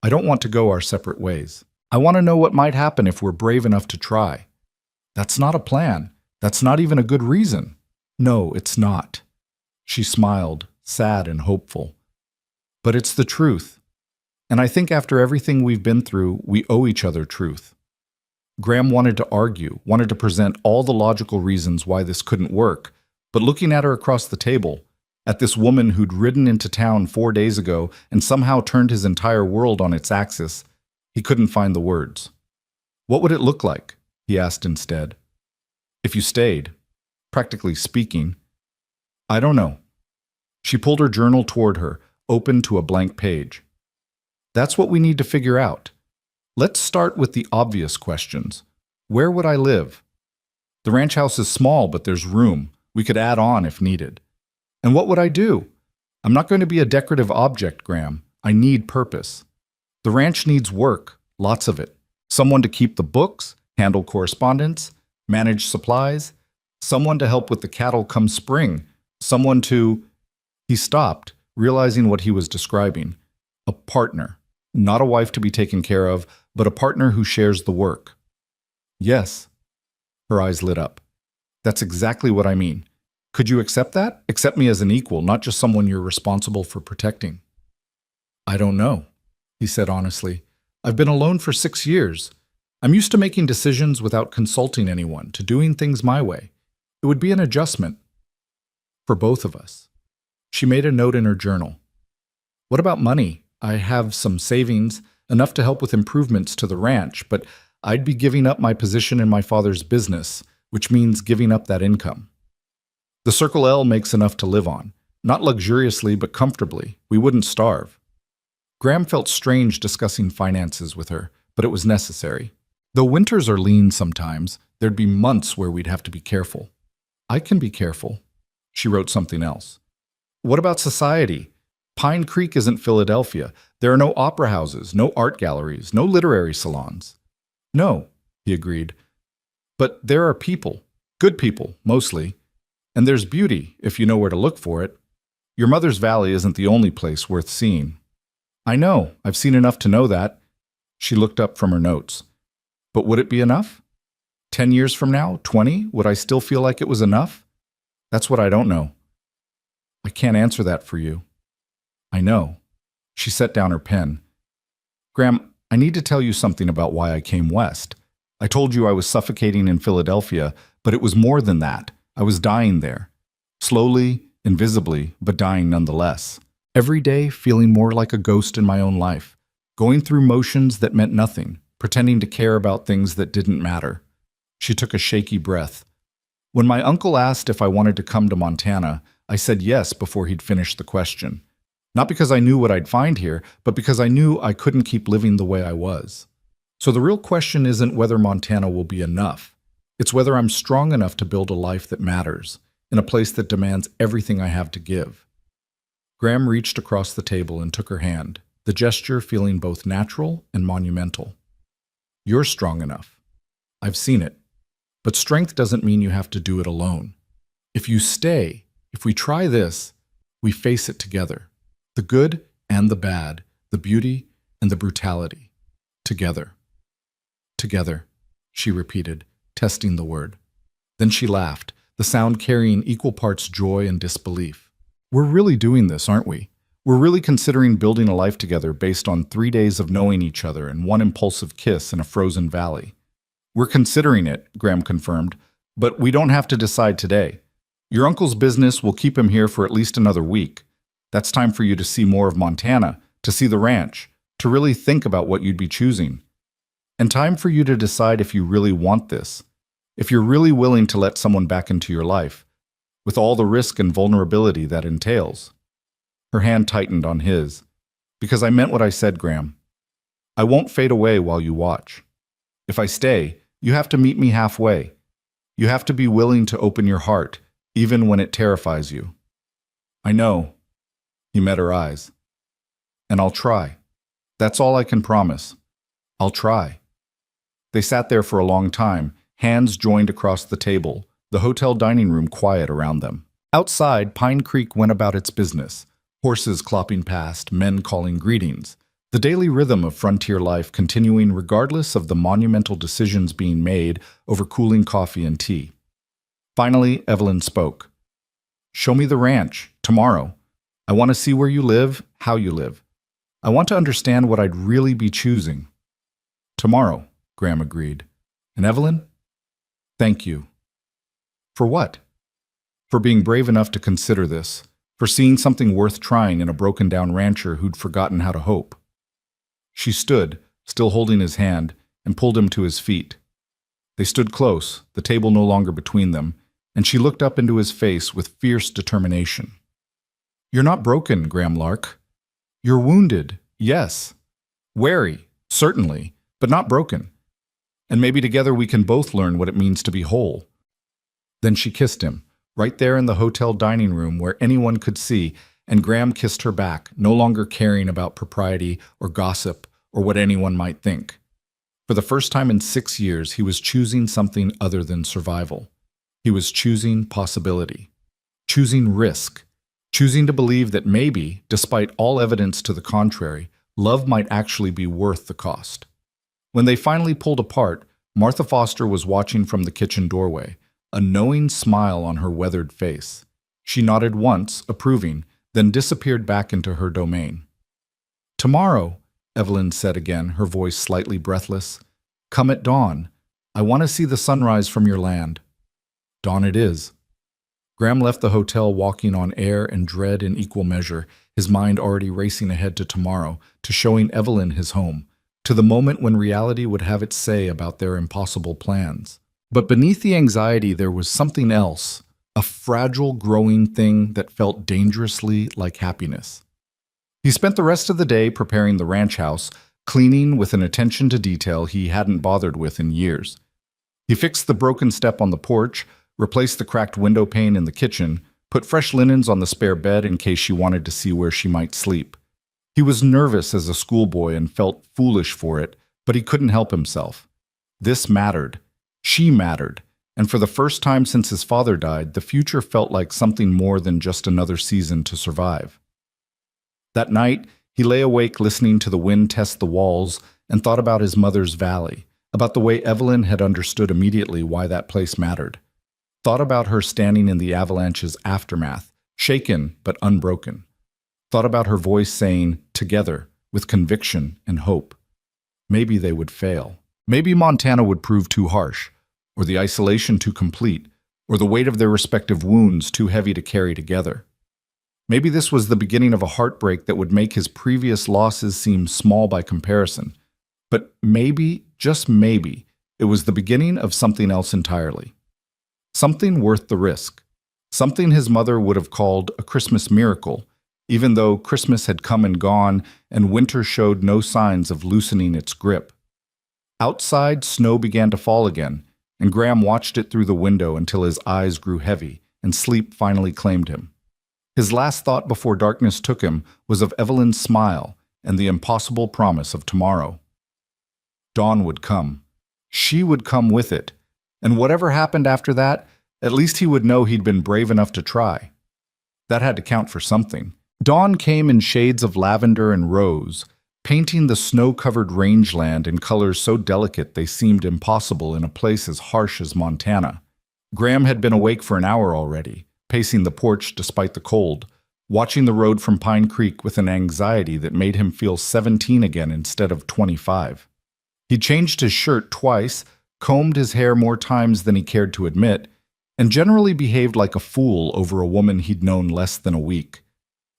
I don't want to go our separate ways. I want to know what might happen if we're brave enough to try. That's not a plan. That's not even a good reason. No, it's not. She smiled, sad and hopeful. But it's the truth. And I think after everything we've been through, we owe each other truth. Graham wanted to argue, wanted to present all the logical reasons why this couldn't work, but looking at her across the table, at this woman who'd ridden into town 4 days ago and somehow turned his entire world on its axis, he couldn't find the words. What would it look like? He asked instead. If you stayed, practically speaking. I don't know. She pulled her journal toward her, open to a blank page. That's what we need to figure out. Let's start with the obvious questions. Where would I live? The ranch house is small, but there's room. We could add on if needed. And what would I do? I'm not going to be a decorative object, Graham. I need purpose. The ranch needs work, lots of it. Someone to keep the books, handle correspondence, manage supplies, someone to help with the cattle come spring, someone to... He stopped, realizing what he was describing. A partner. Not a wife to be taken care of, but a partner who shares the work. Yes. Her eyes lit up. That's exactly what I mean. Could you accept that? Accept me as an equal, not just someone you're responsible for protecting. I don't know, he said honestly. I've been alone for 6 years. I'm used to making decisions without consulting anyone, to doing things my way. It would be an adjustment. For both of us. She made a note in her journal. What about money? I have some savings, enough to help with improvements to the ranch, but I'd be giving up my position in my father's business, which means giving up that income. The Circle L makes enough to live on. Not luxuriously, but comfortably. We wouldn't starve. Graham felt strange discussing finances with her, but it was necessary. Though winters are lean sometimes, there'd be months where we'd have to be careful. I can be careful. She wrote something else. What about society? Pine Creek isn't Philadelphia. There are no opera houses, no art galleries, no literary salons. No, he agreed. But there are people. Good people, mostly. And there's beauty, if you know where to look for it. Your mother's valley isn't the only place worth seeing. I know, I've seen enough to know that. She looked up from her notes. But would it be enough? 10 years from now, 20, would I still feel like it was enough? That's what I don't know. I can't answer that for you. I know. She set down her pen. Graham, I need to tell you something about why I came west. I told you I was suffocating in Philadelphia, but it was more than that. I was dying there. Slowly, invisibly, but dying nonetheless. Every day, feeling more like a ghost in my own life. Going through motions that meant nothing, pretending to care about things that didn't matter. She took a shaky breath. When my uncle asked if I wanted to come to Montana, I said yes before he'd finished the question. Not because I knew what I'd find here, but because I knew I couldn't keep living the way I was. So the real question isn't whether Montana will be enough. It's whether I'm strong enough to build a life that matters, in a place that demands everything I have to give. Graham reached across the table and took her hand, the gesture feeling both natural and monumental. You're strong enough. I've seen it. But strength doesn't mean you have to do it alone. If you stay, if we try this, we face it together. The good and the bad, the beauty and the brutality. Together. Together, she repeated, testing the word. Then she laughed, the sound carrying equal parts joy and disbelief. We're really doing this, aren't we? We're really considering building a life together based on 3 days of knowing each other and one impulsive kiss in a frozen valley. We're considering it, Graham confirmed, but we don't have to decide today. Your uncle's business will keep him here for at least another week. That's time for you to see more of Montana, to see the ranch, to really think about what you'd be choosing. And time for you to decide if you really want this, if you're really willing to let someone back into your life, with all the risk and vulnerability that entails. Her hand tightened on his. Because I meant what I said, Graham. I won't fade away while you watch. If I stay, you have to meet me halfway. You have to be willing to open your heart, even when it terrifies you. I know. He met her eyes. And I'll try. That's all I can promise. I'll try. They sat there for a long time, hands joined across the table, the hotel dining room quiet around them. Outside, Pine Creek went about its business, horses clopping past, men calling greetings, the daily rhythm of frontier life continuing regardless of the monumental decisions being made over cooling coffee and tea. Finally, Evelyn spoke. Show me the ranch, tomorrow. I want to see where you live, how you live. I want to understand what I'd really be choosing. Tomorrow, Graham agreed. And Evelyn? Thank you. For what? For being brave enough to consider this, for seeing something worth trying in a broken-down rancher who'd forgotten how to hope. She stood, still holding his hand, and pulled him to his feet. They stood close, the table no longer between them, and she looked up into his face with fierce determination. You're not broken, Graham Lark. You're wounded, yes. Wary, certainly, but not broken. And maybe together we can both learn what it means to be whole. Then she kissed him, right there in the hotel dining room where anyone could see, and Graham kissed her back, no longer caring about propriety or gossip or what anyone might think. For the first time in 6 years, he was choosing something other than survival. He was choosing possibility, choosing risk, choosing to believe that maybe, despite all evidence to the contrary, love might actually be worth the cost. When they finally pulled apart, Martha Foster was watching from the kitchen doorway, a knowing smile on her weathered face. She nodded once, approving, then disappeared back into her domain. Tomorrow, Evelyn said again, her voice slightly breathless. Come at dawn. I want to see the sunrise from your land. Dawn it is. Graham left the hotel walking on air and dread in equal measure, his mind already racing ahead to tomorrow, to showing Evelyn his home, to the moment when reality would have its say about their impossible plans. But beneath the anxiety there was something else, a fragile, growing thing that felt dangerously like happiness. He spent the rest of the day preparing the ranch house, cleaning with an attention to detail he hadn't bothered with in years. He fixed the broken step on the porch, replaced the cracked window pane in the kitchen, put fresh linens on the spare bed in case she wanted to see where she might sleep. He was nervous as a schoolboy and felt foolish for it, but he couldn't help himself. This mattered. She mattered. And for the first time since his father died, the future felt like something more than just another season to survive. That night, he lay awake listening to the wind test the walls and thought about his mother's valley, about the way Evelyn had understood immediately why that place mattered. Thought about her standing in the avalanche's aftermath, shaken but unbroken. Thought about her voice saying, together, with conviction and hope. Maybe they would fail. Maybe Montana would prove too harsh, or the isolation too complete, or the weight of their respective wounds too heavy to carry together. Maybe this was the beginning of a heartbreak that would make his previous losses seem small by comparison. But maybe, just maybe, it was the beginning of something else entirely. Something worth the risk. Something his mother would have called a Christmas miracle, even though Christmas had come and gone and winter showed no signs of loosening its grip. Outside, snow began to fall again, and Graham watched it through the window until his eyes grew heavy and sleep finally claimed him. His last thought before darkness took him was of Evelyn's smile and the impossible promise of tomorrow. Dawn would come. She would come with it, and whatever happened after that, at least he would know he'd been brave enough to try. That had to count for something. Dawn came in shades of lavender and rose, painting the snow-covered rangeland in colors so delicate they seemed impossible in a place as harsh as Montana. Graham had been awake for an hour already, pacing the porch despite the cold, watching the road from Pine Creek with an anxiety that made him feel 17 again instead of 25. He changed his shirt twice, combed his hair more times than he cared to admit, and generally behaved like a fool over a woman he'd known less than a week.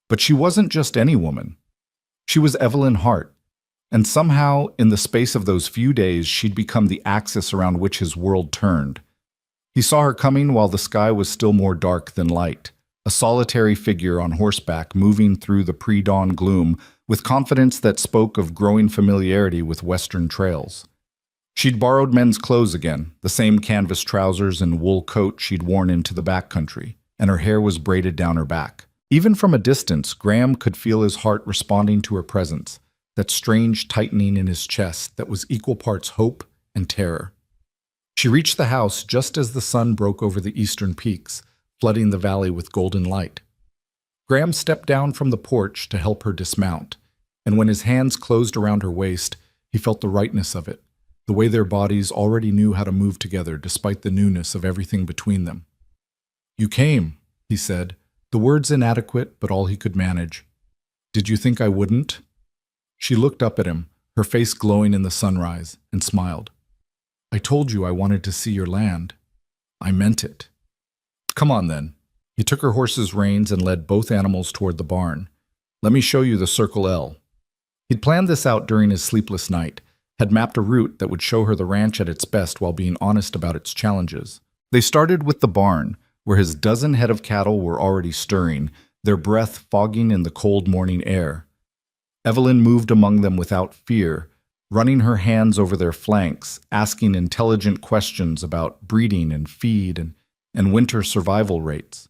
But she wasn't just any woman. She was Evelyn Hart, and somehow, in the space of those few days, she'd become the axis around which his world turned. He saw her coming while the sky was still more dark than light, a solitary figure on horseback moving through the pre-dawn gloom with confidence that spoke of growing familiarity with western trails. She'd borrowed men's clothes again, the same canvas trousers and wool coat she'd worn into the backcountry, and her hair was braided down her back. Even from a distance, Graham could feel his heart responding to her presence, that strange tightening in his chest that was equal parts hope and terror. She reached the house just as the sun broke over the eastern peaks, flooding the valley with golden light. Graham stepped down from the porch to help her dismount, and when his hands closed around her waist, he felt the rightness of it, the way their bodies already knew how to move together despite the newness of everything between them. "You came," he said, the words inadequate but all he could manage. "Did you think I wouldn't?" She looked up at him, her face glowing in the sunrise, and smiled. "I told you I wanted to see your land. I meant it." "Come on, then." He took her horse's reins and led both animals toward the barn. "Let me show you the Circle L." He'd planned this out during his sleepless night, had mapped a route that would show her the ranch at its best while being honest about its challenges. They started with the barn, where his dozen head of cattle were already stirring, their breath fogging in the cold morning air. Evelyn moved among them without fear, running her hands over their flanks, asking intelligent questions about breeding and feed and winter survival rates.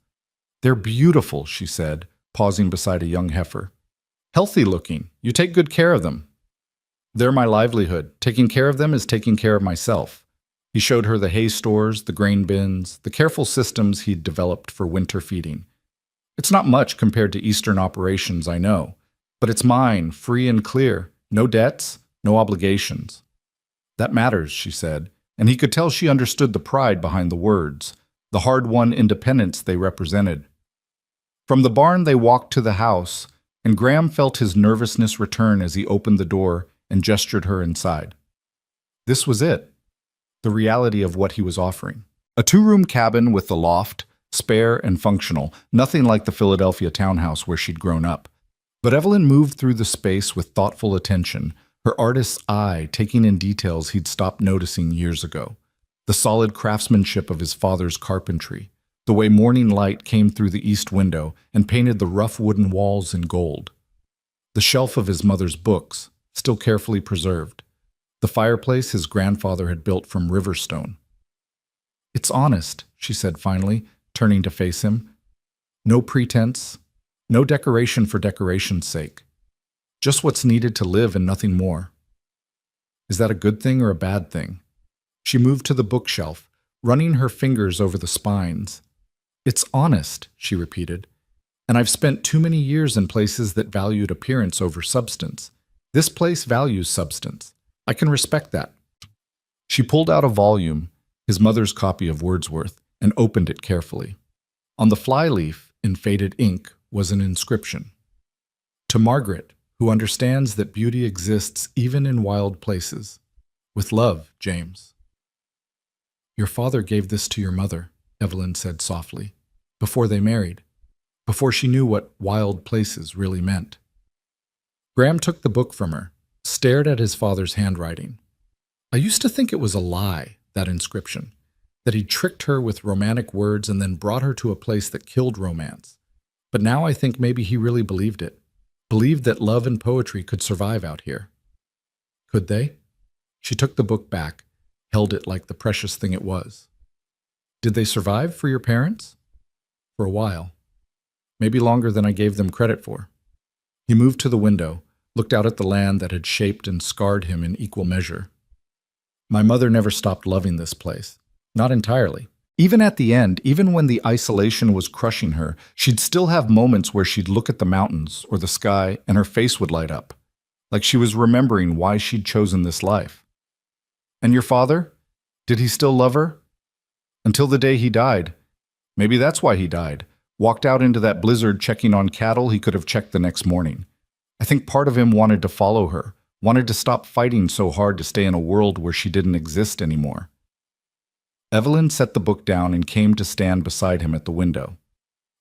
"They're beautiful," she said, pausing beside a young heifer. "Healthy looking. You take good care of them." "They're my livelihood. Taking care of them is taking care of myself." He showed her the hay stores, the grain bins, the careful systems he'd developed for winter feeding. "It's not much compared to Eastern operations, I know, but it's mine, free and clear. No debts, no obligations." "That matters," she said, and he could tell she understood the pride behind the words, the hard-won independence they represented. From the barn they walked to the house, and Graham felt his nervousness return as he opened the door and gestured her inside. This was it, the reality of what he was offering. A two-room cabin with a loft, spare and functional, nothing like the Philadelphia townhouse where she'd grown up. But Evelyn moved through the space with thoughtful attention, her artist's eye taking in details he'd stopped noticing years ago. The solid craftsmanship of his father's carpentry, the way morning light came through the east window and painted the rough wooden walls in gold. The shelf of his mother's books, still carefully preserved. The fireplace his grandfather had built from river stone. "It's honest," she said finally, turning to face him. "No pretense, no decoration for decoration's sake. Just what's needed to live and nothing more." Is that a good thing or a bad thing? She moved to the bookshelf, running her fingers over the spines. "It's honest," she repeated, "and I've spent too many years in places that valued appearance over substance. This place values substance. I can respect that." She pulled out a volume, his mother's copy of Wordsworth, and opened it carefully. On the flyleaf, in faded ink, was an inscription. "To Margaret, who understands that beauty exists even in wild places. With love, James." "Your father gave this to your mother," Evelyn said softly, "before they married, before she knew what wild places really meant." Graham took the book from her, stared at his father's handwriting. "I used to think it was a lie, that inscription, that he'd tricked her with romantic words and then brought her to a place that killed romance. But now I think maybe he really believed it. Believed that love and poetry could survive out here. Could they? She took the book back, held it like the precious thing it was. Did they survive for your parents? For a while. Maybe longer than I gave them credit for. He moved to the window, looked out at the land that had shaped and scarred him in equal measure. My mother never stopped loving this place. Not entirely. Even at the end, even when the isolation was crushing her, she'd still have moments where she'd look at the mountains or the sky and her face would light up, like she was remembering why she'd chosen this life. And your father? Did he still love her? Until the day he died. Maybe that's why he died. Walked out into that blizzard checking on cattle he could have checked the next morning. I think part of him wanted to follow her, wanted to stop fighting so hard to stay in a world where she didn't exist anymore. Evelyn set the book down and came to stand beside him at the window.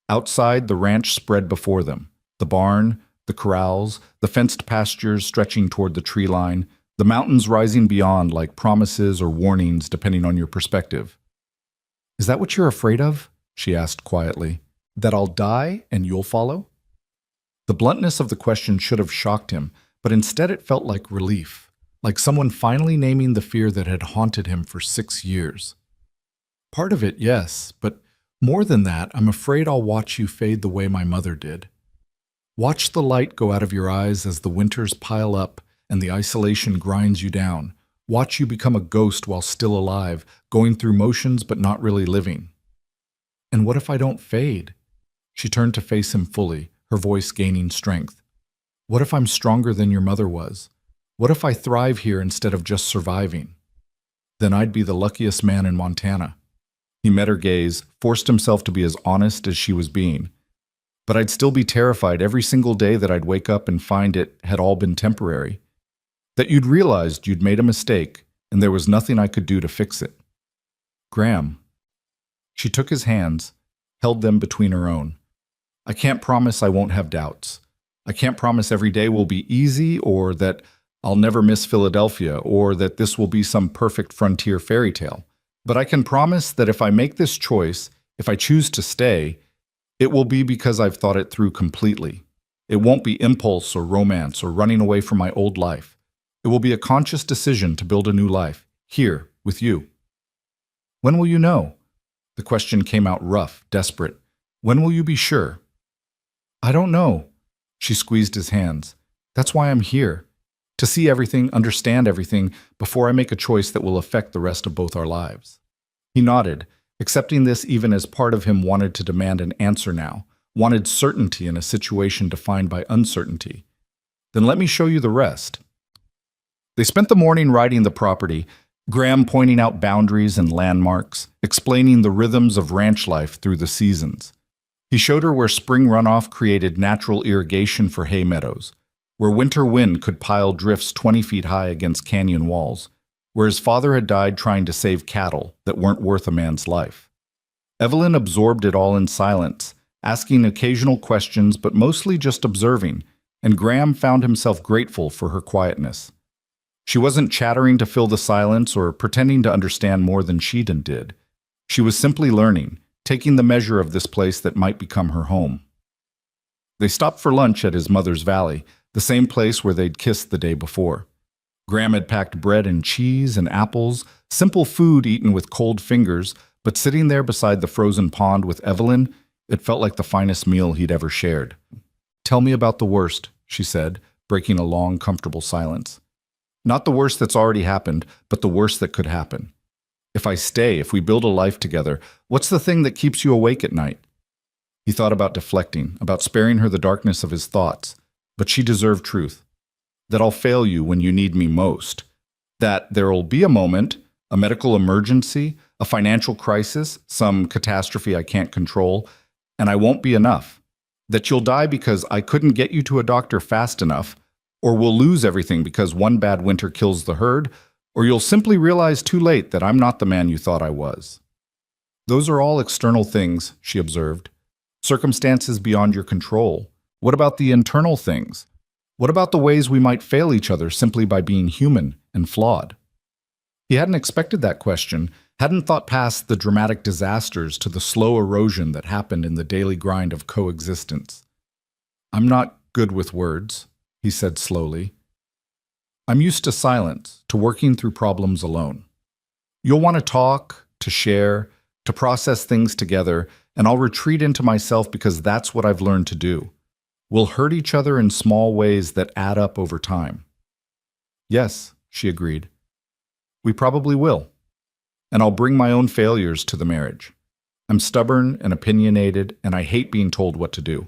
Outside, the ranch spread before them. The barn, the corrals, the fenced pastures stretching toward the tree line, the mountains rising beyond like promises or warnings depending on your perspective. Is that what you're afraid of? She asked quietly. That I'll die and you'll follow? The bluntness of the question should have shocked him, but instead it felt like relief, like someone finally naming the fear that had haunted him for 6 years. Part of it, yes, but more than that, I'm afraid I'll watch you fade the way my mother did. Watch the light go out of your eyes as the winters pile up and the isolation grinds you down. Watch you become a ghost while still alive, going through motions but not really living. And what if I don't fade? She turned to face him fully, her voice gaining strength. What if I'm stronger than your mother was? What if I thrive here instead of just surviving? Then I'd be the luckiest man in Montana. He met her gaze, forced himself to be as honest as she was being. But I'd still be terrified every single day that I'd wake up and find it had all been temporary. That you'd realized you'd made a mistake and there was nothing I could do to fix it. Graham. She took his hands, held them between her own. I can't promise I won't have doubts. I can't promise every day will be easy or that I'll never miss Philadelphia or that this will be some perfect frontier fairy tale. But I can promise that if I make this choice, if I choose to stay, it will be because I've thought it through completely. It won't be impulse or romance or running away from my old life. It will be a conscious decision to build a new life, here, with you. When will you know? The question came out rough, desperate. When will you be sure? I don't know. She squeezed his hands. That's why I'm here. To see everything, understand everything, before I make a choice that will affect the rest of both our lives. He nodded, accepting this even as part of him wanted to demand an answer now, wanted certainty in a situation defined by uncertainty. Then let me show you the rest. They spent the morning riding the property, Graham pointing out boundaries and landmarks, explaining the rhythms of ranch life through the seasons. He showed her where spring runoff created natural irrigation for hay meadows, where winter wind could pile drifts 20 feet high against canyon walls, where his father had died trying to save cattle that weren't worth a man's life. Evelyn absorbed it all in silence, asking occasional questions but mostly just observing, and Graham found himself grateful for her quietness. She wasn't chattering to fill the silence or pretending to understand more than she did. She was simply learning, taking the measure of this place that might become her home. They stopped for lunch at his mother's valley, the same place where they'd kissed the day before. Graham had packed bread and cheese and apples, simple food eaten with cold fingers, but sitting there beside the frozen pond with Evelyn, it felt like the finest meal he'd ever shared. Tell me about the worst, she said, breaking a long, comfortable silence. Not the worst that's already happened, but the worst that could happen. If I stay, if we build a life together, what's the thing that keeps you awake at night? He thought about deflecting, about sparing her the darkness of his thoughts, but she deserved truth. That I'll fail you when you need me most. That there'll be a moment, a medical emergency, a financial crisis, some catastrophe I can't control, and I won't be enough. That you'll die because I couldn't get you to a doctor fast enough, or we'll lose everything because one bad winter kills the herd, or you'll simply realize too late that I'm not the man you thought I was. Those are all external things, she observed. Circumstances beyond your control. What about the internal things? What about the ways we might fail each other simply by being human and flawed? He hadn't expected that question, hadn't thought past the dramatic disasters to the slow erosion that happened in the daily grind of coexistence. "I'm not good with words," he said slowly. "I'm used to silence, to working through problems alone. You'll want to talk, to share, to process things together, and I'll retreat into myself because that's what I've learned to do. We'll hurt each other in small ways that add up over time." "Yes," she agreed. "We probably will. And I'll bring my own failures to the marriage. I'm stubborn and opinionated, and I hate being told what to do.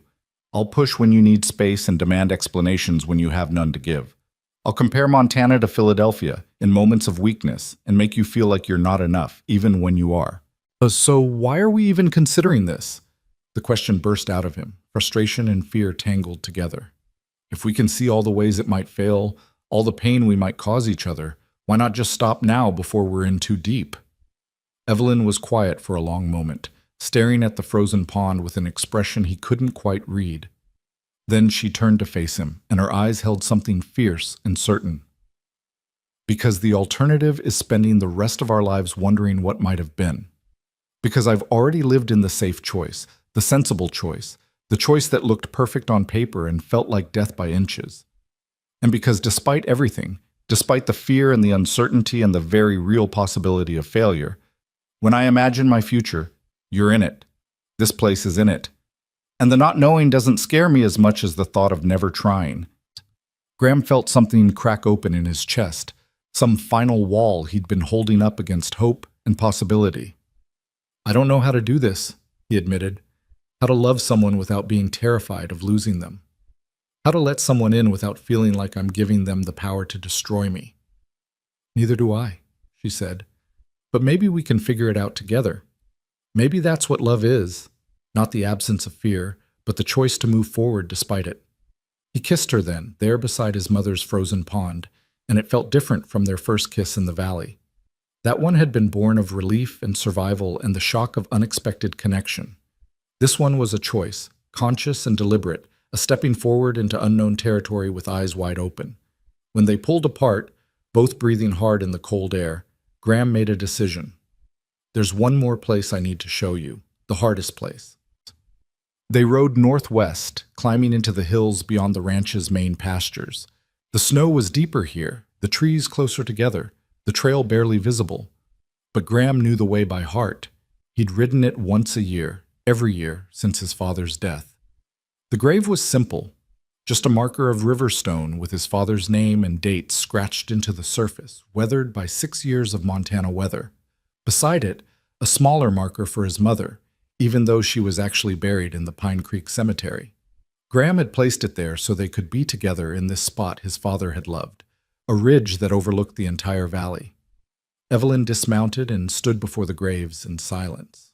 I'll push when you need space and demand explanations when you have none to give. I'll compare Montana to Philadelphia in moments of weakness and make you feel like you're not enough, even when you are." So why are we even considering this?" The question burst out of him, frustration and fear tangled together. "If we can see all the ways it might fail, all the pain we might cause each other, why not just stop now before we're in too deep?" Evelyn was quiet for a long moment, staring at the frozen pond with an expression he couldn't quite read. Then she turned to face him, and her eyes held something fierce and certain. "Because the alternative is spending the rest of our lives wondering what might have been. Because I've already lived in the safe choice, the sensible choice, the choice that looked perfect on paper and felt like death by inches. And because despite everything, despite the fear and the uncertainty and the very real possibility of failure, when I imagine my future, you're in it. This place is in it. And the not knowing doesn't scare me as much as the thought of never trying." Graham felt something crack open in his chest, some final wall he'd been holding up against hope and possibility. "I don't know how to do this," he admitted. "How to love someone without being terrified of losing them. How to let someone in without feeling like I'm giving them the power to destroy me." "Neither do I," she said. "But maybe we can figure it out together. Maybe that's what love is, not the absence of fear, but the choice to move forward despite it." He kissed her then, there beside his mother's frozen pond, and it felt different from their first kiss in the valley. That one had been born of relief and survival and the shock of unexpected connection. This one was a choice, conscious and deliberate, a stepping forward into unknown territory with eyes wide open. When they pulled apart, both breathing hard in the cold air, Graham made a decision. "There's one more place I need to show you, the hardest place." They rode northwest, climbing into the hills beyond the ranch's main pastures. The snow was deeper here, the trees closer together, the trail barely visible. But Graham knew the way by heart. He'd ridden it once a year, every year since his father's death. The grave was simple, just a marker of river stone with his father's name and date scratched into the surface, weathered by 6 years of Montana weather. Beside it, a smaller marker for his mother, even though she was actually buried in the Pine Creek Cemetery. Graham had placed it there so they could be together in this spot his father had loved, a ridge that overlooked the entire valley. Evelyn dismounted and stood before the graves in silence.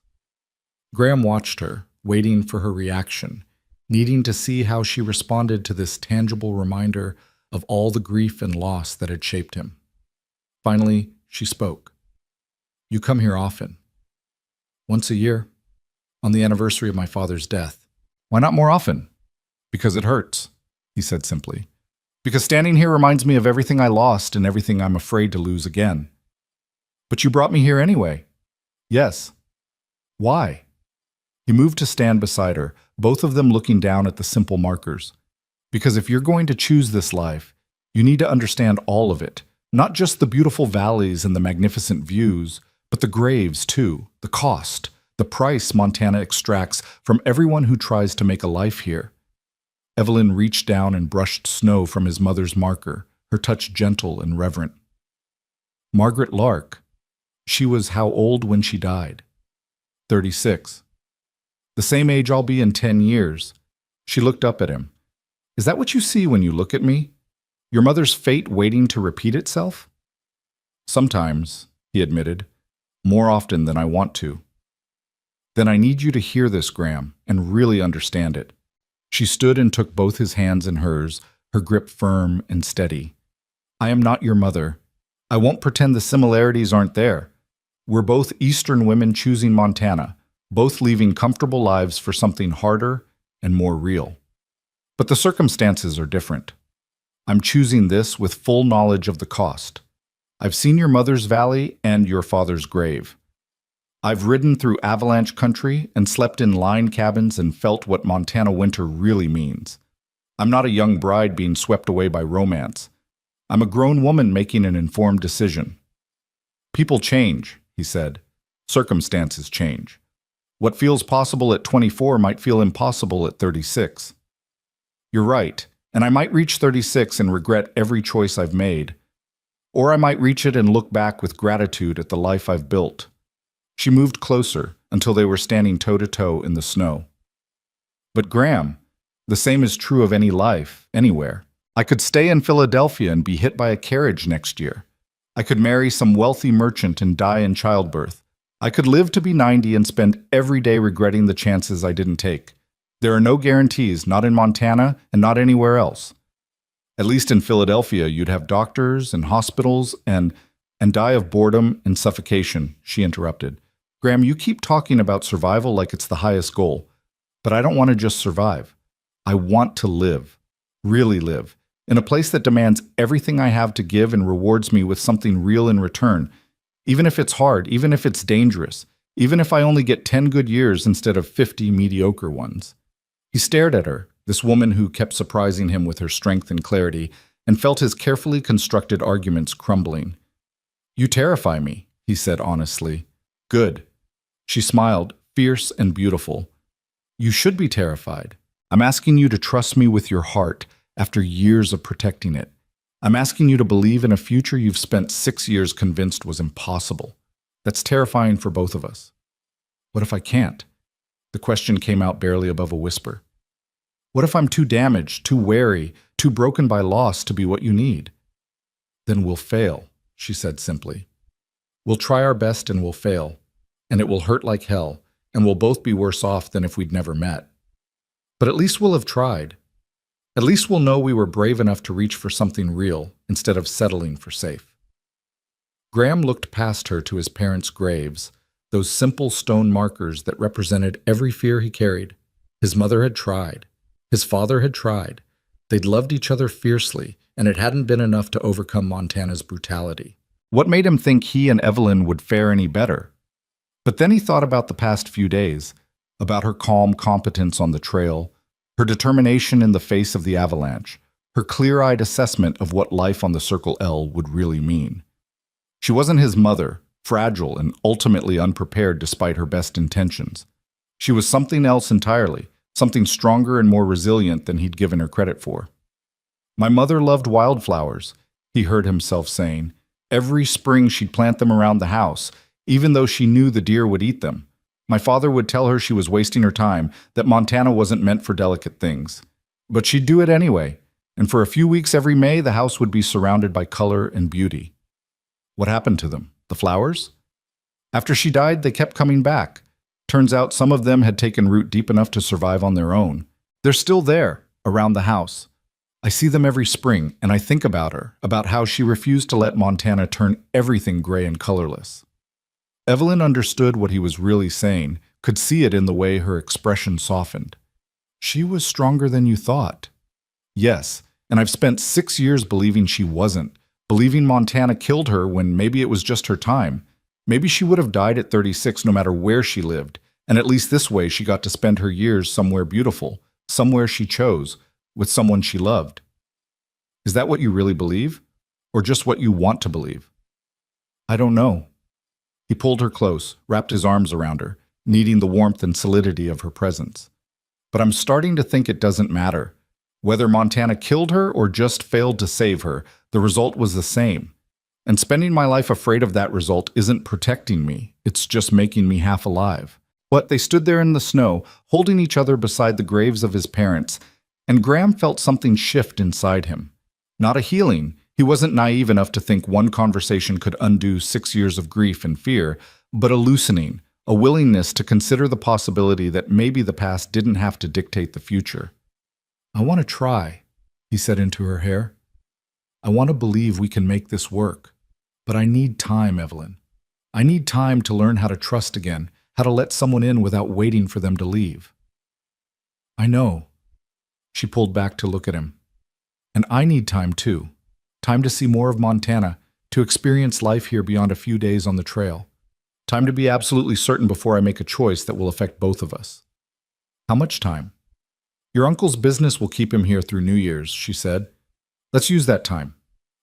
Graham watched her, waiting for her reaction, needing to see how she responded to this tangible reminder of all the grief and loss that had shaped him. Finally, she spoke. "You come here often." "Once a year, on the anniversary of my father's death." "Why not more often?" "Because it hurts," he said simply. "Because standing here reminds me of everything I lost and everything I'm afraid to lose again." "But you brought me here anyway." "Yes." "Why?" He moved to stand beside her, both of them looking down at the simple markers. "Because if you're going to choose this life, you need to understand all of it, not just the beautiful valleys and the magnificent views, but the graves too, the cost, the price Montana extracts from everyone who tries to make a life here." Evelyn reached down and brushed snow from his mother's marker, her touch gentle and reverent. "Margaret Lark. She was how old when she died?" 36. "The same age I'll be in 10 years. She looked up at him. "Is that what you see when you look at me? Your mother's fate waiting to repeat itself?" "Sometimes," he admitted. "More often than I want to." "Then I need you to hear this, Graham, and really understand it." She stood and took both his hands in hers, her grip firm and steady. "I am not your mother. I won't pretend the similarities aren't there. We're both Eastern women choosing Montana, both leaving comfortable lives for something harder and more real. But the circumstances are different. I'm choosing this with full knowledge of the cost. I've seen your mother's valley and your father's grave. I've ridden through avalanche country and slept in line cabins and felt what Montana winter really means. I'm not a young bride being swept away by romance. I'm a grown woman making an informed decision. People change, he said. Circumstances change. What feels possible at 24 might feel impossible at 36. You're right, and I might reach 36 and regret every choice I've made. Or I might reach it and look back with gratitude at the life I've built. She moved closer until they were standing toe-to-toe in the snow. But Graham, the same is true of any life, anywhere. I could stay in Philadelphia and be hit by a carriage next year. I could marry some wealthy merchant and die in childbirth. I could live to be 90 and spend every day regretting the chances I didn't take. There are no guarantees, not in Montana and not anywhere else. At least in Philadelphia, you'd have doctors and hospitals and die of boredom and suffocation, she interrupted. Graham, you keep talking about survival like it's the highest goal, but I don't want to just survive. I want to live, really live, in a place that demands everything I have to give and rewards me with something real in return, even if it's hard, even if it's dangerous, even if I only get 10 good years instead of 50 mediocre ones. He stared at her, this woman who kept surprising him with her strength and clarity, and felt his carefully constructed arguments crumbling. You terrify me, he said honestly. Good. She smiled, fierce and beautiful. You should be terrified. I'm asking you to trust me with your heart after years of protecting it. I'm asking you to believe in a future you've spent 6 years convinced was impossible. That's terrifying for both of us. What if I can't? The question came out barely above a whisper. What if I'm too damaged, too wary, too broken by loss to be what you need? Then we'll fail, she said simply. We'll try our best and we'll fail, and it will hurt like hell, and we'll both be worse off than if we'd never met. But at least we'll have tried. At least we'll know we were brave enough to reach for something real instead of settling for safe. Graham looked past her to his parents' graves, those simple stone markers that represented every fear he carried. His mother had tried. His father had tried. They'd loved each other fiercely, and it hadn't been enough to overcome Montana's brutality. What made him think he and Evelyn would fare any better? But then he thought about the past few days, about her calm competence on the trail, her determination in the face of the avalanche, her clear-eyed assessment of what life on the Circle L would really mean. She wasn't his mother, fragile and ultimately unprepared despite her best intentions. She was something else entirely, something stronger and more resilient than he'd given her credit for. My mother loved wildflowers, he heard himself saying. Every spring she'd plant them around the house, even though she knew the deer would eat them. My father would tell her she was wasting her time, that Montana wasn't meant for delicate things. But she'd do it anyway, and for a few weeks every May the house would be surrounded by color and beauty. What happened to them? The flowers? After she died, they kept coming back. Turns out some of them had taken root deep enough to survive on their own. They're still there, around the house. I see them every spring, and I think about her, about how she refused to let Montana turn everything gray and colorless. Evelyn understood what he was really saying, could see it in the way her expression softened. She was stronger than you thought. Yes, and I've spent 6 years believing she wasn't, believing Montana killed her when maybe it was just her time. Maybe she would have died at 36 no matter where she lived, and at least this way she got to spend her years somewhere beautiful, somewhere she chose, with someone she loved. Is that what you really believe? Or just what you want to believe? I don't know. He pulled her close, wrapped his arms around her, needing the warmth and solidity of her presence. But I'm starting to think it doesn't matter. Whether Montana killed her or just failed to save her, the result was the same. And spending my life afraid of that result isn't protecting me, it's just making me half alive. But they stood there in the snow, holding each other beside the graves of his parents, and Graham felt something shift inside him. Not a healing. He wasn't naive enough to think one conversation could undo 6 years of grief and fear, but a loosening, a willingness to consider the possibility that maybe the past didn't have to dictate the future. I want to try, he said into her hair. I want to believe we can make this work. But I need time, Evelyn. I need time to learn how to trust again, how to let someone in without waiting for them to leave. I know. She pulled back to look at him. And I need time too. Time to see more of Montana, to experience life here beyond a few days on the trail, Time to be absolutely certain before I make a choice that will affect both of us. How much time? Your uncle's business will keep him here through New Year's, she said. Let's use that time.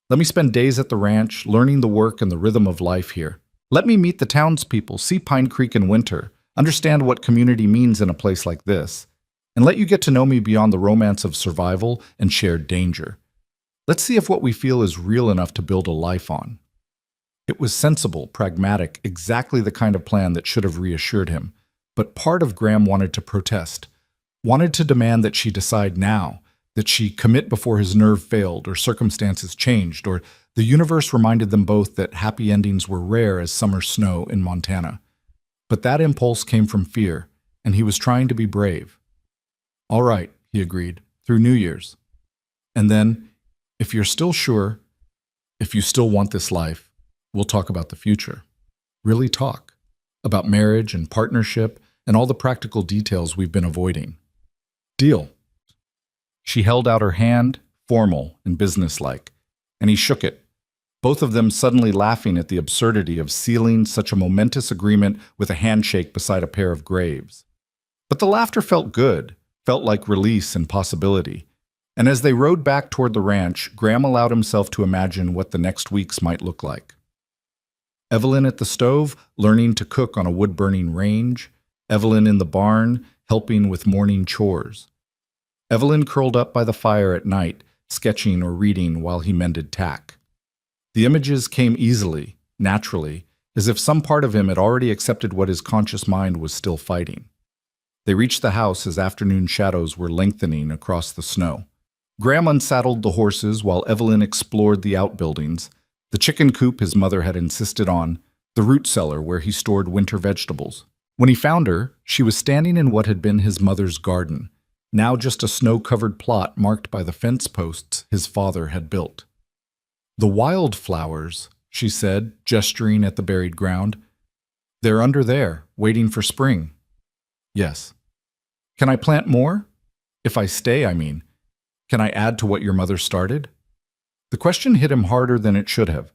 Let me spend days at the ranch, learning the work and the rhythm of life here. Let me meet the townspeople, see Pine Creek in winter, understand what community means in a place like this, and let you get to know me beyond the romance of survival and shared danger. Let's see if what we feel is real enough to build a life on. It was sensible, pragmatic, exactly the kind of plan that should have reassured him. But part of Graham wanted to protest, wanted to demand that she decide now, that she commit before his nerve failed or circumstances changed, or the universe reminded them both that happy endings were rare as summer snow in Montana. But that impulse came from fear, and he was trying to be brave. All right, he agreed, through New Year's. And then, if you're still sure, if you still want this life, we'll talk about the future. Really talk. About marriage and partnership and all the practical details we've been avoiding. Deal. She held out her hand, formal and businesslike, and he shook it, both of them suddenly laughing at the absurdity of sealing such a momentous agreement with a handshake beside a pair of graves. But the laughter felt good, felt like release and possibility. And as they rode back toward the ranch, Graham allowed himself to imagine what the next weeks might look like. Evelyn at the stove, learning to cook on a wood-burning range. Evelyn in the barn, helping with morning chores. Evelyn curled up by the fire at night, sketching or reading while he mended tack. The images came easily, naturally, as if some part of him had already accepted what his conscious mind was still fighting. They reached the house as afternoon shadows were lengthening across the snow. Graham unsaddled the horses while Evelyn explored the outbuildings, the chicken coop his mother had insisted on, the root cellar where he stored winter vegetables. When he found her, she was standing in what had been his mother's garden, now just a snow-covered plot marked by the fence posts his father had built. "The wildflowers," she said, gesturing at the buried ground. "They're under there, waiting for spring." "Yes." "Can I plant more? If I stay, I mean. Can I add to what your mother started?" The question hit him harder than it should have.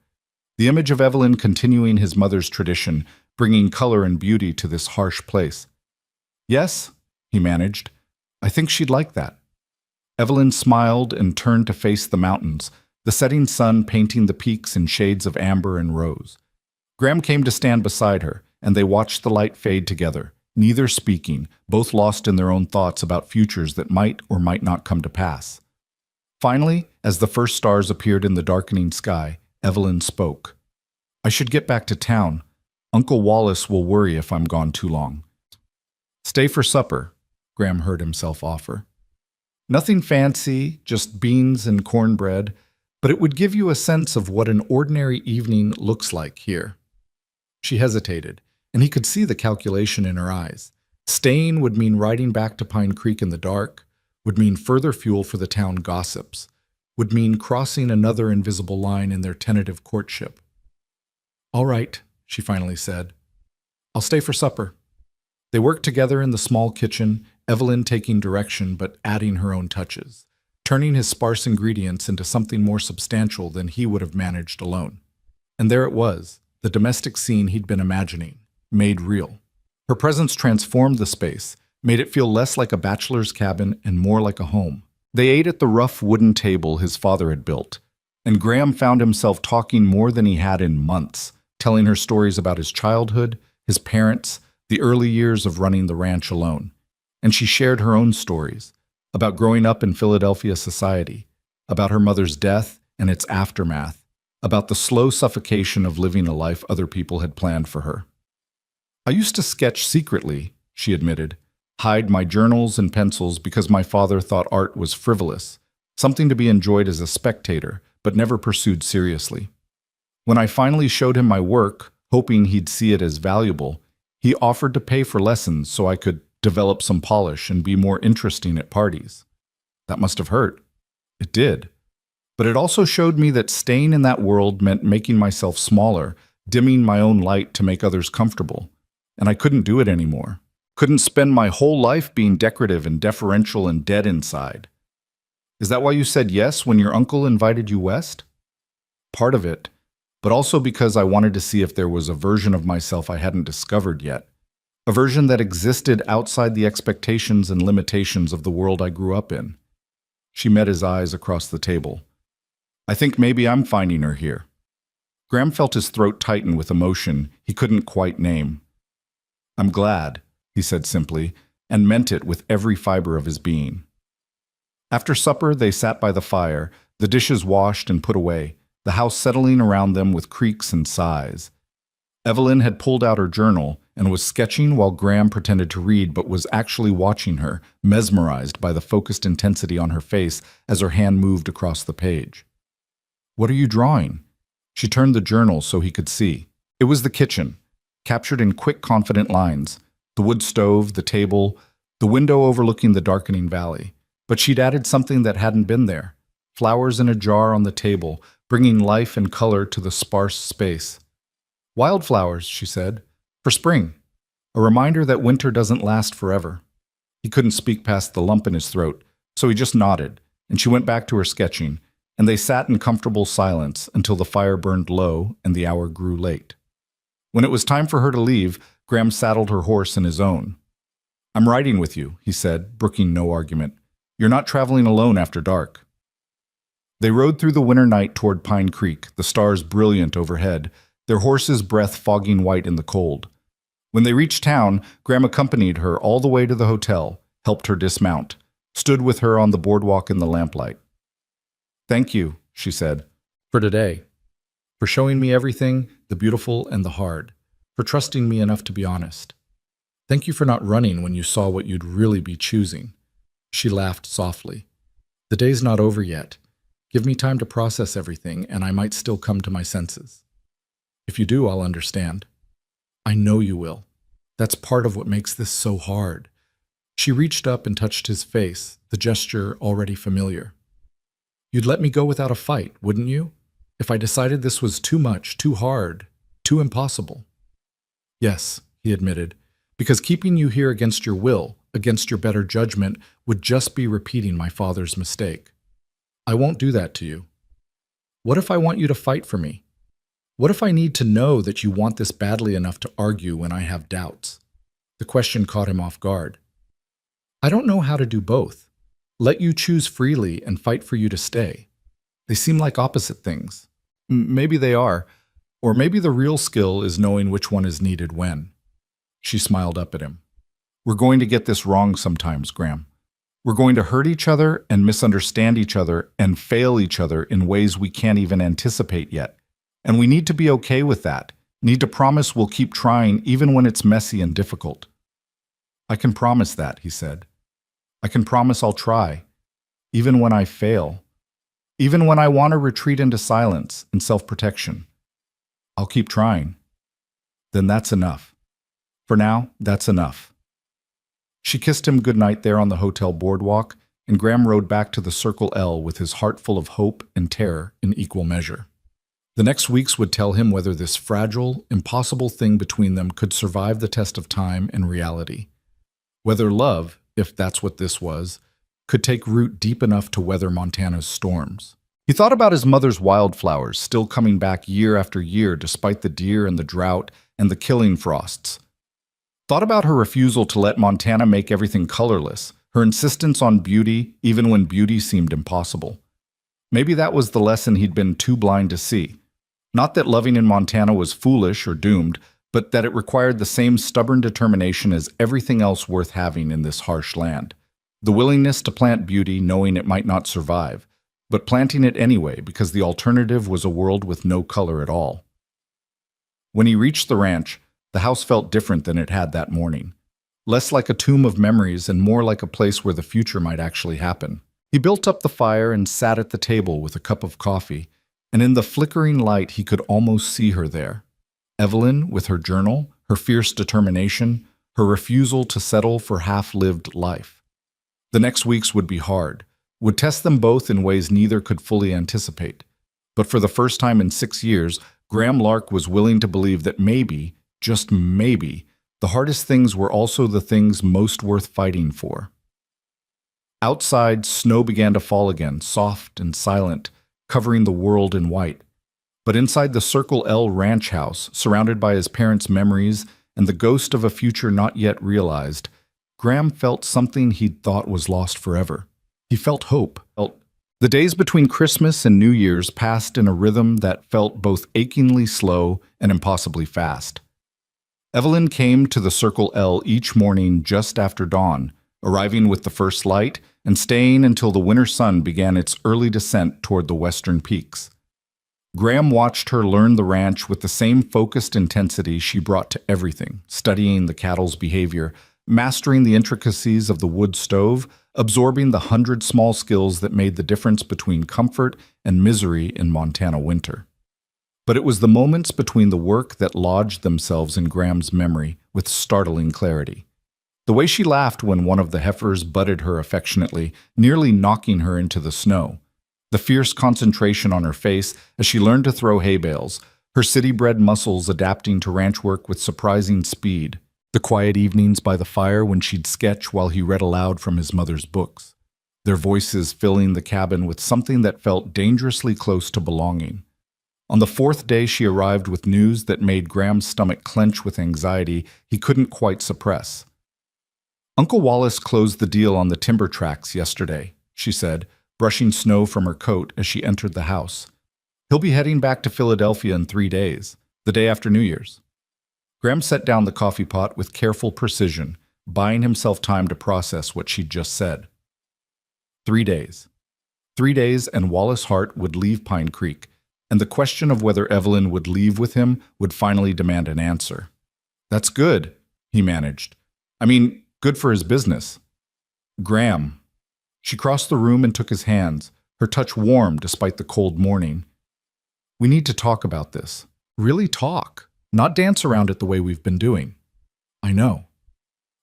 The image of Evelyn continuing his mother's tradition, bringing color and beauty to this harsh place. "Yes," he managed. "I think she'd like that." Evelyn smiled and turned to face the mountains, the setting sun painting the peaks in shades of amber and rose. Graham came to stand beside her, and they watched the light fade together, neither speaking, both lost in their own thoughts about futures that might or might not come to pass. Finally, as the first stars appeared in the darkening sky, Evelyn spoke. "I should get back to town. Uncle Lawless will worry if I'm gone too long." "Stay for supper," Graham heard himself offer. "Nothing fancy, just beans and cornbread, but it would give you a sense of what an ordinary evening looks like here." She hesitated, and he could see the calculation in her eyes. Staying would mean riding back to Pine Creek in the dark, would mean further fuel for the town gossips, would mean crossing another invisible line in their tentative courtship. "All right," she finally said. "I'll stay for supper." They worked together in the small kitchen, Evelyn taking direction but adding her own touches, turning his sparse ingredients into something more substantial than he would have managed alone. And there it was, the domestic scene he'd been imagining, made real. Her presence transformed the space, made it feel less like a bachelor's cabin and more like a home. They ate at the rough wooden table his father had built, and Graham found himself talking more than he had in months, telling her stories about his childhood, his parents, the early years of running the ranch alone. And she shared her own stories, about growing up in Philadelphia society, about her mother's death and its aftermath, about the slow suffocation of living a life other people had planned for her. "I used to sketch secretly," she admitted, "hide my journals and pencils because my father thought art was frivolous, something to be enjoyed as a spectator, but never pursued seriously. When I finally showed him my work, hoping he'd see it as valuable, he offered to pay for lessons so I could develop some polish and be more interesting at parties. That must have hurt. It did. But it also showed me that staying in that world meant making myself smaller, dimming my own light to make others comfortable. And I couldn't do it anymore. Couldn't spend my whole life being decorative and deferential and dead inside." "Is that why you said yes when your uncle invited you west?" "Part of it. but also because I wanted to see if there was a version of myself I hadn't discovered yet, a version that existed outside the expectations and limitations of the world I grew up in. She met his eyes across the table. I think maybe I'm finding her here. Graham felt his throat tighten with emotion he couldn't quite name. I'm glad, he said simply, and meant it with every fiber of his being. After supper, they sat by the fire, the dishes washed and put away, the house settling around them with creaks and sighs. Evelyn had pulled out her journal and was sketching while Graham pretended to read but was actually watching her, mesmerized by the focused intensity on her face as her hand moved across the page. What are you drawing? She turned the journal so he could see. It was the kitchen, captured in quick, confident lines. The wood stove, the table, the window overlooking the darkening valley. But she'd added something that hadn't been there. Flowers in a jar on the table, bringing life and color to the sparse space. Wildflowers, she said, for spring. A reminder that winter doesn't last forever. He couldn't speak past the lump in his throat, so he just nodded, and she went back to her sketching, and they sat in comfortable silence until the fire burned low and the hour grew late. When it was time for her to leave, Graham saddled her horse in his own. I'm riding with you, he said, brooking no argument. You're not traveling alone after dark. They rode through the winter night toward Pine Creek, the stars brilliant overhead, their horses' breath fogging white in the cold. When they reached town, Graham accompanied her all the way to the hotel, helped her dismount, stood with her on the boardwalk in the lamplight. Thank you, she said, for today, for showing me everything, the beautiful and the hard, for trusting me enough to be honest. Thank you for not running when you saw what you'd really be choosing. She laughed softly. The day's not over yet. Give me time to process everything, and I might still come to my senses. If you do, I'll understand. I know you will. That's part of what makes this so hard. She reached up and touched his face, the gesture already familiar. You'd let me go without a fight, wouldn't you? If I decided this was too much, too hard, too impossible. Yes, he admitted, because keeping you here against your will, against your better judgment, would just be repeating my father's mistake. I won't do that to you. What if I want you to fight for me? What if I need to know that you want this badly enough to argue when I have doubts? The question caught him off guard. I don't know how to do both. Let you choose freely and fight for you to stay. They seem like opposite things. Maybe they are, or maybe the real skill is knowing which one is needed when. She smiled up at him. We're going to get this wrong sometimes, Graham. We're going to hurt each other and misunderstand each other and fail each other in ways we can't even anticipate yet. And we need to be okay with that. Need to promise we'll keep trying even when it's messy and difficult. I can promise that, he said. I can promise I'll try, even when I fail, even when I want to retreat into silence and self-protection. I'll keep trying. Then that's enough. For now, that's enough. She kissed him goodnight there on the hotel boardwalk, and Graham rode back to the Circle L with his heart full of hope and terror in equal measure. The next weeks would tell him whether this fragile, impossible thing between them could survive the test of time and reality. Whether love, if that's what this was, could take root deep enough to weather Montana's storms. He thought about his mother's wildflowers still coming back year after year despite the deer and the drought and the killing frosts. Thought about her refusal to let Montana make everything colorless, her insistence on beauty even when beauty seemed impossible. Maybe that was the lesson he'd been too blind to see. Not that loving in Montana was foolish or doomed, but that it required the same stubborn determination as everything else worth having in this harsh land. The willingness to plant beauty knowing it might not survive, but planting it anyway because the alternative was a world with no color at all. When he reached the ranch, the house felt different than it had that morning. Less like a tomb of memories and more like a place where the future might actually happen. He built up the fire and sat at the table with a cup of coffee, and in the flickering light he could almost see her there. Evelyn with her journal, her fierce determination, her refusal to settle for half-lived life. The next weeks would be hard, would test them both in ways neither could fully anticipate. But for the first time in 6 years, Graham Lark was willing to believe that maybe, just maybe, the hardest things were also the things most worth fighting for. Outside, snow began to fall again, soft and silent, covering the world in white. But inside the Circle L ranch house, surrounded by his parents' memories and the ghost of a future not yet realized, Graham felt something he'd thought was lost forever. He felt hope. The days between Christmas and New Year's passed in a rhythm that felt both achingly slow and impossibly fast. Evelyn came to the Circle L each morning just after dawn, arriving with the first light and staying until the winter sun began its early descent toward the western peaks. Graham watched her learn the ranch with the same focused intensity she brought to everything, studying the cattle's behavior, mastering the intricacies of the wood stove, absorbing the 100 small skills that made the difference between comfort and misery in Montana winter. But it was the moments between the work that lodged themselves in Graham's memory with startling clarity. The way she laughed when one of the heifers butted her affectionately, nearly knocking her into the snow. The fierce concentration on her face as she learned to throw hay bales, her city-bred muscles adapting to ranch work with surprising speed. The quiet evenings by the fire when she'd sketch while he read aloud from his mother's books. Their voices filling the cabin with something that felt dangerously close to belonging. On the fourth day she arrived with news that made Graham's stomach clench with anxiety he couldn't quite suppress. "Uncle Wallace closed the deal on the timber tracts yesterday," she said, brushing snow from her coat as she entered the house. "He'll be heading back to Philadelphia in 3 days, the day after New Year's." Graham set down the coffee pot with careful precision, buying himself time to process what she'd just said. 3 days. 3 days and Wallace Hart would leave Pine Creek, and the question of whether Evelyn would leave with him would finally demand an answer. "That's good," he managed. "I mean, good for his business." "Graham." She crossed the room and took his hands, her touch warm despite the cold morning. "We need to talk about this. Really talk. Not dance around it the way we've been doing." "I know."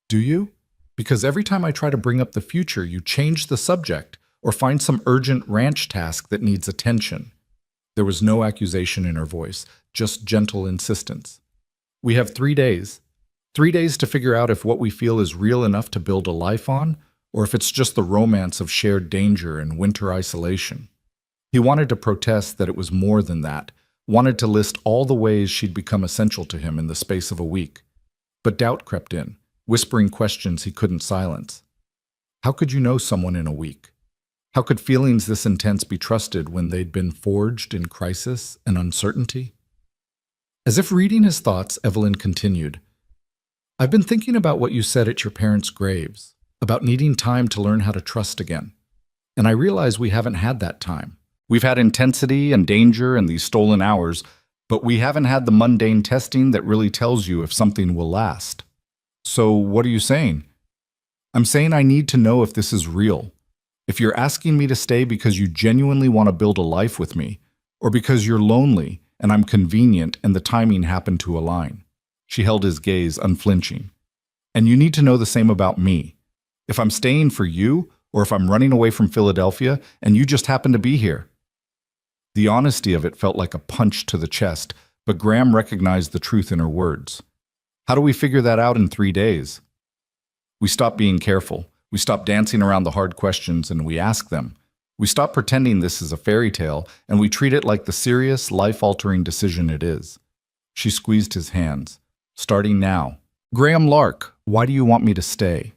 "Do you? Because every time I try to bring up the future, you change the subject or find some urgent ranch task that needs attention." There was no accusation in her voice, just gentle insistence. "We have 3 days. 3 days to figure out if what we feel is real enough to build a life on, or if it's just the romance of shared danger and winter isolation." He wanted to protest that it was more than that, wanted to list all the ways she'd become essential to him in the space of a week. But doubt crept in, whispering questions he couldn't silence. How could you know someone in a week? How could feelings this intense be trusted when they'd been forged in crisis and uncertainty? As if reading his thoughts, Evelyn continued, "I've been thinking about what you said at your parents' graves, about needing time to learn how to trust again. And I realize we haven't had that time. We've had intensity and danger and these stolen hours, but we haven't had the mundane testing that really tells you if something will last. So what are you saying?" "I'm saying I need to know if this is real. If you're asking me to stay because you genuinely want to build a life with me, or because you're lonely and I'm convenient and the timing happened to align." She held his gaze unflinching. "And you need to know the same about me. If I'm staying for you, or if I'm running away from Philadelphia and you just happen to be here." The honesty of it felt like a punch to the chest, but Graham recognized the truth in her words. "How do we figure that out in 3 days?" "We stop being careful. We stop dancing around the hard questions and we ask them. We stop pretending this is a fairy tale and we treat it like the serious, life-altering decision it is." She squeezed his hands. "Starting now. Graham Lark, why do you want me to stay?"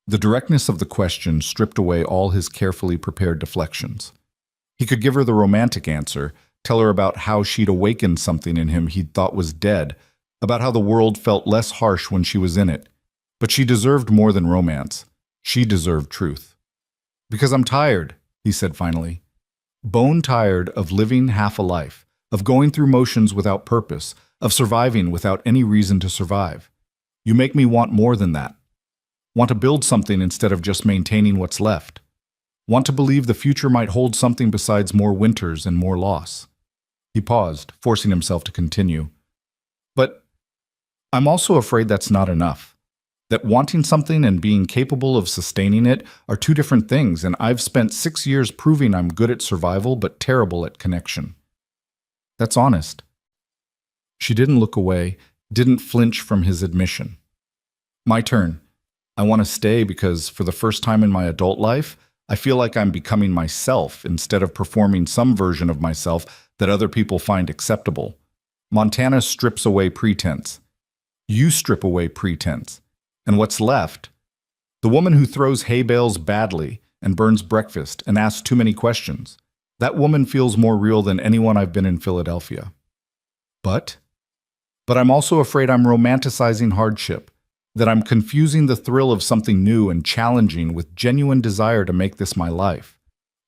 The directness of the question stripped away all his carefully prepared deflections. He could give her the romantic answer, tell her about how she'd awakened something in him he'd thought was dead, about how the world felt less harsh when she was in it. But she deserved more than romance. She deserved truth. "Because I'm tired," he said finally. "Bone tired of living half a life, of going through motions without purpose, of surviving without any reason to survive. You make me want more than that. Want to build something instead of just maintaining what's left. Want to believe the future might hold something besides more winters and more loss." He paused, forcing himself to continue. "But I'm also afraid that's not enough. That wanting something and being capable of sustaining it are two different things, and I've spent 6 years proving I'm good at survival but terrible at connection." "That's honest." She didn't look away, didn't flinch from his admission. "My turn. I want to stay because, for the first time in my adult life, I feel like I'm becoming myself instead of performing some version of myself that other people find acceptable. Montana strips away pretense. You strip away pretense. And what's left? The woman who throws hay bales badly and burns breakfast and asks too many questions. That woman feels more real than anyone I've been in Philadelphia. But I'm also afraid I'm romanticizing hardship, that I'm confusing the thrill of something new and challenging with genuine desire to make this my life.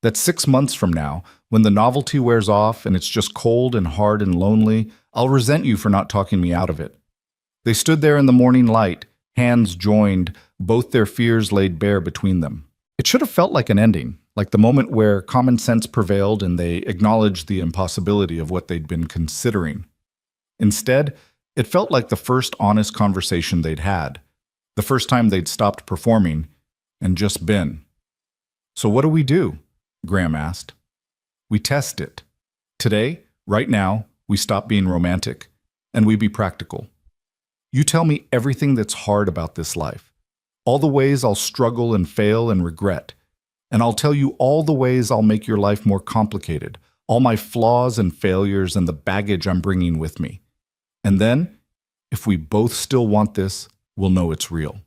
That 6 months from now, when the novelty wears off and it's just cold and hard and lonely, I'll resent you for not talking me out of it. They stood there in the morning light, hands joined, both their fears laid bare between them. It should have felt like an ending, like the moment where common sense prevailed and they acknowledged the impossibility of what they'd been considering. Instead, it felt like the first honest conversation they'd had, the first time they'd stopped performing and just been. "So what do we do?" Graham asked. "We test it. Today, right now, we stop being romantic, and we be practical. You tell me everything that's hard about this life, all the ways I'll struggle and fail and regret, and I'll tell you all the ways I'll make your life more complicated, all my flaws and failures and the baggage I'm bringing with me. And then, if we both still want this, we'll know it's real."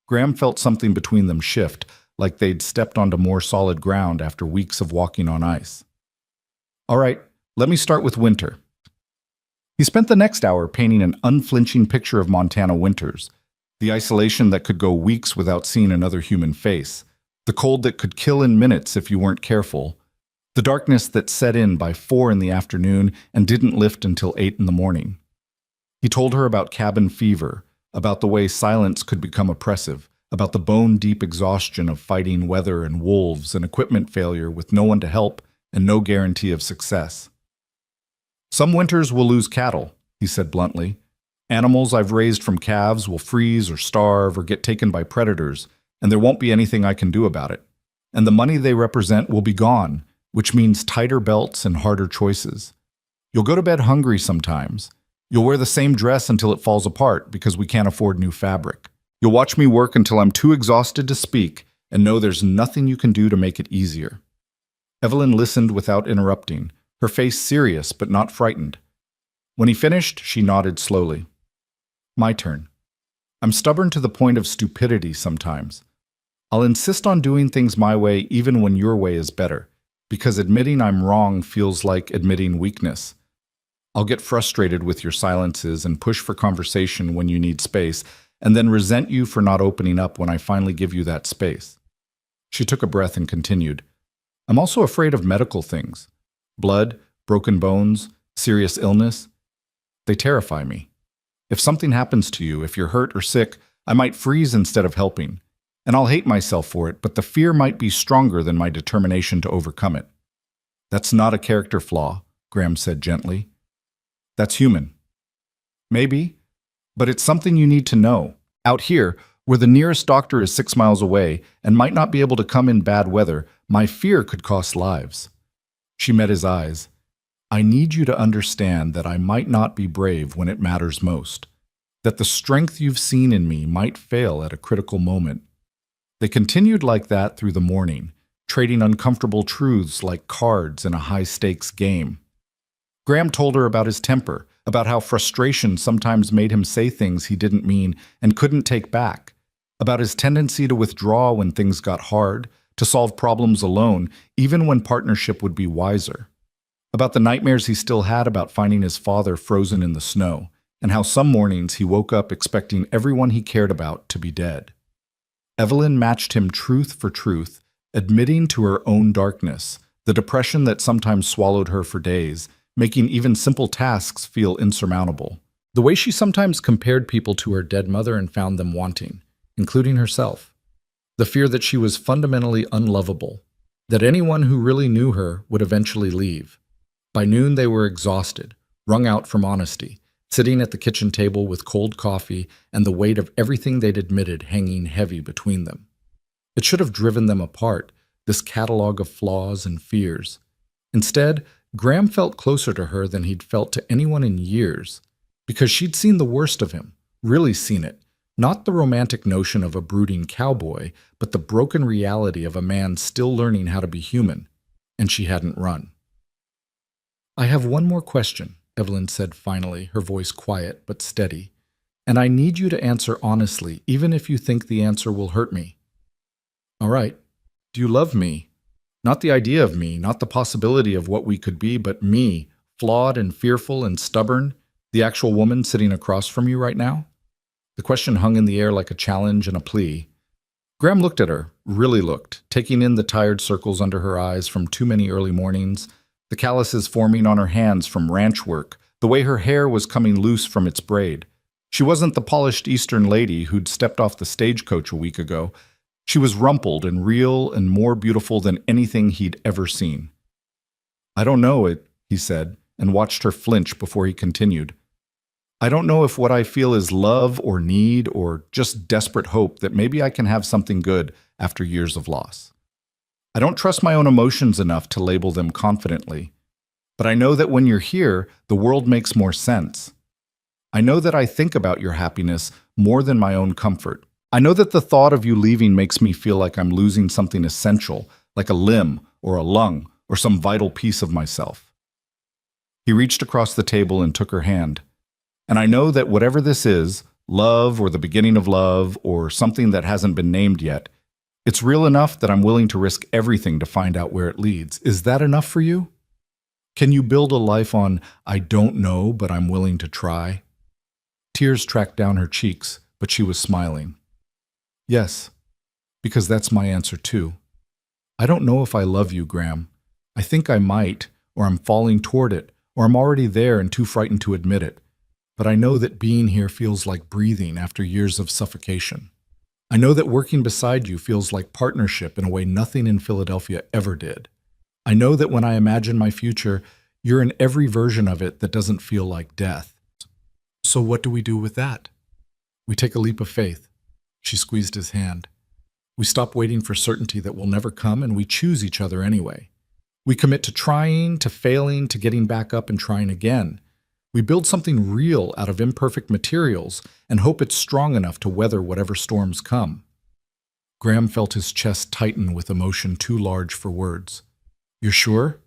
Graham felt something between them shift, like they'd stepped onto more solid ground after weeks of walking on ice. "All right, let me start with winter." He spent the next hour painting an unflinching picture of Montana winters, the isolation that could go weeks without seeing another human face, the cold that could kill in minutes if you weren't careful, the darkness that set in by 4 in the afternoon and didn't lift until 8 in the morning. He told her about cabin fever, about the way silence could become oppressive, about the bone-deep exhaustion of fighting weather and wolves and equipment failure with no one to help and no guarantee of success. "Some winters we'll lose cattle," he said bluntly. "Animals I've raised from calves will freeze or starve or get taken by predators, and there won't be anything I can do about it. And the money they represent will be gone, which means tighter belts and harder choices. You'll go to bed hungry sometimes. You'll wear the same dress until it falls apart because we can't afford new fabric. You'll watch me work until I'm too exhausted to speak and know there's nothing you can do to make it easier." Evelyn listened without interrupting, her face serious but not frightened. When he finished, she nodded slowly. "My turn. I'm stubborn to the point of stupidity sometimes. I'll insist on doing things my way even when your way is better, because admitting I'm wrong feels like admitting weakness. I'll get frustrated with your silences and push for conversation when you need space, and then resent you for not opening up when I finally give you that space." She took a breath and continued. "I'm also afraid of medical things. Blood, broken bones, serious illness. They terrify me. If something happens to you, if you're hurt or sick, I might freeze instead of helping. And I'll hate myself for it, but the fear might be stronger than my determination to overcome it." "That's not a character flaw," Graham said gently. "That's human." "Maybe, but it's something you need to know. Out here, where the nearest doctor is 6 miles away and might not be able to come in bad weather, my fear could cost lives." She met his eyes. "I need you to understand that I might not be brave when it matters most, that the strength you've seen in me might fail at a critical moment." They continued like that through the morning, trading uncomfortable truths like cards in a high-stakes game. Graham told her about his temper, about how frustration sometimes made him say things he didn't mean and couldn't take back, about his tendency to withdraw when things got hard, to solve problems alone, even when partnership would be wiser, about the nightmares he still had about finding his father frozen in the snow, and how some mornings he woke up expecting everyone he cared about to be dead. Evelyn matched him truth for truth, admitting to her own darkness, the depression that sometimes swallowed her for days, making even simple tasks feel insurmountable. The way she sometimes compared people to her dead mother and found them wanting, including herself. The fear that she was fundamentally unlovable, that anyone who really knew her would eventually leave. By noon they were exhausted, wrung out from honesty, sitting at the kitchen table with cold coffee and the weight of everything they'd admitted hanging heavy between them. It should have driven them apart, this catalog of flaws and fears. Instead, Graham felt closer to her than he'd felt to anyone in years, because she'd seen the worst of him, really seen it, not the romantic notion of a brooding cowboy, but the broken reality of a man still learning how to be human, and she hadn't run. I have one more question, Evelyn said finally, her voice quiet but steady. And I need you to answer honestly, even if you think the answer will hurt me. All right. Do you love me? Not the idea of me, not the possibility of what we could be, but me, flawed and fearful and stubborn, the actual woman sitting across from you right now? The question hung in the air like a challenge and a plea. Graham looked at her, really looked, taking in the tired circles under her eyes from too many early mornings, the calluses forming on her hands from ranch work, the way her hair was coming loose from its braid. She wasn't the polished Eastern lady who'd stepped off the stagecoach a week ago. She was rumpled and real and more beautiful than anything he'd ever seen. I don't know it, he said, and watched her flinch before he continued. I don't know if what I feel is love or need or just desperate hope that maybe I can have something good after years of loss. I don't trust my own emotions enough to label them confidently. But I know that when you're here, the world makes more sense. I know that I think about your happiness more than my own comfort. I know that the thought of you leaving makes me feel like I'm losing something essential, like a limb or a lung or some vital piece of myself. He reached across the table and took her hand. And I know that whatever this is, love or the beginning of love or something that hasn't been named yet, it's real enough that I'm willing to risk everything to find out where it leads. Is that enough for you? Can you build a life on, I don't know, but I'm willing to try? Tears tracked down her cheeks, but she was smiling. Yes, because that's my answer too. I don't know if I love you, Graham. I think I might, or I'm falling toward it, or I'm already there and too frightened to admit it. But I know that being here feels like breathing after years of suffocation. I know that working beside you feels like partnership in a way nothing in Philadelphia ever did. I know that when I imagine my future, you're in every version of it that doesn't feel like death. So what do we do with that? We take a leap of faith. She squeezed his hand. We stop waiting for certainty that will never come, and we choose each other anyway. We commit to trying, to failing, to getting back up and trying again. We build something real out of imperfect materials and hope it's strong enough to weather whatever storms come. Graham felt his chest tighten with emotion too large for words. You're sure?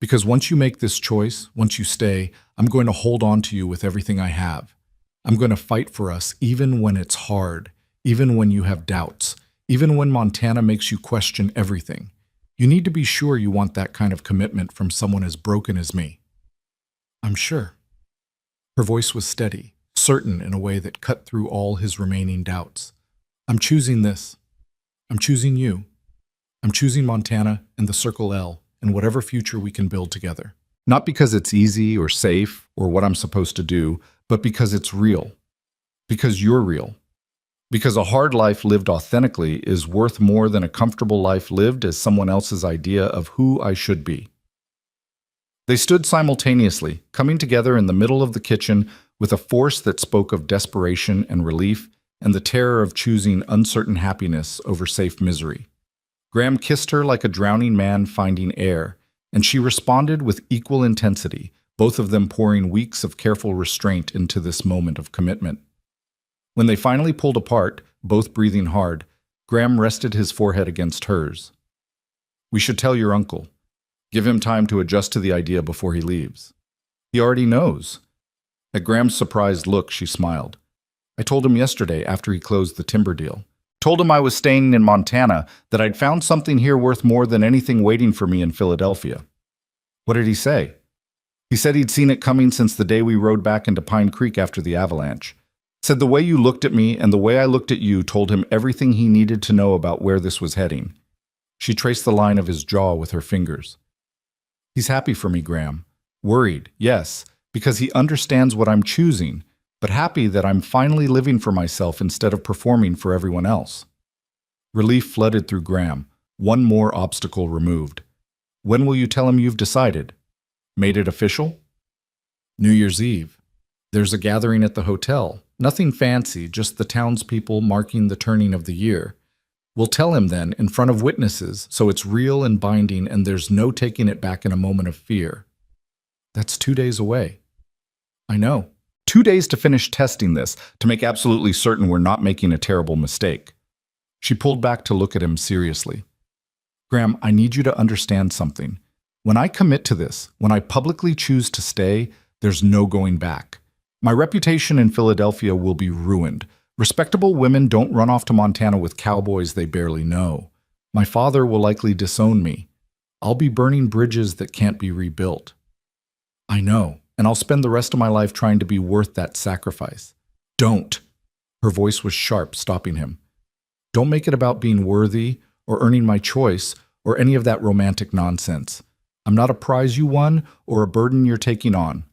Because once you make this choice, once you stay, I'm going to hold on to you with everything I have. I'm going to fight for us even when it's hard, even when you have doubts, even when Montana makes you question everything. You need to be sure you want that kind of commitment from someone as broken as me. I'm sure. Her voice was steady, certain in a way that cut through all his remaining doubts. I'm choosing this. I'm choosing you. I'm choosing Montana and the Circle L and whatever future we can build together. Not because it's easy or safe or what I'm supposed to do, but because it's real. Because you're real. Because a hard life lived authentically is worth more than a comfortable life lived as someone else's idea of who I should be. They stood simultaneously, coming together in the middle of the kitchen with a force that spoke of desperation and relief and the terror of choosing uncertain happiness over safe misery. Graham kissed her like a drowning man finding air, and she responded with equal intensity, both of them pouring weeks of careful restraint into this moment of commitment. When they finally pulled apart, both breathing hard, Graham rested his forehead against hers. We should tell your uncle. Give him time to adjust to the idea before he leaves. He already knows. At Graham's surprised look, she smiled. I told him yesterday after he closed the timber deal. Told him I was staying in Montana, that I'd found something here worth more than anything waiting for me in Philadelphia. What did he say? He said he'd seen it coming since the day we rode back into Pine Creek after the avalanche. Said the way you looked at me and the way I looked at you told him everything he needed to know about where this was heading. She traced the line of his jaw with her fingers. He's happy for me, Graham. Worried, yes, because he understands what I'm choosing, but happy that I'm finally living for myself instead of performing for everyone else. Relief flooded through Graham, one more obstacle removed. When will you tell him you've decided? Made it official? New Year's Eve. There's a gathering at the hotel. Nothing fancy, just the townspeople marking the turning of the year. We'll tell him then, in front of witnesses, so it's real and binding and there's no taking it back in a moment of fear. That's 2 days away. I know. 2 days to finish testing this, to make absolutely certain we're not making a terrible mistake. She pulled back to look at him seriously. Graham, I need you to understand something. When I commit to this, when I publicly choose to stay, there's no going back. My reputation in Philadelphia will be ruined. Respectable women don't run off to Montana with cowboys they barely know. My father will likely disown me. I'll be burning bridges that can't be rebuilt. I know, and I'll spend the rest of my life trying to be worth that sacrifice. Don't. Her voice was sharp, stopping him. Don't make it about being worthy or earning my choice or any of that romantic nonsense. I'm not a prize you won or a burden you're taking on.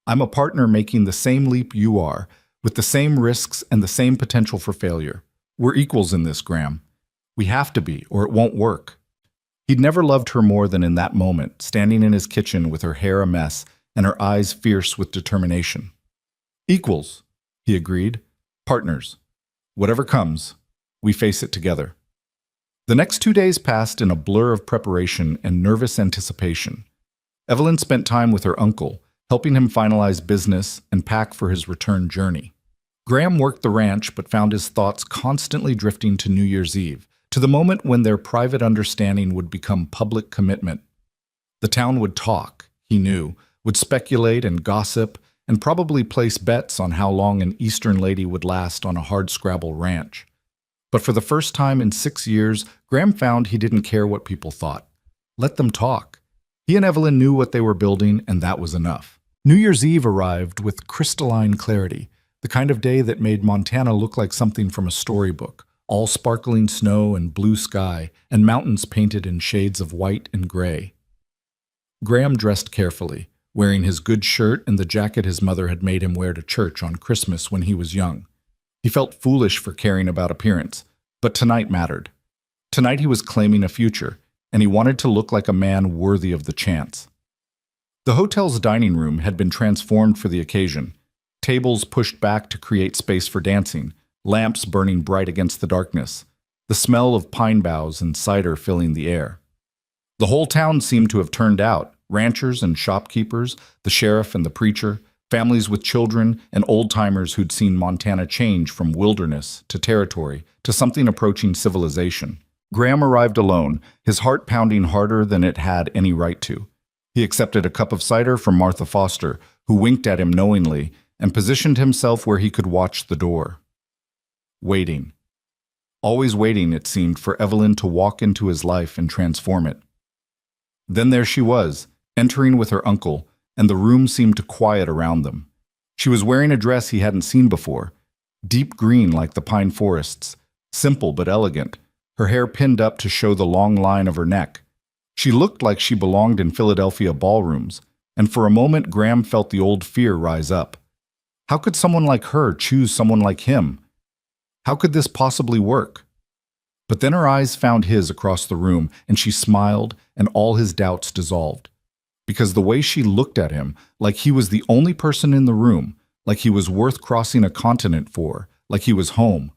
I'm a partner making the same leap you are, with the same risks and the same potential for failure. We're equals in this, Graham. We have to be, or it won't work. He'd never loved her more than in that moment, standing in his kitchen with her hair a mess and her eyes fierce with determination. Equals, he agreed. Partners. Whatever comes, we face it together. The next 2 days passed in a blur of preparation and nervous anticipation. Evelyn spent time with her uncle, helping him finalize business and pack for his return journey. Graham worked the ranch but found his thoughts constantly drifting to New Year's Eve, to the moment when their private understanding would become public commitment. The town would talk, he knew, would speculate and gossip, and probably place bets on how long an Eastern lady would last on a hardscrabble ranch. But for the first time in 6 years, Graham found he didn't care what people thought. Let them talk. He and Evelyn knew what they were building, and that was enough. New Year's Eve arrived with crystalline clarity, the kind of day that made Montana look like something from a storybook, all sparkling snow and blue sky, and mountains painted in shades of white and gray. Graham dressed carefully, wearing his good shirt and the jacket his mother had made him wear to church on Christmas when he was young. He felt foolish for caring about appearance, but tonight mattered. Tonight he was claiming a future, and he wanted to look like a man worthy of the chance. The hotel's dining room had been transformed for the occasion, tables pushed back to create space for dancing, lamps burning bright against the darkness, the smell of pine boughs and cider filling the air. The whole town seemed to have turned out, ranchers and shopkeepers, the sheriff and the preacher, families with children, and old-timers who'd seen Montana change from wilderness to territory to something approaching civilization. Graham arrived alone, his heart pounding harder than it had any right to. He accepted a cup of cider from Martha Foster, who winked at him knowingly, and positioned himself where he could watch the door. Waiting. Always waiting, it seemed, for Evelyn to walk into his life and transform it. Then there she was, entering with her uncle, and the room seemed to quiet around them. She was wearing a dress he hadn't seen before, deep green like the pine forests, simple but elegant, her hair pinned up to show the long line of her neck. She looked like she belonged in Philadelphia ballrooms, and for a moment Graham felt the old fear rise up. How could someone like her choose someone like him? How could this possibly work? But then her eyes found his across the room, and she smiled, and all his doubts dissolved. Because the way she looked at him, like he was the only person in the room, like he was worth crossing a continent for, like he was home,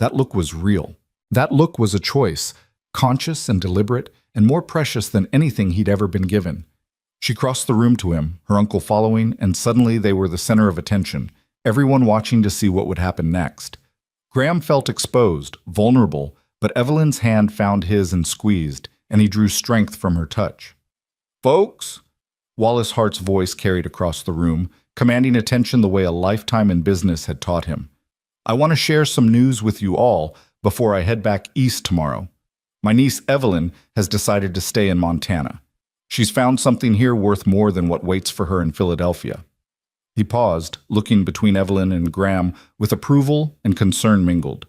that look was real. That look was a choice, conscious and deliberate, and more precious than anything he'd ever been given. She crossed the room to him, her uncle following, and suddenly they were the center of attention, everyone watching to see what would happen next. Graham felt exposed, vulnerable, but Evelyn's hand found his and squeezed, and he drew strength from her touch. "Folks," Wallace Hart's voice carried across the room, commanding attention the way a lifetime in business had taught him. "I want to share some news with you all before I head back east tomorrow. My niece Evelyn has decided to stay in Montana. She's found something here worth more than what waits for her in Philadelphia." He paused, looking between Evelyn and Graham with approval and concern mingled.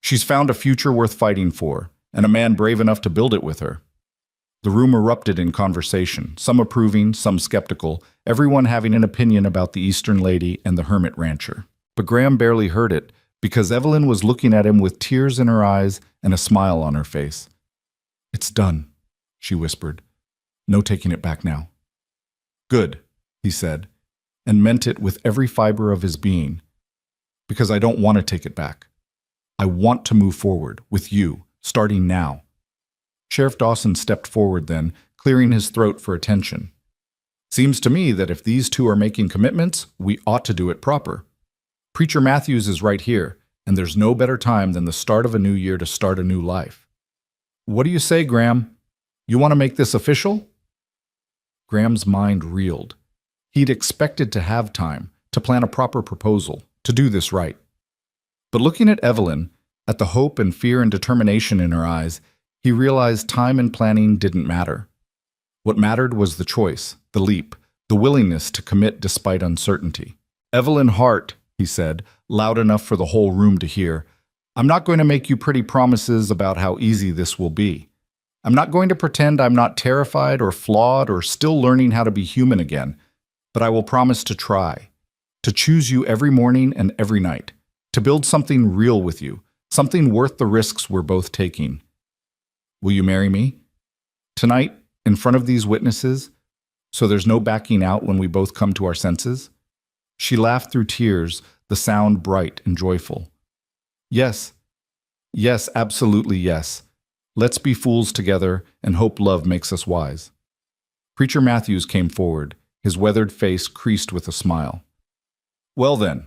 "She's found a future worth fighting for, and a man brave enough to build it with her." The room erupted in conversation, some approving, some skeptical, everyone having an opinion about the Eastern lady and the hermit rancher. But Graham barely heard it, because Evelyn was looking at him with tears in her eyes and a smile on her face. "It's done," she whispered. "No taking it back now." "Good," he said, and meant it with every fiber of his being. "Because I don't want to take it back. I want to move forward, with you, starting now." Sheriff Dawson stepped forward then, clearing his throat for attention. "Seems to me that if these two are making commitments, we ought to do it proper. Preacher Matthews is right here, and there's no better time than the start of a new year to start a new life. What do you say, Graham? You want to make this official?" Graham's mind reeled. He'd expected to have time, to plan a proper proposal, to do this right. But looking at Evelyn, at the hope and fear and determination in her eyes, he realized time and planning didn't matter. What mattered was the choice, the leap, the willingness to commit despite uncertainty. "Evelyn Hart," he said, loud enough for the whole room to hear, "I'm not going to make you pretty promises about how easy this will be. I'm not going to pretend I'm not terrified or flawed or still learning how to be human again, but I will promise to try, to choose you every morning and every night, to build something real with you, something worth the risks we're both taking. Will you marry me? Tonight, in front of these witnesses, so there's no backing out when we both come to our senses?" She laughed through tears, the sound bright and joyful. "Yes. Yes, absolutely yes. Let's be fools together and hope love makes us wise." Preacher Matthews came forward, his weathered face creased with a smile. "Well then,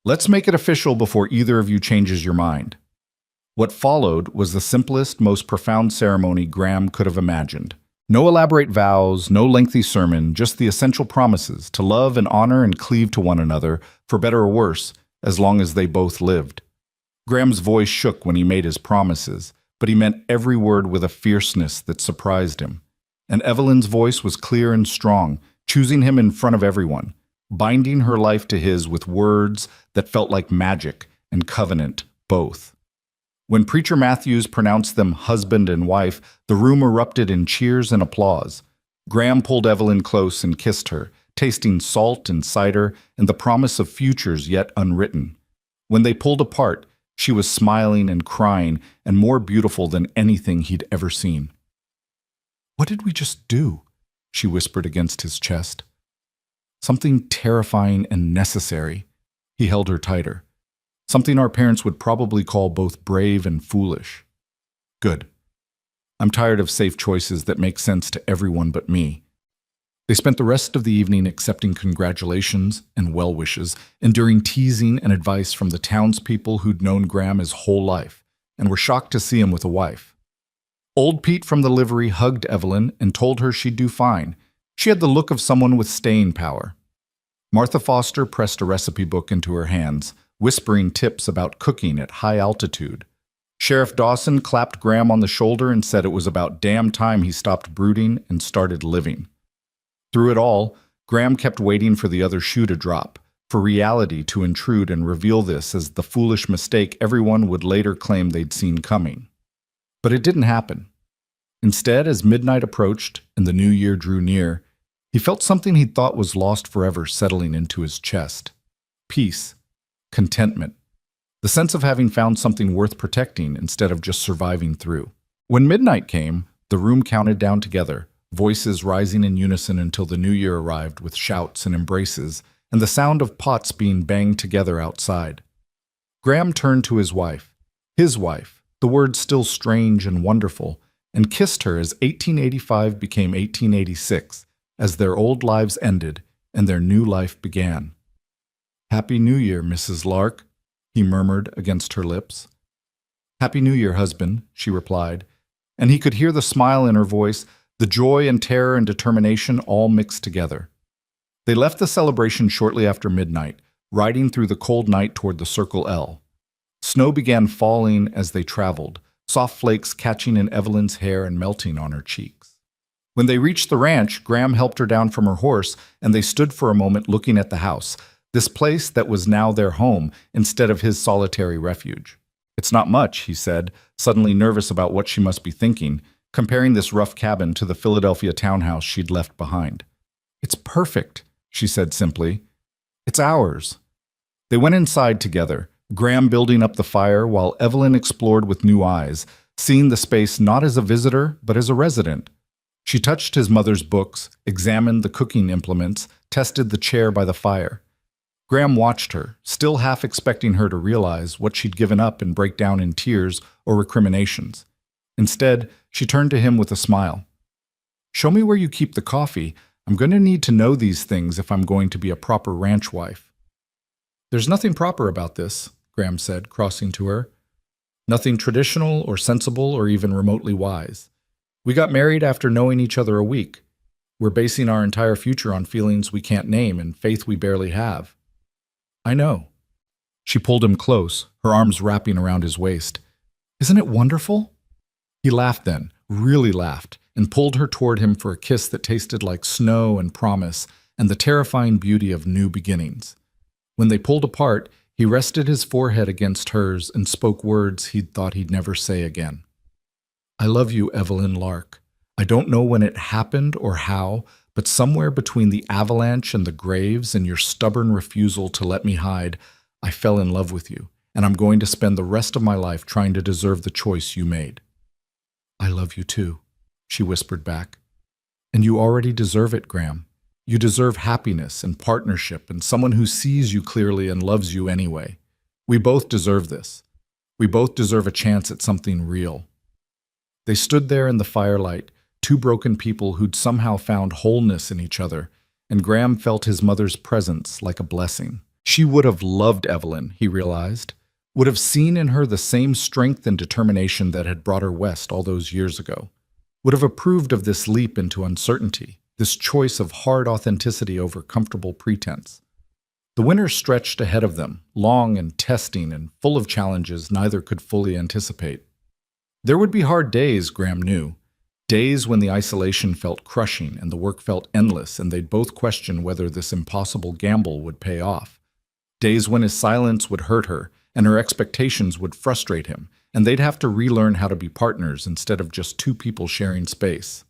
let's make it official before either of you changes your mind." What followed was the simplest, most profound ceremony Graham could have imagined. No elaborate vows, no lengthy sermon, just the essential promises to love and honor and cleave to one another, for better or worse, as long as they both lived. Graham's voice shook when he made his promises, but he meant every word with a fierceness that surprised him. And Evelyn's voice was clear and strong, choosing him in front of everyone, binding her life to his with words that felt like magic and covenant both. When Preacher Matthews pronounced them husband and wife, the room erupted in cheers and applause. Graham pulled Evelyn close and kissed her, tasting salt and cider and the promise of futures yet unwritten. When they pulled apart, she was smiling and crying and more beautiful than anything he'd ever seen. "What did we just do?" she whispered against his chest. "Something terrifying and necessary." He held her tighter. "Something our parents would probably call both brave and foolish." "Good. I'm tired of safe choices that make sense to everyone but me." They spent the rest of the evening accepting congratulations and well wishes, enduring teasing and advice from the townspeople who'd known Graham his whole life and were shocked to see him with a wife. Old Pete from the livery hugged Evelyn and told her she'd do fine. She had the look of someone with staying power. Martha Foster pressed a recipe book into her hands, whispering tips about cooking at high altitude. Sheriff Dawson clapped Graham on the shoulder and said it was about damn time he stopped brooding and started living. Through it all, Graham kept waiting for the other shoe to drop, for reality to intrude and reveal this as the foolish mistake everyone would later claim they'd seen coming. But it didn't happen. Instead, as midnight approached and the new year drew near, he felt something he thought was lost forever settling into his chest. Peace. Contentment. The sense of having found something worth protecting instead of just surviving through. When midnight came, the room counted down together, voices rising in unison until the new year arrived with shouts and embraces, and the sound of pots being banged together outside. Graham turned to his wife, the words still strange and wonderful, and kissed her as 1885 became 1886, as their old lives ended and their new life began. "Happy New Year, Mrs. Lark," he murmured against her lips. "Happy New Year, husband," she replied, and he could hear the smile in her voice, the joy and terror and determination all mixed together. They left the celebration shortly after midnight, riding through the cold night toward the Circle L. Snow began falling as they traveled, soft flakes catching in Evelyn's hair and melting on her cheeks. When they reached the ranch, Graham helped her down from her horse, and they stood for a moment looking at the house, this place that was now their home instead of his solitary refuge. "It's not much," he said, suddenly nervous about what she must be thinking, comparing this rough cabin to the Philadelphia townhouse she'd left behind. "It's perfect," she said simply. "It's ours." They went inside together, Graham building up the fire while Evelyn explored with new eyes, seeing the space not as a visitor but as a resident. She touched his mother's books, examined the cooking implements, tested the chair by the fire. Graham watched her, still half expecting her to realize what she'd given up and break down in tears or recriminations. Instead, she turned to him with a smile. "Show me where you keep the coffee. I'm going to need to know these things if I'm going to be a proper ranch wife." "There's nothing proper about this," Graham said, crossing to her. "Nothing traditional or sensible or even remotely wise. We got married after knowing each other a week. We're basing our entire future on feelings we can't name and faith we barely have. I know. She pulled him close, her arms wrapping around his waist. Isn't it wonderful? He laughed then, really laughed, and pulled her toward him for a kiss that tasted like snow and promise and the terrifying beauty of new beginnings. When they pulled apart, he rested his forehead against hers and spoke words he'd thought he'd never say again. I love you, Evelyn Lark. I don't know when it happened or how, but somewhere between the avalanche and the graves and your stubborn refusal to let me hide, I fell in love with you, and I'm going to spend the rest of my life trying to deserve the choice you made. I love you too, she whispered back. And you already deserve it, Graham. You deserve happiness and partnership and someone who sees you clearly and loves you anyway. We both deserve this. We both deserve a chance at something real. They stood there in the firelight, two broken people who'd somehow found wholeness in each other, and Graham felt his mother's presence like a blessing. She would have loved Evelyn, he realized, would have seen in her the same strength and determination that had brought her west all those years ago, would have approved of this leap into uncertainty, this choice of hard authenticity over comfortable pretense. The winter stretched ahead of them, long and testing and full of challenges neither could fully anticipate. There would be hard days, Graham knew, days when the isolation felt crushing and the work felt endless and they'd both question whether this impossible gamble would pay off. Days when his silence would hurt her and her expectations would frustrate him, and they'd have to relearn how to be partners instead of just two people sharing space.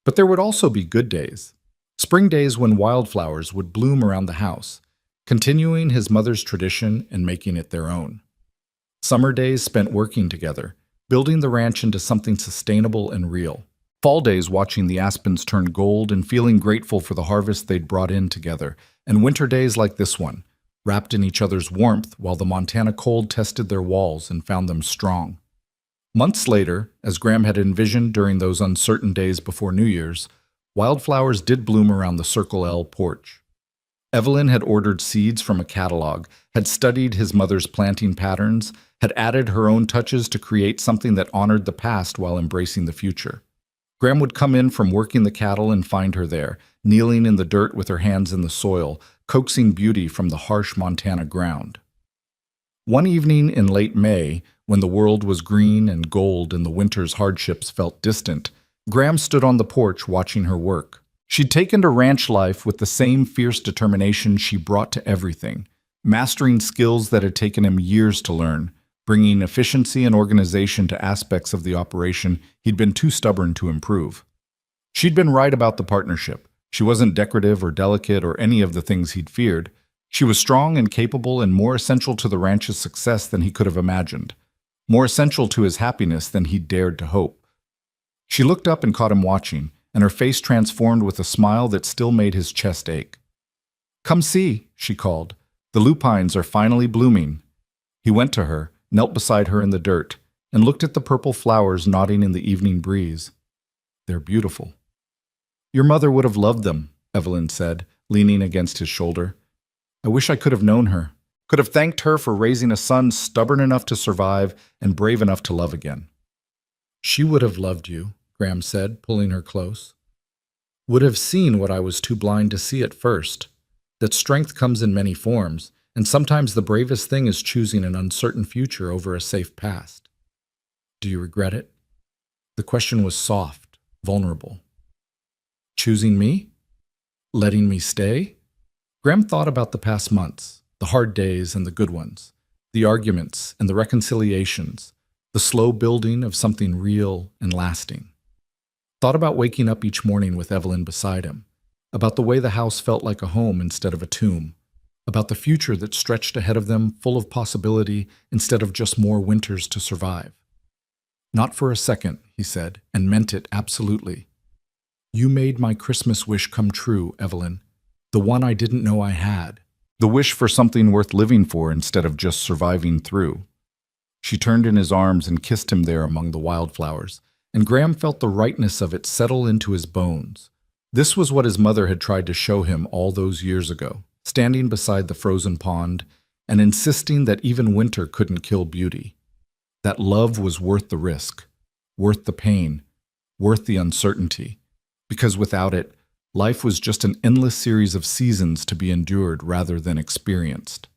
But there would also be good days. Spring days when wildflowers would bloom around the house, continuing his mother's tradition and making it their own. Summer days spent working together, building the ranch into something sustainable and real. Fall days watching the aspens turn gold and feeling grateful for the harvest they'd brought in together. And winter days like this one, wrapped in each other's warmth while the Montana cold tested their walls and found them strong. Months later, as Graham had envisioned during those uncertain days before New Year's, wildflowers did bloom around the Circle L porch. Evelyn had ordered seeds from a catalog, had studied his mother's planting patterns, had added her own touches to create something that honored the past while embracing the future. Graham would come in from working the cattle and find her there, kneeling in the dirt with her hands in the soil, coaxing beauty from the harsh Montana ground. One evening in late May, when the world was green and gold and the winter's hardships felt distant, Graham stood on the porch watching her work. She'd taken to ranch life with the same fierce determination she brought to everything, mastering skills that had taken him years to learn, bringing efficiency and organization to aspects of the operation he'd been too stubborn to improve. She'd been right about the partnership. She wasn't decorative or delicate or any of the things he'd feared. She was strong and capable and more essential to the ranch's success than he could have imagined, more essential to his happiness than he'd dared to hope. She looked up and caught him watching, and her face transformed with a smile that still made his chest ache. "Come see," she called. "The lupines are finally blooming." He went to her, knelt beside her in the dirt, and looked at the purple flowers nodding in the evening breeze. "They're beautiful." "Your mother would have loved them," Evelyn said, leaning against his shoulder. "I wish I could have known her, could have thanked her for raising a son stubborn enough to survive and brave enough to love again." "She would have loved you," Graham said, pulling her close. "Would have seen what I was too blind to see at first, that strength comes in many forms, and sometimes the bravest thing is choosing an uncertain future over a safe past. Do you regret it?" The question was soft, vulnerable. "Choosing me? Letting me stay?" Graham thought about the past months, the hard days and the good ones, the arguments and the reconciliations, the slow building of something real and lasting. Thought about waking up each morning with Evelyn beside him, about the way the house felt like a home instead of a tomb, about the future that stretched ahead of them full of possibility instead of just more winters to survive. "Not for a second," he said, and meant it absolutely. "You made my Christmas wish come true, Evelyn, the one I didn't know I had. The wish for something worth living for instead of just surviving through." She turned in his arms and kissed him there among the wildflowers, and Graham felt the rightness of it settle into his bones. This was what his mother had tried to show him all those years ago, standing beside the frozen pond and insisting that even winter couldn't kill beauty. That love was worth the risk, worth the pain, worth the uncertainty, because without it, Life was just an endless series of seasons to be endured rather than experienced.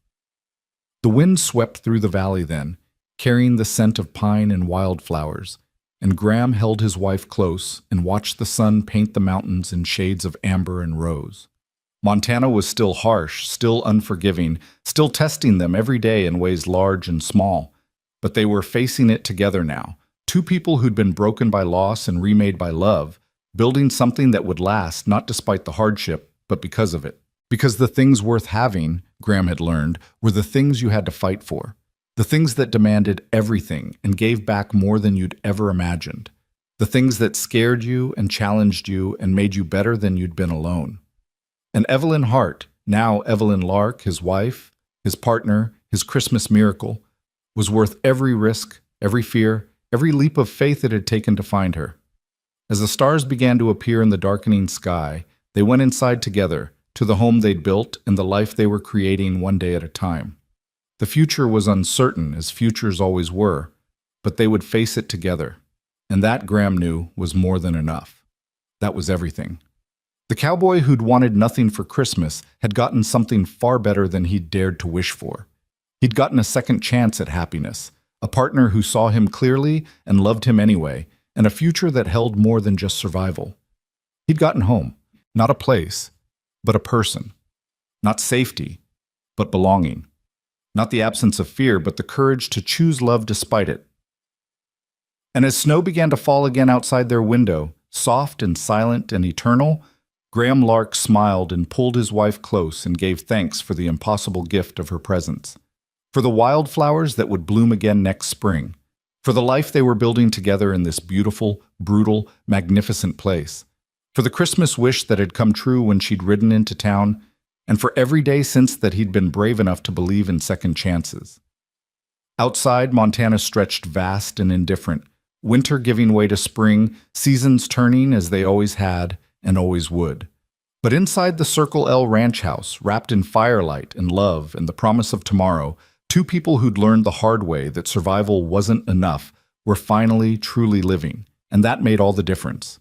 The wind swept through the valley then, carrying the scent of pine and wildflowers, and Graham held his wife close and watched the sun paint the mountains in shades of amber and rose. Montana was still harsh, still unforgiving, still testing them every day in ways large and small, but they were facing it together now, two people who'd been broken by loss and remade by love, building something that would last not despite the hardship, but because of it. Because the things worth having, Graham had learned, were the things you had to fight for. The things that demanded everything and gave back more than you'd ever imagined. The things that scared you and challenged you and made you better than you'd been alone. And Evelyn Hart, now Evelyn Lark, his wife, his partner, his Christmas miracle, was worth every risk, every fear, every leap of faith it had taken to find her. As the stars began to appear in the darkening sky, they went inside together, to the home they'd built and the life they were creating one day at a time. The future was uncertain, as futures always were, but they would face it together. And that, Graham knew, was more than enough. That was everything. The cowboy who'd wanted nothing for Christmas had gotten something far better than he'd dared to wish for. He'd gotten a second chance at happiness, a partner who saw him clearly and loved him anyway, and a future that held more than just survival. He'd gotten home, not a place, but a person. Not safety, but belonging. Not the absence of fear, but the courage to choose love despite it. And as snow began to fall again outside their window, soft and silent and eternal, Graham Lark smiled and pulled his wife close and gave thanks for the impossible gift of her presence. For the wildflowers that would bloom again next spring. For the life they were building together in this beautiful, brutal, magnificent place. For the Christmas wish that had come true when she'd ridden into town, and for every day since that he'd been brave enough to believe in second chances. Outside, Montana stretched vast and indifferent, winter giving way to spring, seasons turning as they always had and always would. But inside the Circle L ranch house, wrapped in firelight and love and the promise of tomorrow, two people who'd learned the hard way that survival wasn't enough were finally truly living, and that made all the difference.